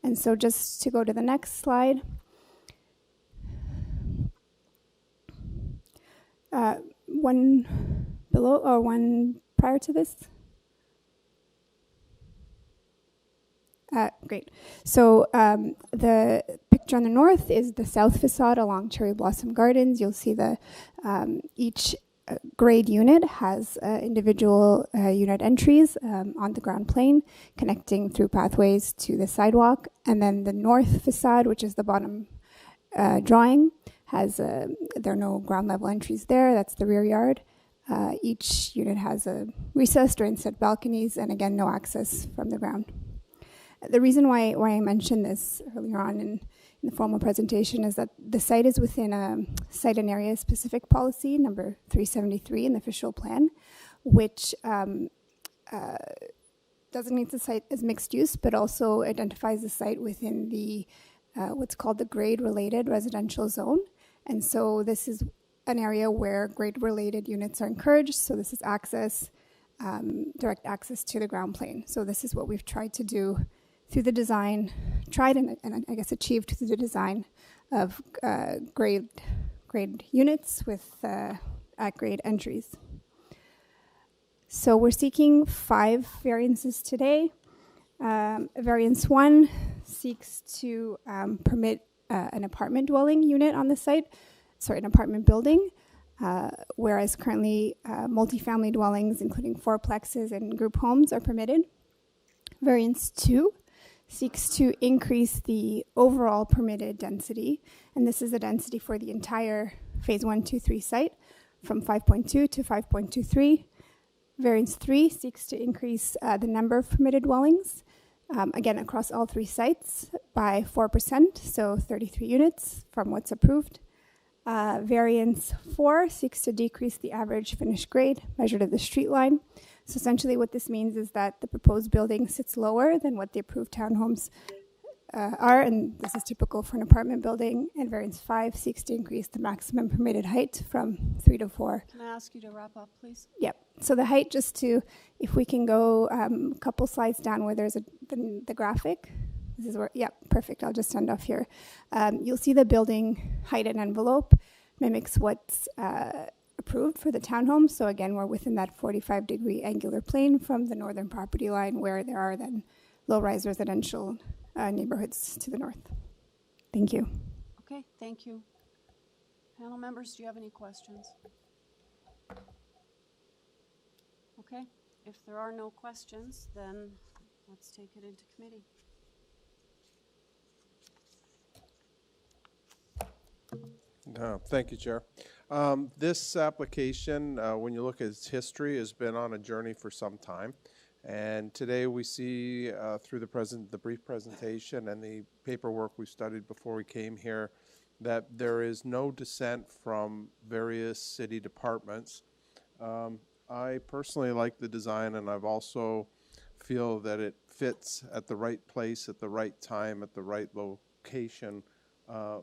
And so just to go to the next slide. One below, or one prior to this. Great. So the picture on the north is the south facade along Cherry Blossom Gardens. You'll see the each grade unit has individual unit entries on the ground plane, connecting through pathways to the sidewalk. And then the north facade, which is the bottom drawing, has there are no ground level entries there. That's the rear yard. Each unit has a recessed or inset balconies, and again, no access from the ground. The reason why I mentioned this earlier on in the formal presentation is that the site is within a site and area specific policy, number 373 in the official plan, which designates the site as mixed use, but also identifies the site within the what's called the grade-related residential zone. And so this is an area where grade-related units are encouraged. So this is access, direct access to the ground plane. So this is what we've tried to do through the design, and I guess achieved through the design of grade units with at-grade entries. So we're seeking 5 variances today. Variance 1 seeks to permit an apartment dwelling unit on the site, an apartment building, whereas currently multifamily dwellings, including fourplexes and group homes, are permitted. Variance 2 seeks to increase the overall permitted density, and this is the density for the entire phase 1, 2, 3 site from 5.2 to 5.23. Variance 3 seeks to increase the number of permitted dwellings, again across all 3 sites by 4%, so 33 units from what's approved. Variance 4 seeks to decrease the average finished grade measured at the street line. So essentially what this means is that the proposed building sits lower than what the approved townhomes are, and this is typical for an apartment building. And variance 5 seeks to increase the maximum permitted height from 3 to 4. Can I ask you to wrap up, please? Yep. So the height, just to, if we can go a couple slides down where there's the graphic. This is where, yeah, perfect. I'll just end off here. You'll see the building height and envelope mimics what's approved for the townhome. So again, we're within that 45-degree angular plane from the northern property line, where there are then low-rise residential neighborhoods to the north. Thank you. Okay, thank you. Panel members, do you have any questions? Okay, if there are no questions, then let's take it into committee. Thank you, Chair. This application, when you look at its history, has been on a journey for some time. And today we see through the brief presentation and the paperwork we studied before we came here that there is no dissent from various city departments. I personally like the design, and I've also feel that it fits at the right place, at the right time, at the right location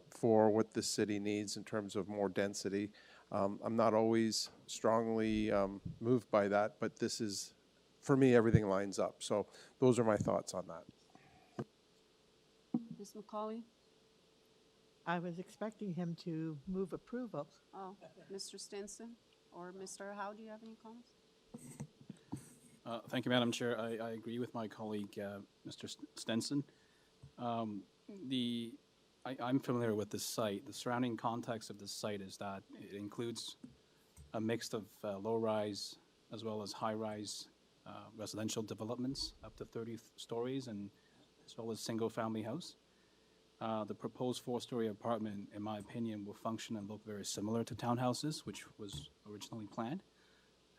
for what the city needs in terms of more density. I'm not always strongly moved by that, but this is, for me, everything lines up. So those are my thoughts on that. Ms. McCauley? I was expecting him to move approval. Oh, Mr. Stinson or Mr. Howe, do you have any comments? Thank you, Madam Chair. I agree with my colleague, Mr. Stenson. I'm familiar with this site. The surrounding context of this site is that it includes a mix of low-rise as well as high-rise residential developments up to 30 stories, and as well as single-family house. The proposed 4-story apartment, in my opinion, will function and look very similar to townhouses, which was originally planned.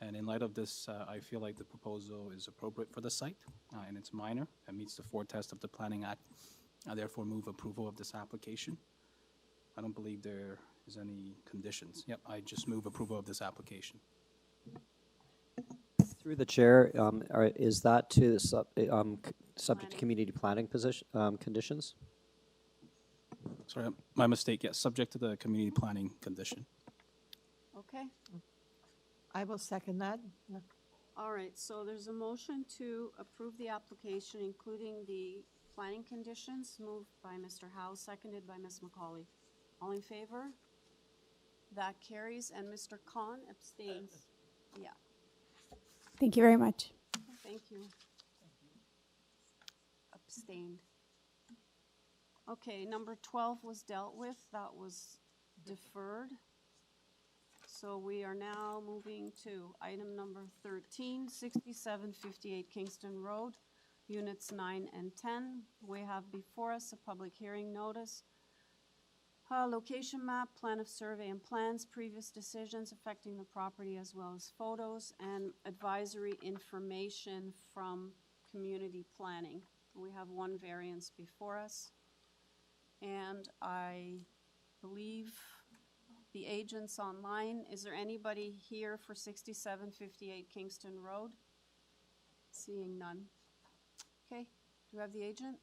And in light of this, I feel like the proposal is appropriate for the site, and it's minor and meets the 4 tests of the Planning Act. I therefore move approval of this application. I don't believe there is any conditions. Yep, I just move approval of this application. Through the chair, is that to subject to community planning conditions? Sorry, my mistake. Yes, subject to the community planning condition. Okay. I will second that. Yeah. All right, so there's a motion to approve the application, including the planning conditions, moved by Mr. Howe, seconded by Ms. McCauley. All in favor? That carries, and Mr. Khan abstains. Yeah. Thank you very much. Thank you. abstained. Okay, number 12 was dealt with. That was deferred. So we are now moving to item number 13, 6758 Kingston Road, units 9 and 10. We have before us a public hearing notice, location map, plan of survey and plans, previous decisions affecting the property as well as photos, and advisory information from community planning. We have one variance before us, and I believe the agent's online. Is there anybody here for 6758 Kingston Road? Seeing none. Okay, do we have the agent?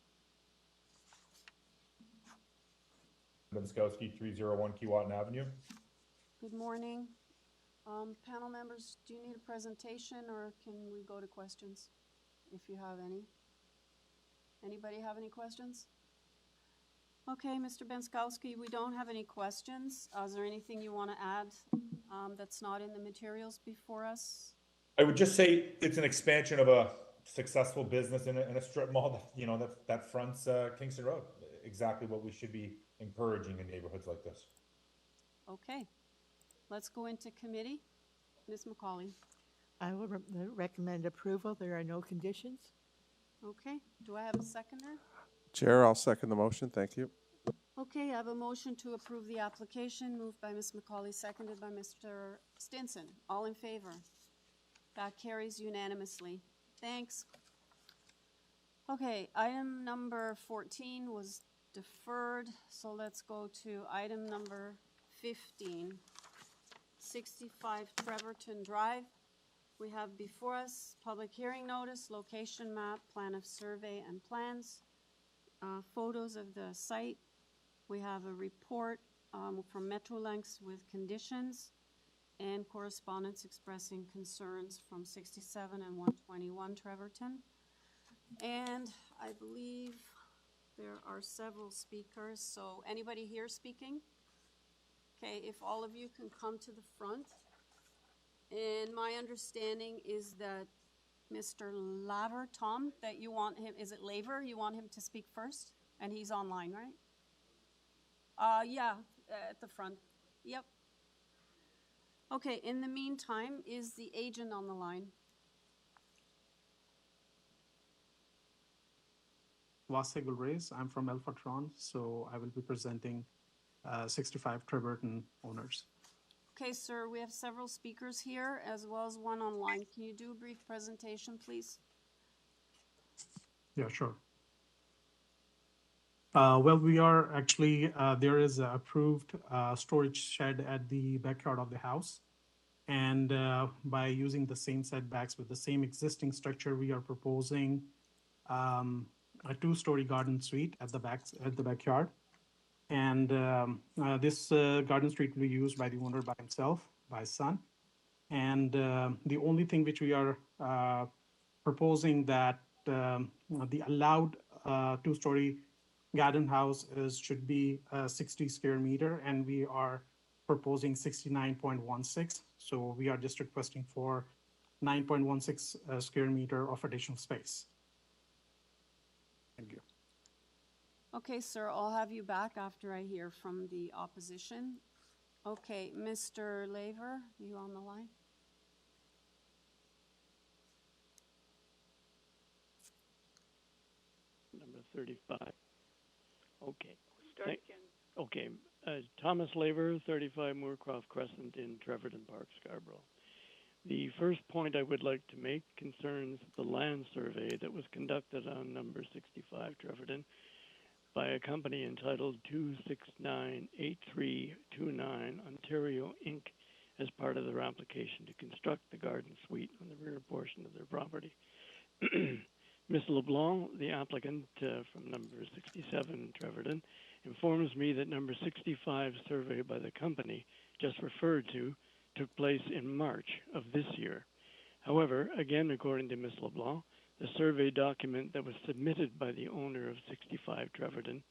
Benskowski, 301 Keewatin Avenue. Good morning. Panel members, do you need a presentation or can we go to questions if you have any? Anybody have any questions? Okay, Mr. Benskowski, we don't have any questions. Is there anything you want to add that's not in the materials before us? I would just say it's an expansion of a successful business in a strip mall that, you know, that fronts Kingston Road. Exactly what we should be encouraging in neighborhoods like this. Okay, let's go into committee. Ms. McCauley. I will recommend approval. There are no conditions. Okay, do I have a seconder? Chair, I'll second the motion. Thank you. Okay, I have a motion to approve the application, moved by Ms. McCauley, seconded by Mr. Stinson. All in favor? That carries unanimously. Thanks. Okay, item number 14 was deferred, so let's go to item number 15, 65 Treverton Drive. We have before us public hearing notice, location map, plan of survey and plans, photos of the site. We have a report from Metrolinx with conditions and correspondence expressing concerns from 67 and 121 Treverton. And I believe there are several speakers, so anybody here speaking? Okay, if all of you can come to the front. And my understanding is that Mr. Laver, Tom, that you want him, is it Laver? You want him to speak first? And he's online, right? Yeah, at the front. Yep. Okay, in the meantime, is the agent on the line? Vasegul Reyes. I'm from Alphatron, so I will be presenting 65 Treverton owners. Okay, sir, we have several speakers here as well as one online. Can you do a brief presentation, please? Yeah, sure. Well, we are actually, there is an approved storage shed at the backyard of the house. And by using the same setbacks with the same existing structure, we are proposing a two-story garden suite at the backyard. And this garden suite will be used by the owner by himself, by his son. And the only thing which we are proposing that the allowed two-story garden house should be 60 square meter, and we are proposing 69.16. So we are just requesting for 9.16 square meter of additional space. Thank you. Okay, sir, I'll have you back after I hear from the opposition. Okay, Mr. Laver, are you on the line? Number 35. Okay. Start again. Okay. Thomas Laver, 35 Moorcroft Crescent in Treverton Park, Scarborough. The first point I would like to make concerns the land survey that was conducted on number 65 Treverton by a company entitled 2698329 Ontario Inc. as part of their application to construct the garden suite on the rear portion of their property. Ms. LeBlanc, the applicant from number 67 Treverton, informs me that number 65 survey by the company just referred to took place in March of this year. However, again, according to Ms. LeBlanc, the survey document that was submitted by the owner of 65 Treverton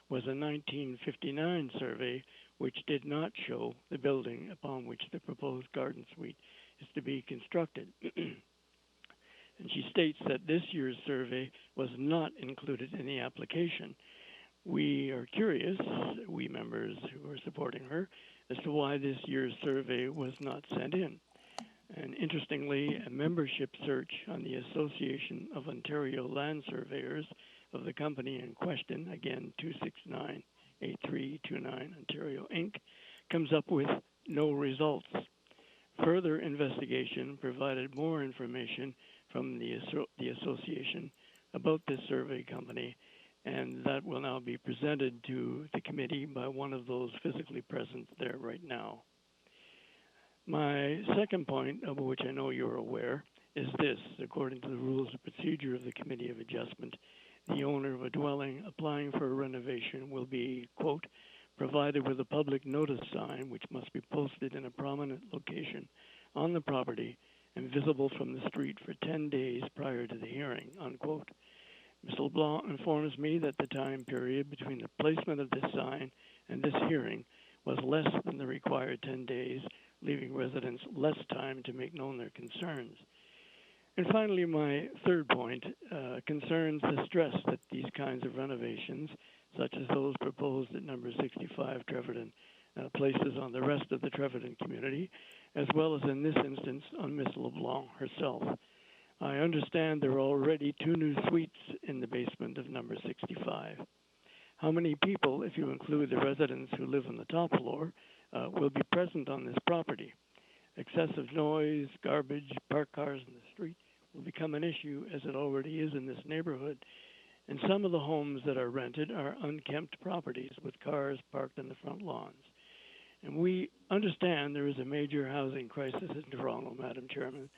was a 1959 survey which did not show the building upon which the proposed garden suite is to be constructed. And she states that this year's survey was not included in the application. We are curious, we members who are supporting her, as to why this year's survey was not sent in. And interestingly, a membership search on the Association of Ontario Land Surveyors of the company in question, again 2698329 Ontario Inc., comes up with no results. Further investigation provided more information from the association about this survey company, and that will now be presented to the committee by one of those physically present there right now. My second point, of which I know you're aware, is this. According to the rules of procedure of the Committee of Adjustment, the owner of a dwelling applying for a renovation will be, quote, provided with a public notice sign which must be posted in a prominent location on the property and visible from the street for 10 days prior to the hearing, unquote. Ms. LeBlanc informs me that the time period between the placement of this sign and this hearing was less than the required 10 days, leaving residents less time to make known their concerns. And finally, my third point concerns the stress that these kinds of renovations, such as those proposed at number 65 Treverton, places on the rest of the Treverton community, as well as in this instance on Ms. LeBlanc herself. I understand there are already 2 new suites in the basement of number 65. How many people, if you include the residents who live on the top floor, will be present on this property? Excessive noise, garbage, parked cars in the street will become an issue, as it already is in this neighborhood. And some of the homes that are rented are unkempt properties with cars parked in the front lawns. And we understand there is a major housing crisis in Toronto, Madam Chairman,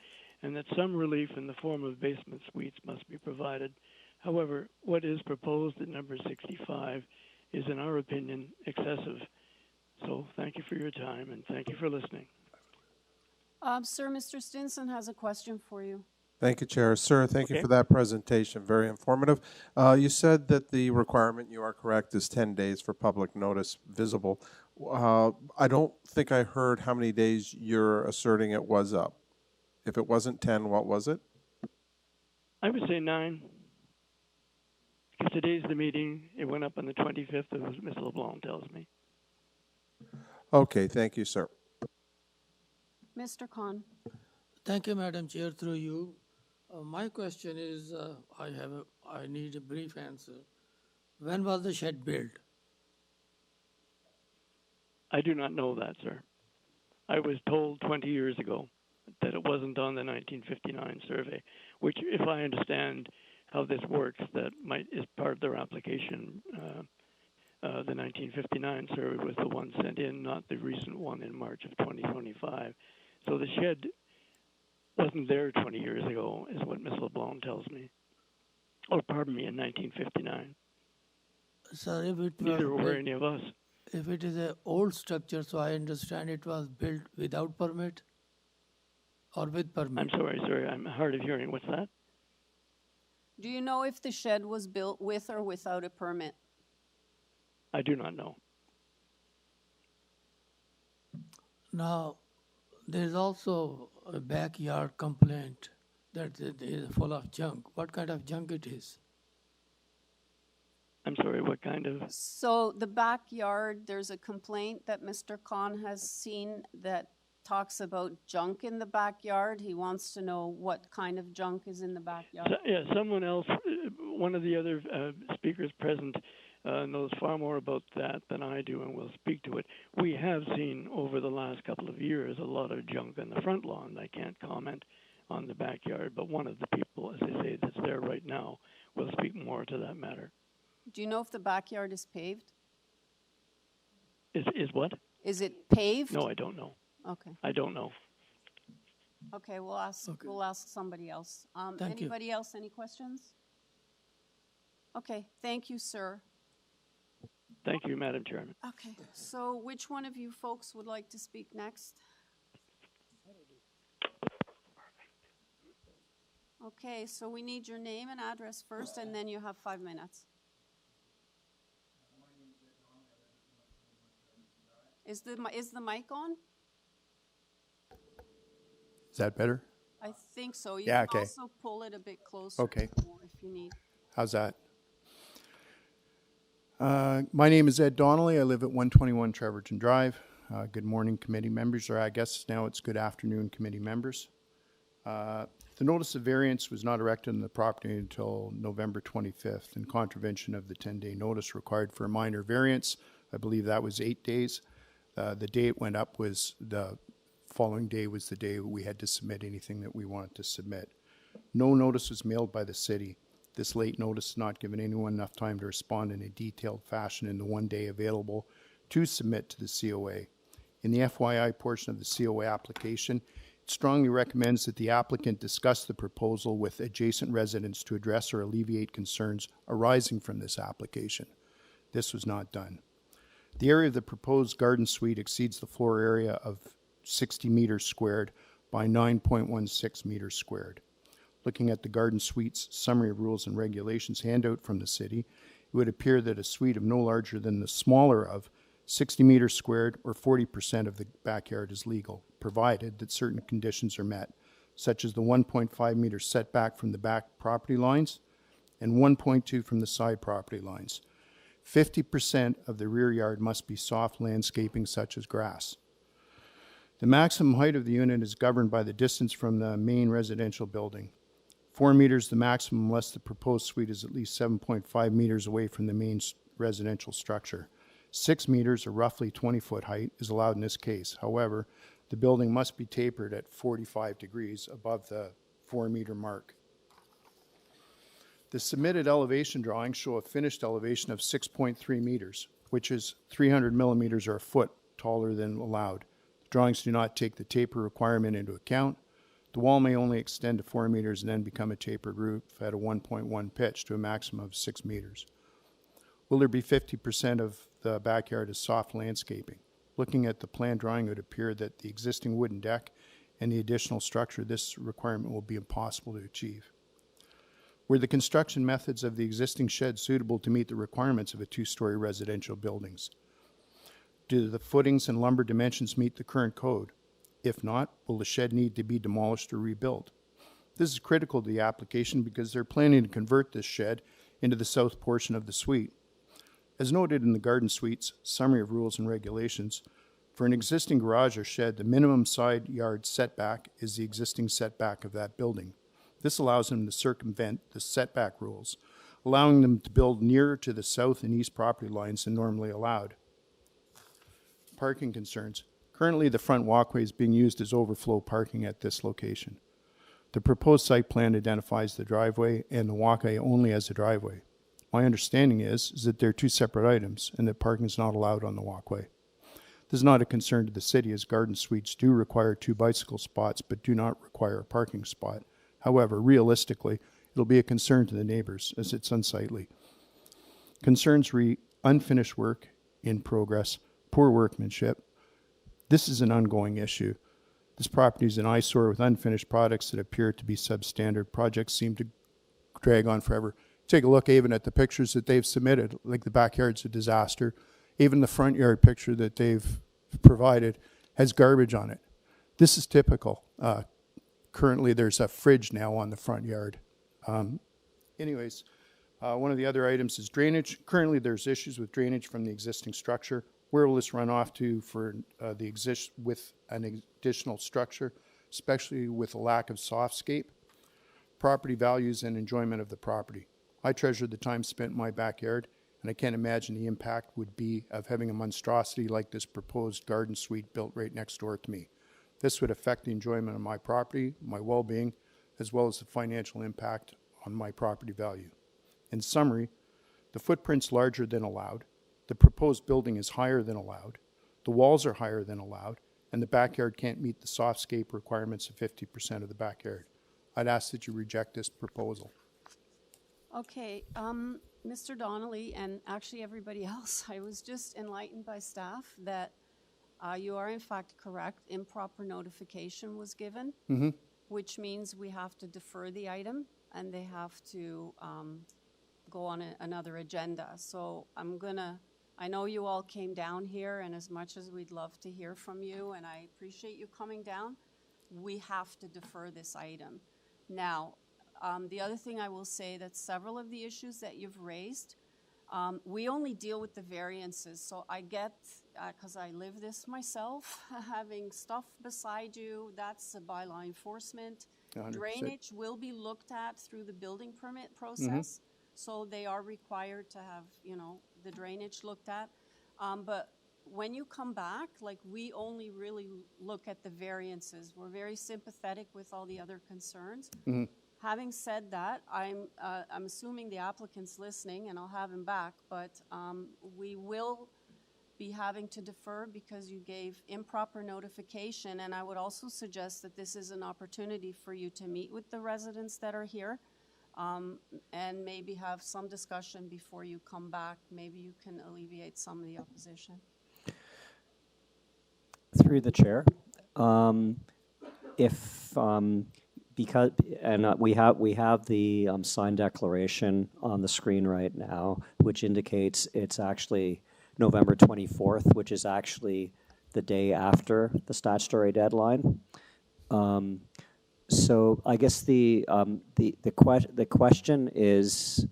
and that some relief in the form of basement suites must be provided. However, what is proposed at number 65 is, in our opinion, excessive. So thank you for your time, and thank you for listening. Sir, Mr. Stinson has a question for you. Thank you, Chair. Sir, thank you for that presentation. Very informative. You said that the requirement, you are correct, is 10 days for public notice visible. I don't think I heard how many days you're asserting it was up. If it wasn't 10, what was it? I would say 9. Because today's the meeting. It went up on the 25th, as Ms. LeBlanc tells me. Okay, thank you, sir. Mr. Khan. Thank you, Madam Chair, through you. My question is, I need a brief answer. When was the shed built? I do not know that, sir. I was told 20 years ago that it wasn't on the 1959 survey, which, if I understand how this works, that is part of their application. The 1959 survey was the one sent in, not the recent one in March of 2025. So the shed wasn't there 20 years ago, is what Ms. LeBlanc tells me. Oh, pardon me, in 1959. Sir, if it Neither was were any of us. If it is an old structure, so I understand it was built without permit or with permit? I'm sorry, I'm hard of hearing. What's that? Do you know if the shed was built with or without a permit? I do not know. Now, there's also a backyard complaint that it is full of junk. What kind of junk it is? I'm sorry, what kind of? So the backyard, there's a complaint that Mr. Khan has seen that talks about junk in the backyard. He wants to know what kind of junk is in the backyard. Yeah, someone else, one of the other speakers present knows far more about that than I do and will speak to it. We have seen over the last couple of years a lot of junk on the front lawn. I can't comment on the backyard, but one of the people, as I say, that's there right now will speak more to that matter. Do you know if the backyard is paved? Is what? Is it paved? No, I don't know. Okay. I don't know. Okay, we'll ask somebody else. Thank you. Anybody else, any questions? Okay, thank you, sir. Thank you, Madam Chairman. Okay, so which one of you folks would like to speak next? Okay, so we need your name and address first, and then you have 5 minutes. Is the mic on? Is that better? I think so. You Yeah, can okay. also pull it a bit closer Okay. if you need. How's that? My name is Ed Donnelly. I live at 121 Treverton Drive. Good morning, committee members, or I guess now it's good afternoon, committee members. The notice of variance was not erected on the property until November 25th in contravention of the 10-day notice required for a minor variance. I believe that was 8 days. The day it went up was the following day was the day we had to submit anything that we wanted to submit. No notice was mailed by the city. This late notice has not given anyone enough time to respond in a detailed fashion in the 1 day available to submit to the COA. In the FYI portion of the COA application, it strongly recommends that the applicant discuss the proposal with adjacent residents to address or alleviate concerns arising from this application. This was not done. The area of the proposed garden suite exceeds the floor area of 60 meters squared by 9.16 meters squared. Looking at the garden suite's summary of rules and regulations handout from the city, it would appear that a suite of no larger than the smaller of 60 meters squared or 40% of the backyard is legal, provided that certain conditions are met, such as the 1.5 meter setback from the back property lines and 1.2 from the side property lines. 50% of the rear yard must be soft landscaping such as grass. The maximum height of the unit is governed by the distance from the main residential building. 4 meters the maximum unless the proposed suite is at least 7.5 meters away from the main residential structure. 6 meters, or roughly 20-foot height, is allowed in this case. However, the building must be tapered at 45 degrees above the 4-meter mark. The submitted elevation drawings show a finished elevation of 6.3 meters, which is 300 millimeters or a foot taller than allowed. The drawings do not take the taper requirement into account. The wall may only extend to 4 meters and then become a tapered roof at a 1.1 pitch to a maximum of 6 meters. Will there be 50% of the backyard as soft landscaping? Looking at the plan drawing, it would appear that the existing wooden deck and the additional structure, this requirement will be impossible to achieve. Were the construction methods of the existing shed suitable to meet the requirements of a 2-story residential buildings? Do the footings and lumber dimensions meet the current code? If not, will the shed need to be demolished or rebuilt? This is critical to the application because they're planning to convert this shed into the south portion of the suite. As noted in the garden suite's summary of rules and regulations, for an existing garage or shed, the minimum side yard setback is the existing setback of that building. This allows them to circumvent the setback rules, allowing them to build nearer to the south and east property lines than normally allowed. Parking concerns. Currently, the front walkway is being used as overflow parking at this location. The proposed site plan identifies the driveway and the walkway only as a driveway. My understanding is that they're two separate items and that parking is not allowed on the walkway. This is not a concern to the city as garden suites do require 2 bicycle spots but do not require a parking spot. However, realistically, it'll be a concern to the neighbors as it's unsightly. Concerns re unfinished work in progress, poor workmanship. This is an ongoing issue. This property is an eyesore with unfinished products that appear to be substandard. Projects seem to drag on forever. Take a look even at the pictures that they've submitted, like the backyard's a disaster. Even the front yard picture that they've provided has garbage on it. This is typical. Currently, there's a fridge now on the front yard. Anyways, one of the other items is drainage. Currently, there's issues with drainage from the existing structure. Where will this run off to for with an additional structure, especially with a lack of softscape? Property values and enjoyment of the property. I treasure the time spent in my backyard, and I can't imagine the impact would be of having a monstrosity like this proposed garden suite built right next door to me. This would affect the enjoyment of my property, my well-being, as well as the financial impact on my property value. In summary, the footprint's larger than allowed, the proposed building is higher than allowed, the walls are higher than allowed, and the backyard can't meet the softscape requirements of 50% of the backyard. I'd ask that you reject this proposal. Okay, Mr. Donnelly, and actually everybody else, I was just enlightened by staff that you are in fact correct. Improper notification was given, which means we have to defer the item and they have to go on another agenda. So I know you all came down here, and as much as we'd love to hear from you, and I appreciate you coming down, we have to defer this item. Now, the other thing I will say that several of the issues that you've raised, we only deal with the variances. So I get, because I live this myself, having stuff beside you, that's a bylaw enforcement. 100%. Drainage will be looked at through the building permit process. So they are required to have, you know, the drainage looked at. But when you come back, like, we only really look at the variances. We're very sympathetic with all the other concerns. Having said that, I'm assuming the applicant's listening, and I'll have him back, but we will be having to defer because you gave improper notification, and I would also suggest that this is an opportunity for you to meet with the residents that are here, and maybe have some discussion before you come back. Maybe you can alleviate some of the opposition. Through the chair, because we have the signed declaration on the screen right now, which indicates it's actually November 24th, which is actually the day after the statutory deadline. So I guess the question is,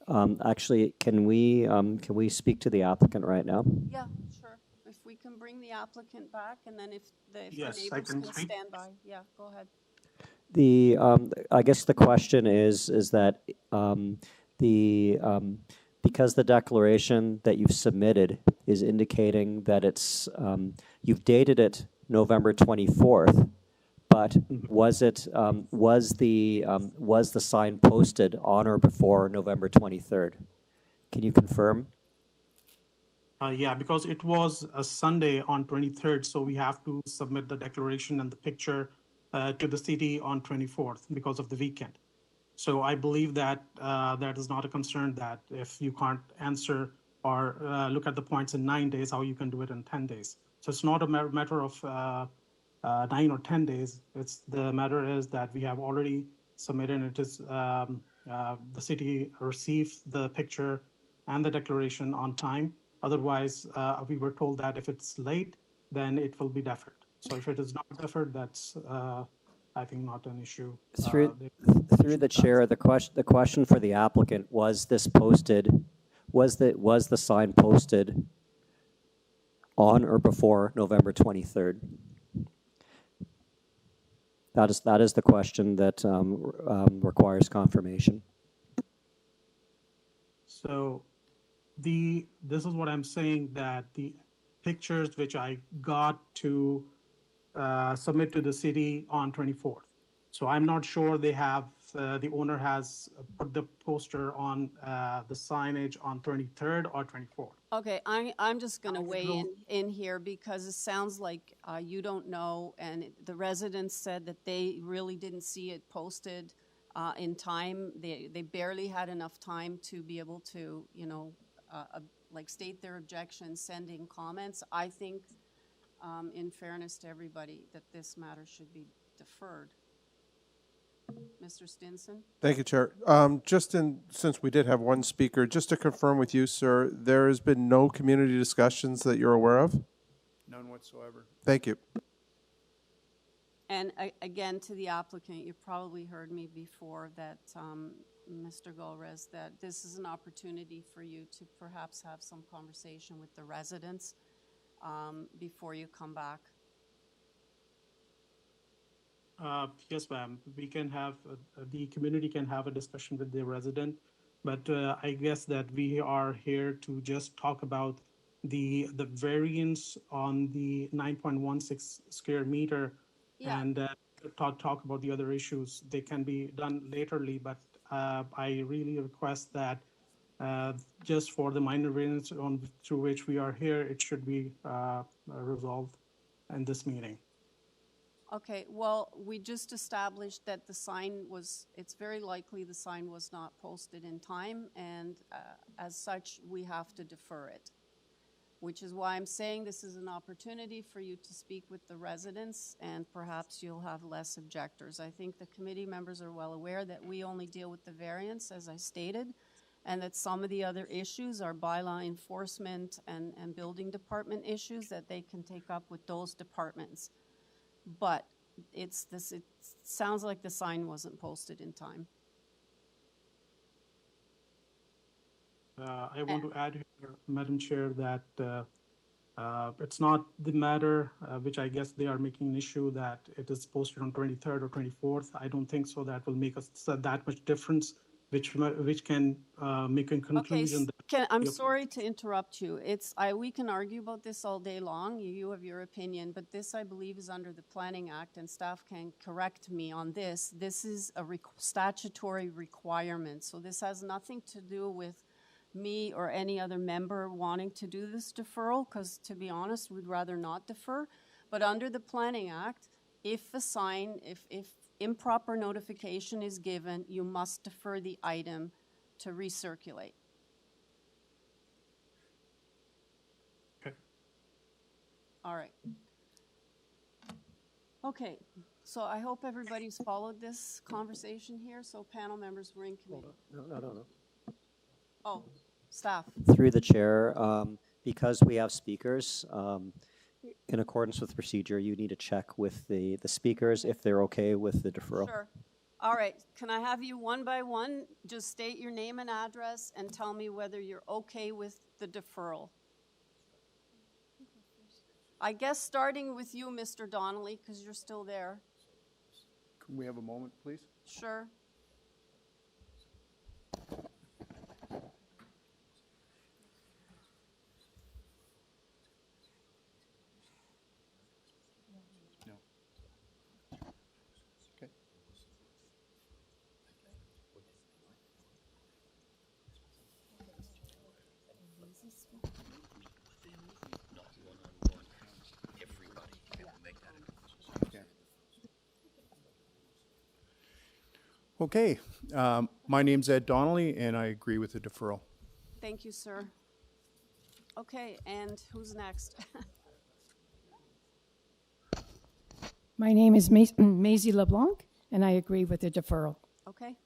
actually, can we speak to the applicant right now? Yeah, sure. If we can bring the applicant back, and then if the Yes, I neighbors can can speak. stand by. Yeah, go ahead. I guess the question is that because the declaration that you've submitted is indicating that it's you've dated it November 24th, but was the sign posted on or before November 23rd? Can you confirm? Yeah, because it was a Sunday on 23rd, so we have to submit the declaration and the picture to the city on 24th because of the weekend. So I believe that that is not a concern, that if you can't answer or look at the points in 9 days, how you can do it in 10 days. So it's not a matter of 9 or 10 days. It's the matter is that we have already submitted, and it is the city received the picture and the declaration on time. Otherwise, we were told that if it's late, then it will be deferred. So if it is not deferred, that's I think not an issue. Through the chair, the question for the applicant, was this posted? Was the sign posted on or before November 23rd? That is the question that requires confirmation. So this is what I'm saying, that the pictures which I got to submit to the city on 24th. So I'm not sure they have, the owner has put the poster on the signage on 23rd or 24th. Okay, I'm just going to weigh in here because it sounds like you don't know, and the residents said that they really didn't see it posted in time. They barely had enough time to be able to, you know, like state their objections, send in comments. I think, in fairness to everybody, that this matter should be deferred. Mr. Stinson? Thank you, Chair. Since we did have one speaker, just to confirm with you, sir, there has been no community discussions that you're aware of? None whatsoever. Thank you. And again, to the applicant, you probably heard me before that, Mr. Golrez, that this is an opportunity for you to perhaps have some conversation with the residents before you come back. Yes, ma'am. We can have, the community can have a discussion with the resident, but I guess that we are here to just talk about the variance on the 9.16 square meter, and talk about the other issues. They can be done laterly, but I really request that just for the minor variance through which we are here, it should be resolved in this meeting. Okay, well, we just established that the sign was, it's very likely the sign was not posted in time, and as such, we have to defer it, which is why I'm saying this is an opportunity for you to speak with the residents, and perhaps you'll have less objectors. I think the committee members are well aware that we only deal with the variance, as I stated, and that some of the other issues are bylaw enforcement and building department issues that they can take up with those departments. but it sounds like the sign wasn't posted in time. I want to add here, Madam Chair, that it's not the matter, which I guess they are making an issue that it is posted on 23rd or 24th. I don't think so. That will make us that much difference, which can make a conclusion. I'm sorry to interrupt you. We can argue about this all day long. You have your opinion, but this, I believe, is under the Planning Act, and staff can correct me on this. This is a statutory requirement, so this has nothing to do with me or any other member wanting to do this deferral, because to be honest, we'd rather not defer. But under the Planning Act, if improper notification is given, you must defer the item to recirculate. Okay. All right. Okay, so I hope everybody's followed this conversation here. So panel members, we're in committee. No. Oh, staff. Through the chair, because we have speakers, in accordance with procedure, you need to check with the speakers if they're okay with the deferral. Sure. All right. Can I have you one by one just state your name and address and tell me whether you're okay with the deferral? I guess starting with you, Mr. Donnelly, because you're still there. Can we have a moment, please? Sure. Okay, my name's Ed Donnelly, and I agree with the deferral. Thank you, sir. Okay, and who's next? My name is Maisie LeBlanc, and I agree with the deferral. Okay.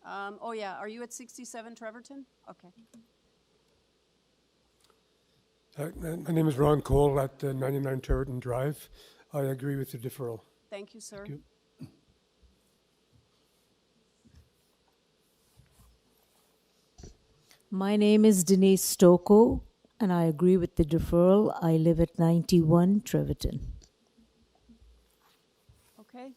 Oh, yeah. Are you at 67 Treverton? Okay. My name is Ron Cole at 99 Treverton Drive. I agree with the deferral. Thank you, sir. Thank you. My name is Denise Stoko, and I agree with the deferral. I live at 91 Treverton. Okay.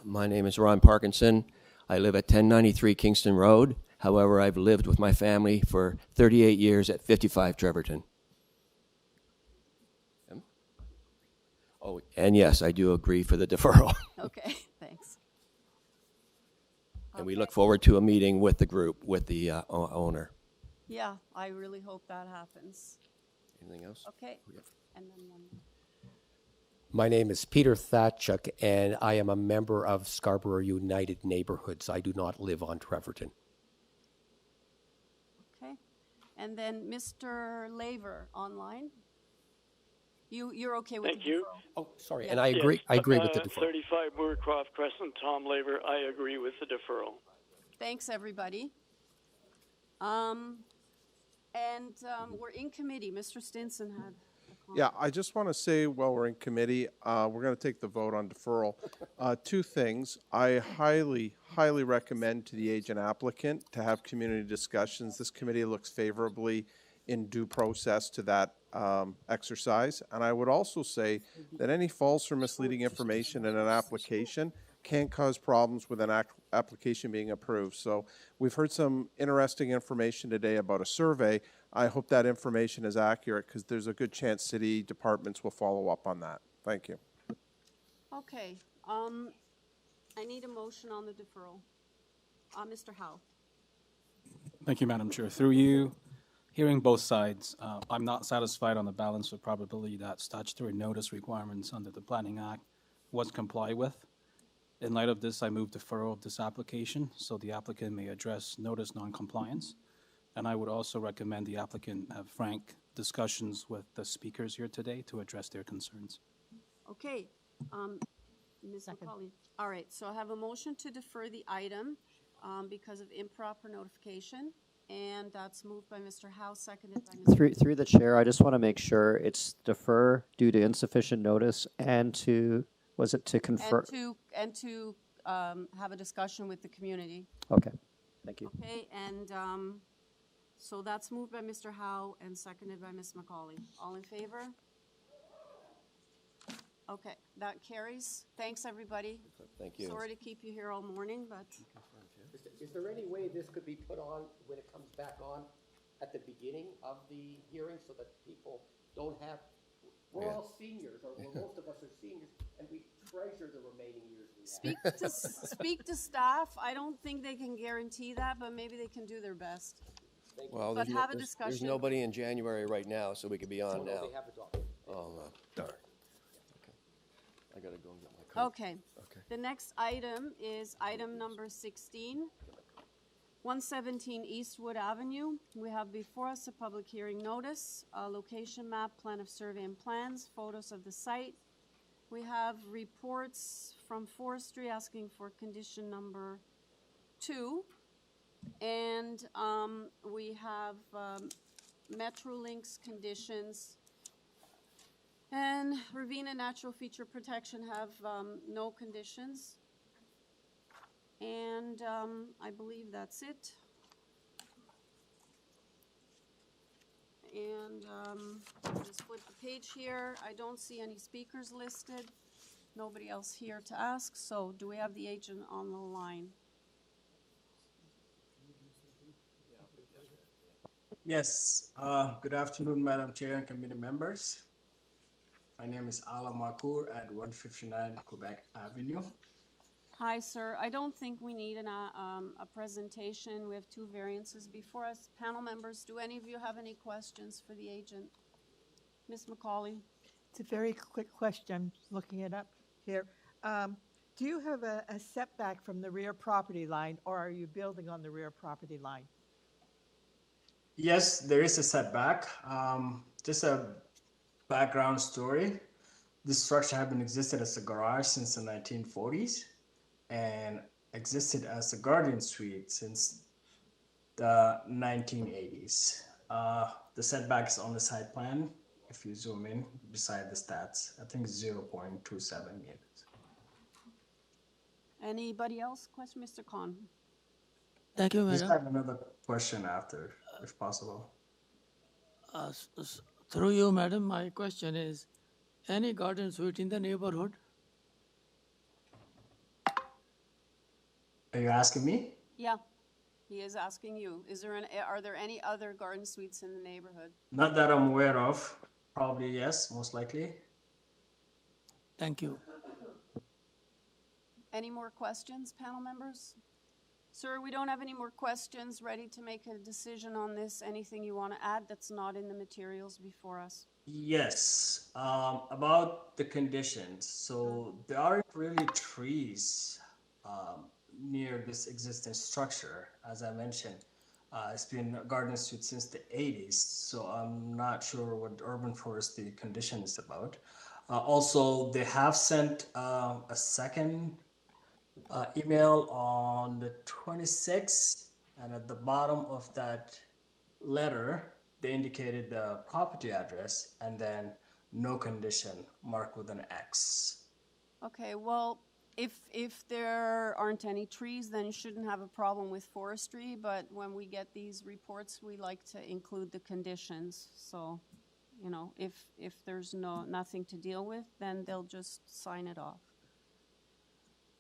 My name is Ron Parkinson. I live at 1093 Kingston Road. However, I've lived with my family for 38 years at 55 Treverton. Oh, and yes, I do agree for the deferral. Okay, thanks. And we look forward to a meeting with the group, with the owner. Yeah, I really hope that happens. Anything else? Okay. And then one. My name is Peter Thatchuk, and I am a member of Scarborough United Neighborhoods. I do not live on Treverton. Okay. And then Mr. Laver online. You're okay with Thank the you. deferral? Oh, sorry, and I agree. I agree with the deferral. 35 Moorcroft Crescent, Tom Laver. I agree with the deferral. Thanks, everybody. We're in committee. Mr. Stinson had a comment. Yeah, I just want to say while we're in committee, we're going to take the vote on deferral. Two things. I highly recommend to the agent applicant to have community discussions. This committee looks favorably in due process to that exercise. And I would also say that any false or misleading information in an application can cause problems with an application being approved. So we've heard some interesting information today about a survey. I hope that information is accurate because there's a good chance city departments will follow up on that. Thank you. Okay. I need a motion on the deferral. Mr. Howe. Thank you, Madam Chair. Through you, hearing both sides, I'm not satisfied on the balance of probability that statutory notice requirements under the Planning Act was complied with. In light of this, I move deferral of this application so the applicant may address notice noncompliance. And I would also recommend the applicant have frank discussions with the speakers here today to address their concerns. Okay. Ms. McCauley. All right. So I have a motion to defer the item because of improper notification. And that's moved by Mr. Howe, seconded by Mr. Through the chair, I just want to make sure it's defer due to insufficient notice and to, was it to confer? And to have a discussion with the community. Okay, thank you. Okay, and so that's moved by Mr. Howe and seconded by Ms. McCauley. All in favor? Okay, that carries. Thanks, everybody. Thank you. Sorry to keep you here all morning, but Is there any way this could be put on when it comes back on at the beginning of the hearing so that people don't have, we're all seniors, or most of us are seniors, and we treasure the remaining years we have. speak to staff. I don't think they can guarantee that, but maybe they can do their best. Well, But have a there's discussion. nobody in January right now, so we could be on now. They have it on. Oh, well, darn. Okay. I gotta go and get my coat. Okay. Okay. The next item is item number 16, 117 Eastwood Avenue. We have before us a public hearing notice, a location map, plan of survey and plans, photos of the site. We have reports from forestry asking for condition number 2. And we have Metrolinx conditions. And Ravina Natural Feature Protection have no conditions. And I believe that's it. And just flip the page here. I don't see any speakers listed. Nobody else here to ask. So do we have the agent on the line? Yes, good afternoon, Madam Chair and committee members. My name is Ala Makour at 159 Quebec Avenue. Hi, sir. I don't think we need a presentation. We have 2 variances before us. Panel members, do any of you have any questions for the agent? Ms. McCauley? It's a very quick question. I'm looking it up here. Do you have a setback from the rear property line, or are you building on the rear property line? Yes, there is a setback. Just a background story. This structure has been existed as a garage since the 1940s and existed as a garden suite since the 1980s. The setback is on the site plan. If you zoom in beside the stats, I think it's 0.27 meters. Anybody else? Question, Mr. Khan? Thank you, Just madam. have another question after, if possible. Through you, madam, my question is, any garden suite in the neighborhood? Are you asking me? Yeah, he is asking you. Are there any other garden suites in the neighborhood? Not that I'm aware of. Probably yes, most likely. Thank you. Any more questions, panel members? Sir, we don't have any more questions. Ready to make a decision on this. Anything you want to add that's not in the materials before us? Yes, about the conditions. So there aren't really trees near this existing structure. As I mentioned, it's been a garden suite since the 80s, so I'm not sure what urban forestry condition is about. Also, they have sent a second email on the 26th, and at the bottom of that letter, they indicated the property address and then no condition marked with an X. Okay, well, if there aren't any trees, then you shouldn't have a problem with forestry, but when we get these reports, we like to include the conditions. So, you know, if there's nothing to deal with, then they'll just sign it off.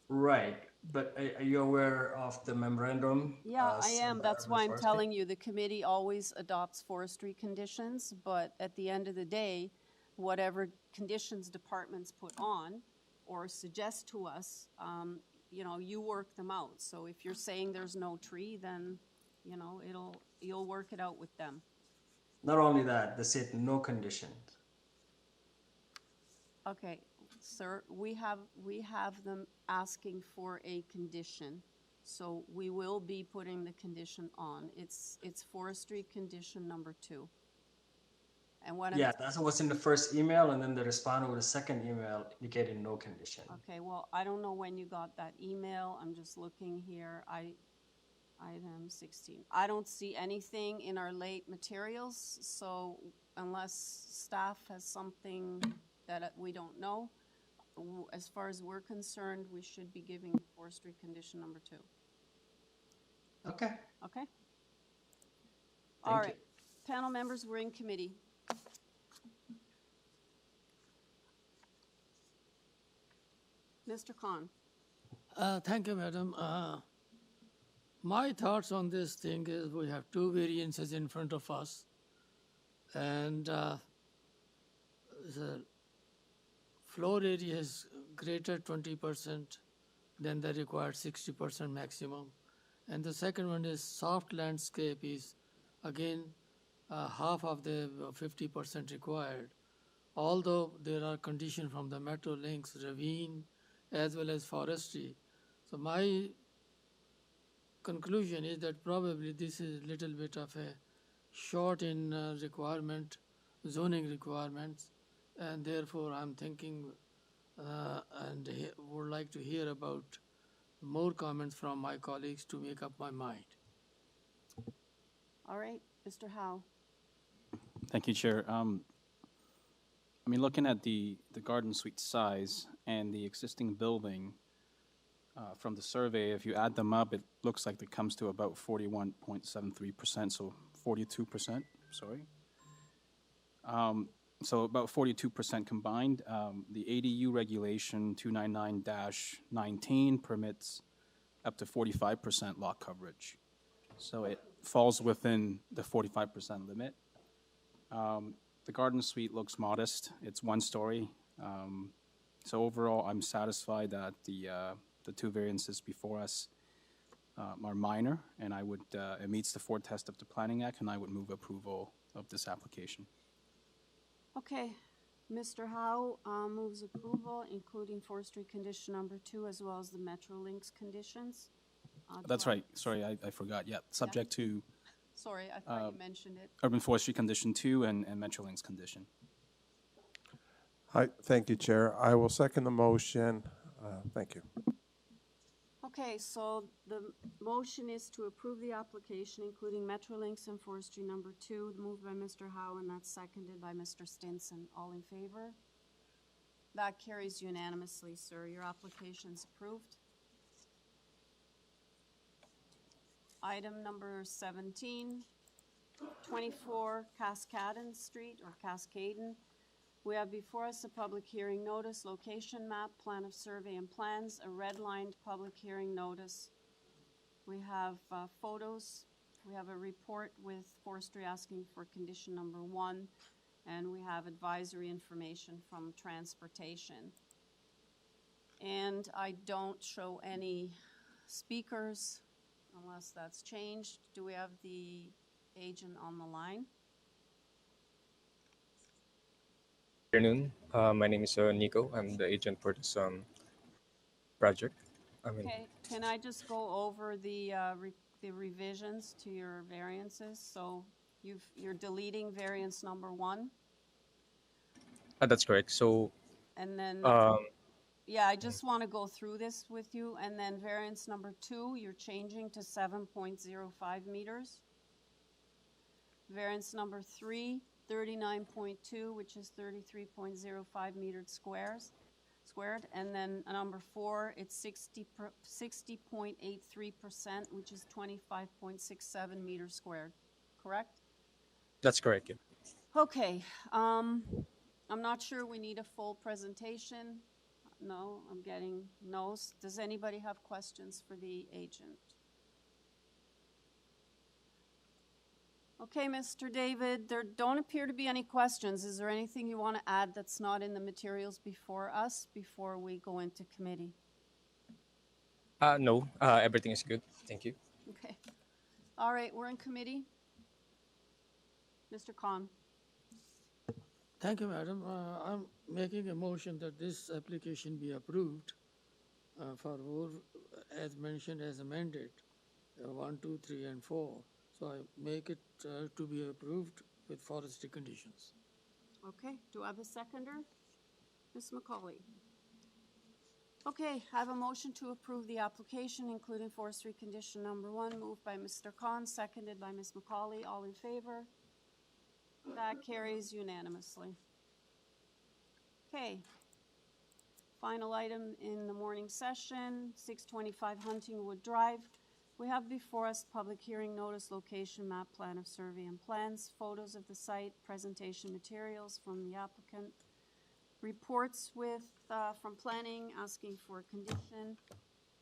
Right, but are you aware of the memorandum? Yeah, I signed am. by That's urban why I'm forestry? telling you, the committee always adopts forestry conditions, but at the end of the day, whatever conditions departments put on or suggest to us, you know, you work them out. So if you're saying there's no tree, then, you know, you'll work it out with them. Not only that, they said no conditions. Okay, sir, we have them asking for a condition. So we will be putting the condition on. It's forestry condition number 2. And what Yeah, that's what's in the first email, and then they responded with a second email indicating no condition. Okay, well, I don't know when you got that email. I'm just looking here. Item 16. I don't see anything in our late materials, so unless staff has something that we don't know, as far as we're concerned, we should be giving forestry condition number 2. Okay. Okay? Thank All you. right. Panel members, we're in committee. Mr. Khan. Thank you, Madam. My thoughts on this thing is we have 2 variances in front of us, and the floor area is greater 20% than the required 60% maximum. And the second one is soft landscape is again half of the 50% required. Although there are conditions from the metro links, ravine, as well as forestry. So my conclusion is that probably this is a little bit of a short in zoning requirements, and therefore I'm thinking and would like to hear about more comments from my colleagues to make up my mind. All right, Mr. Howe. Thank you, Chair. I mean, looking at the garden suite size and the existing building from the survey, if you add them up, it looks like it comes to about 41.73%, so 42%, sorry. So about 42% combined. The ADU regulation 299-19 permits up to 45% lot coverage. So it falls within the 45% limit. The garden suite looks modest. It's 1 story. So overall, I'm satisfied that the 2 variances before us are minor, and I would it meets the 4 test of the Planning Act, and I would move approval of this application. Okay, Mr. Howe moves approval, including forestry condition number 2, as well as the Metrolinx conditions. That's right. Sorry, I forgot. Yeah, subject to. Sorry, I thought you mentioned it. Urban forestry condition 2 and Metrolinx condition. Hi, thank you, Chair. I will second the motion. Thank you. Okay, so the motion is to approve the application, including Metrolinx and forestry number 2, moved by Mr. Howe, and that's seconded by Mr. Stinson. All in favor? That carries unanimously, sir. Your application's approved. Item number 17, 24 Cascaden Street, or Cascaden. We have before us a public hearing notice, location map, plan of survey and plans, a red-lined public hearing notice. We have photos. We have a report with forestry asking for condition number 1, and we have advisory information from transportation. And I don't show any speakers unless that's changed. Do we have the agent on the line? Good afternoon. My name is Nico. I'm the agent for this project. Okay, can I just go over the revisions to your variances? So you're deleting variance number 1? That's correct. So, and then, yeah, I just want to go through this with you. And then variance number 2, you're changing to 7.05 meters. Variance number 3, 39.2, which is 33.05 meters squared. And then number 4, it's 60.83%, which is 25.67 meters squared. Correct? That's correct. Yeah. Okay. I'm not sure we need a full presentation. No, I'm getting no's. Does anybody have questions for the agent? Okay, Mr. David, there don't appear to be any questions. Is there anything you want to add that's not in the materials before us before we go into committee? No, everything is good. Thank you. Okay. All right, we're in committee. Mr. Khan. Thank you, Madam. I'm making a motion that this application be approved for as mentioned, as amended, 1, 2, 3, and 4. So I make it to be approved with forestry conditions. Okay. Do I have a seconder? Ms. McCauley. Okay, I have a motion to approve the application, including forestry condition number 1, moved by Mr. Khan, seconded by Ms. McCauley. All in favor? That carries unanimously. Okay. Final item in the morning session, 625 Huntingwood Drive. We have before us public hearing notice, location, map, plan of survey and plans, photos of the site, presentation materials from the applicant, reports from planning asking for a condition,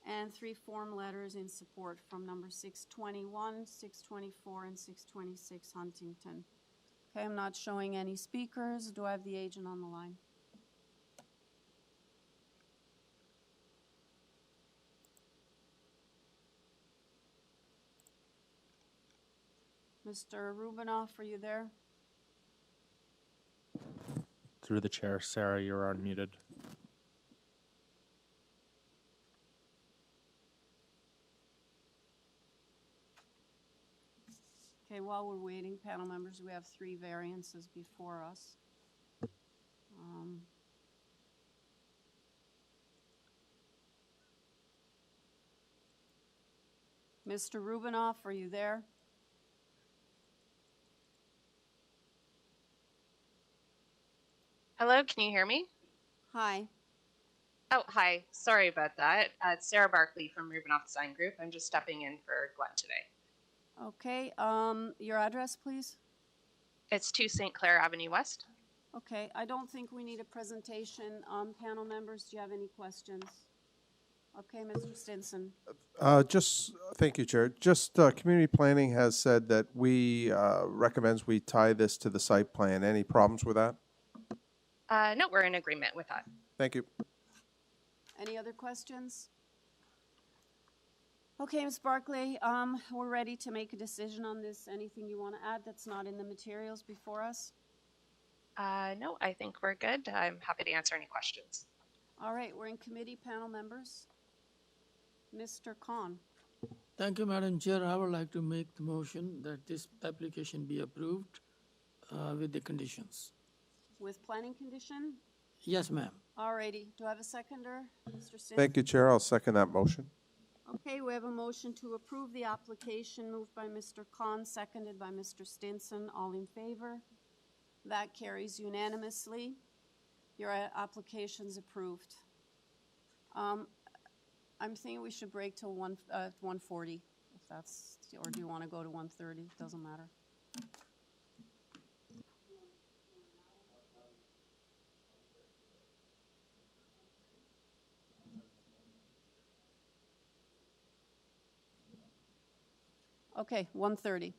and 3 form letters in support from number 621, 624, and 626 Huntington. Okay, I'm not showing any speakers. Do I have the agent on the line? Mr. Rubinoff, are you there? Through the chair, Sarah, you're unmuted. Okay, while we're waiting, panel members, we have 3 variances before us. Mr. Rubinoff, are you there? Hello, can you hear me? Hi. Oh, hi. Sorry about that. It's Sarah Barkley from Rubinoff Design Group. I'm just stepping in for Glenn today. Okay, your address, please? It's 2 St. Clair Avenue West. Okay, I don't think we need a presentation. Panel members, do you have any questions? Okay, Mr. Stinson. Thank you, Chair. Community planning has said that we recommends we tie this to the site plan. Any problems with that? No, we're in agreement with that. Thank you. Any other questions? Okay, Ms. Barclay, we're ready to make a decision on this. Anything you want to add that's not in the materials before us? No, I think we're good. I'm happy to answer any questions. All right, we're in committee, panel members. Mr. Khan. Thank you, Madam Chair. I would like to make the motion that this application be approved with the conditions. With planning condition? Yes, ma'am. All righty. Do I have a seconder? Mr. Stinson? Thank you, Chair. I'll second that motion. Okay, we have a motion to approve the application moved by Mr. Khan, seconded by Mr. Stinson. All in favor? That carries unanimously. Your application's approved. I'm thinking we should break till 1:40, if that's, or do you want to go to 1:30? Doesn't matter. Okay, 1:30.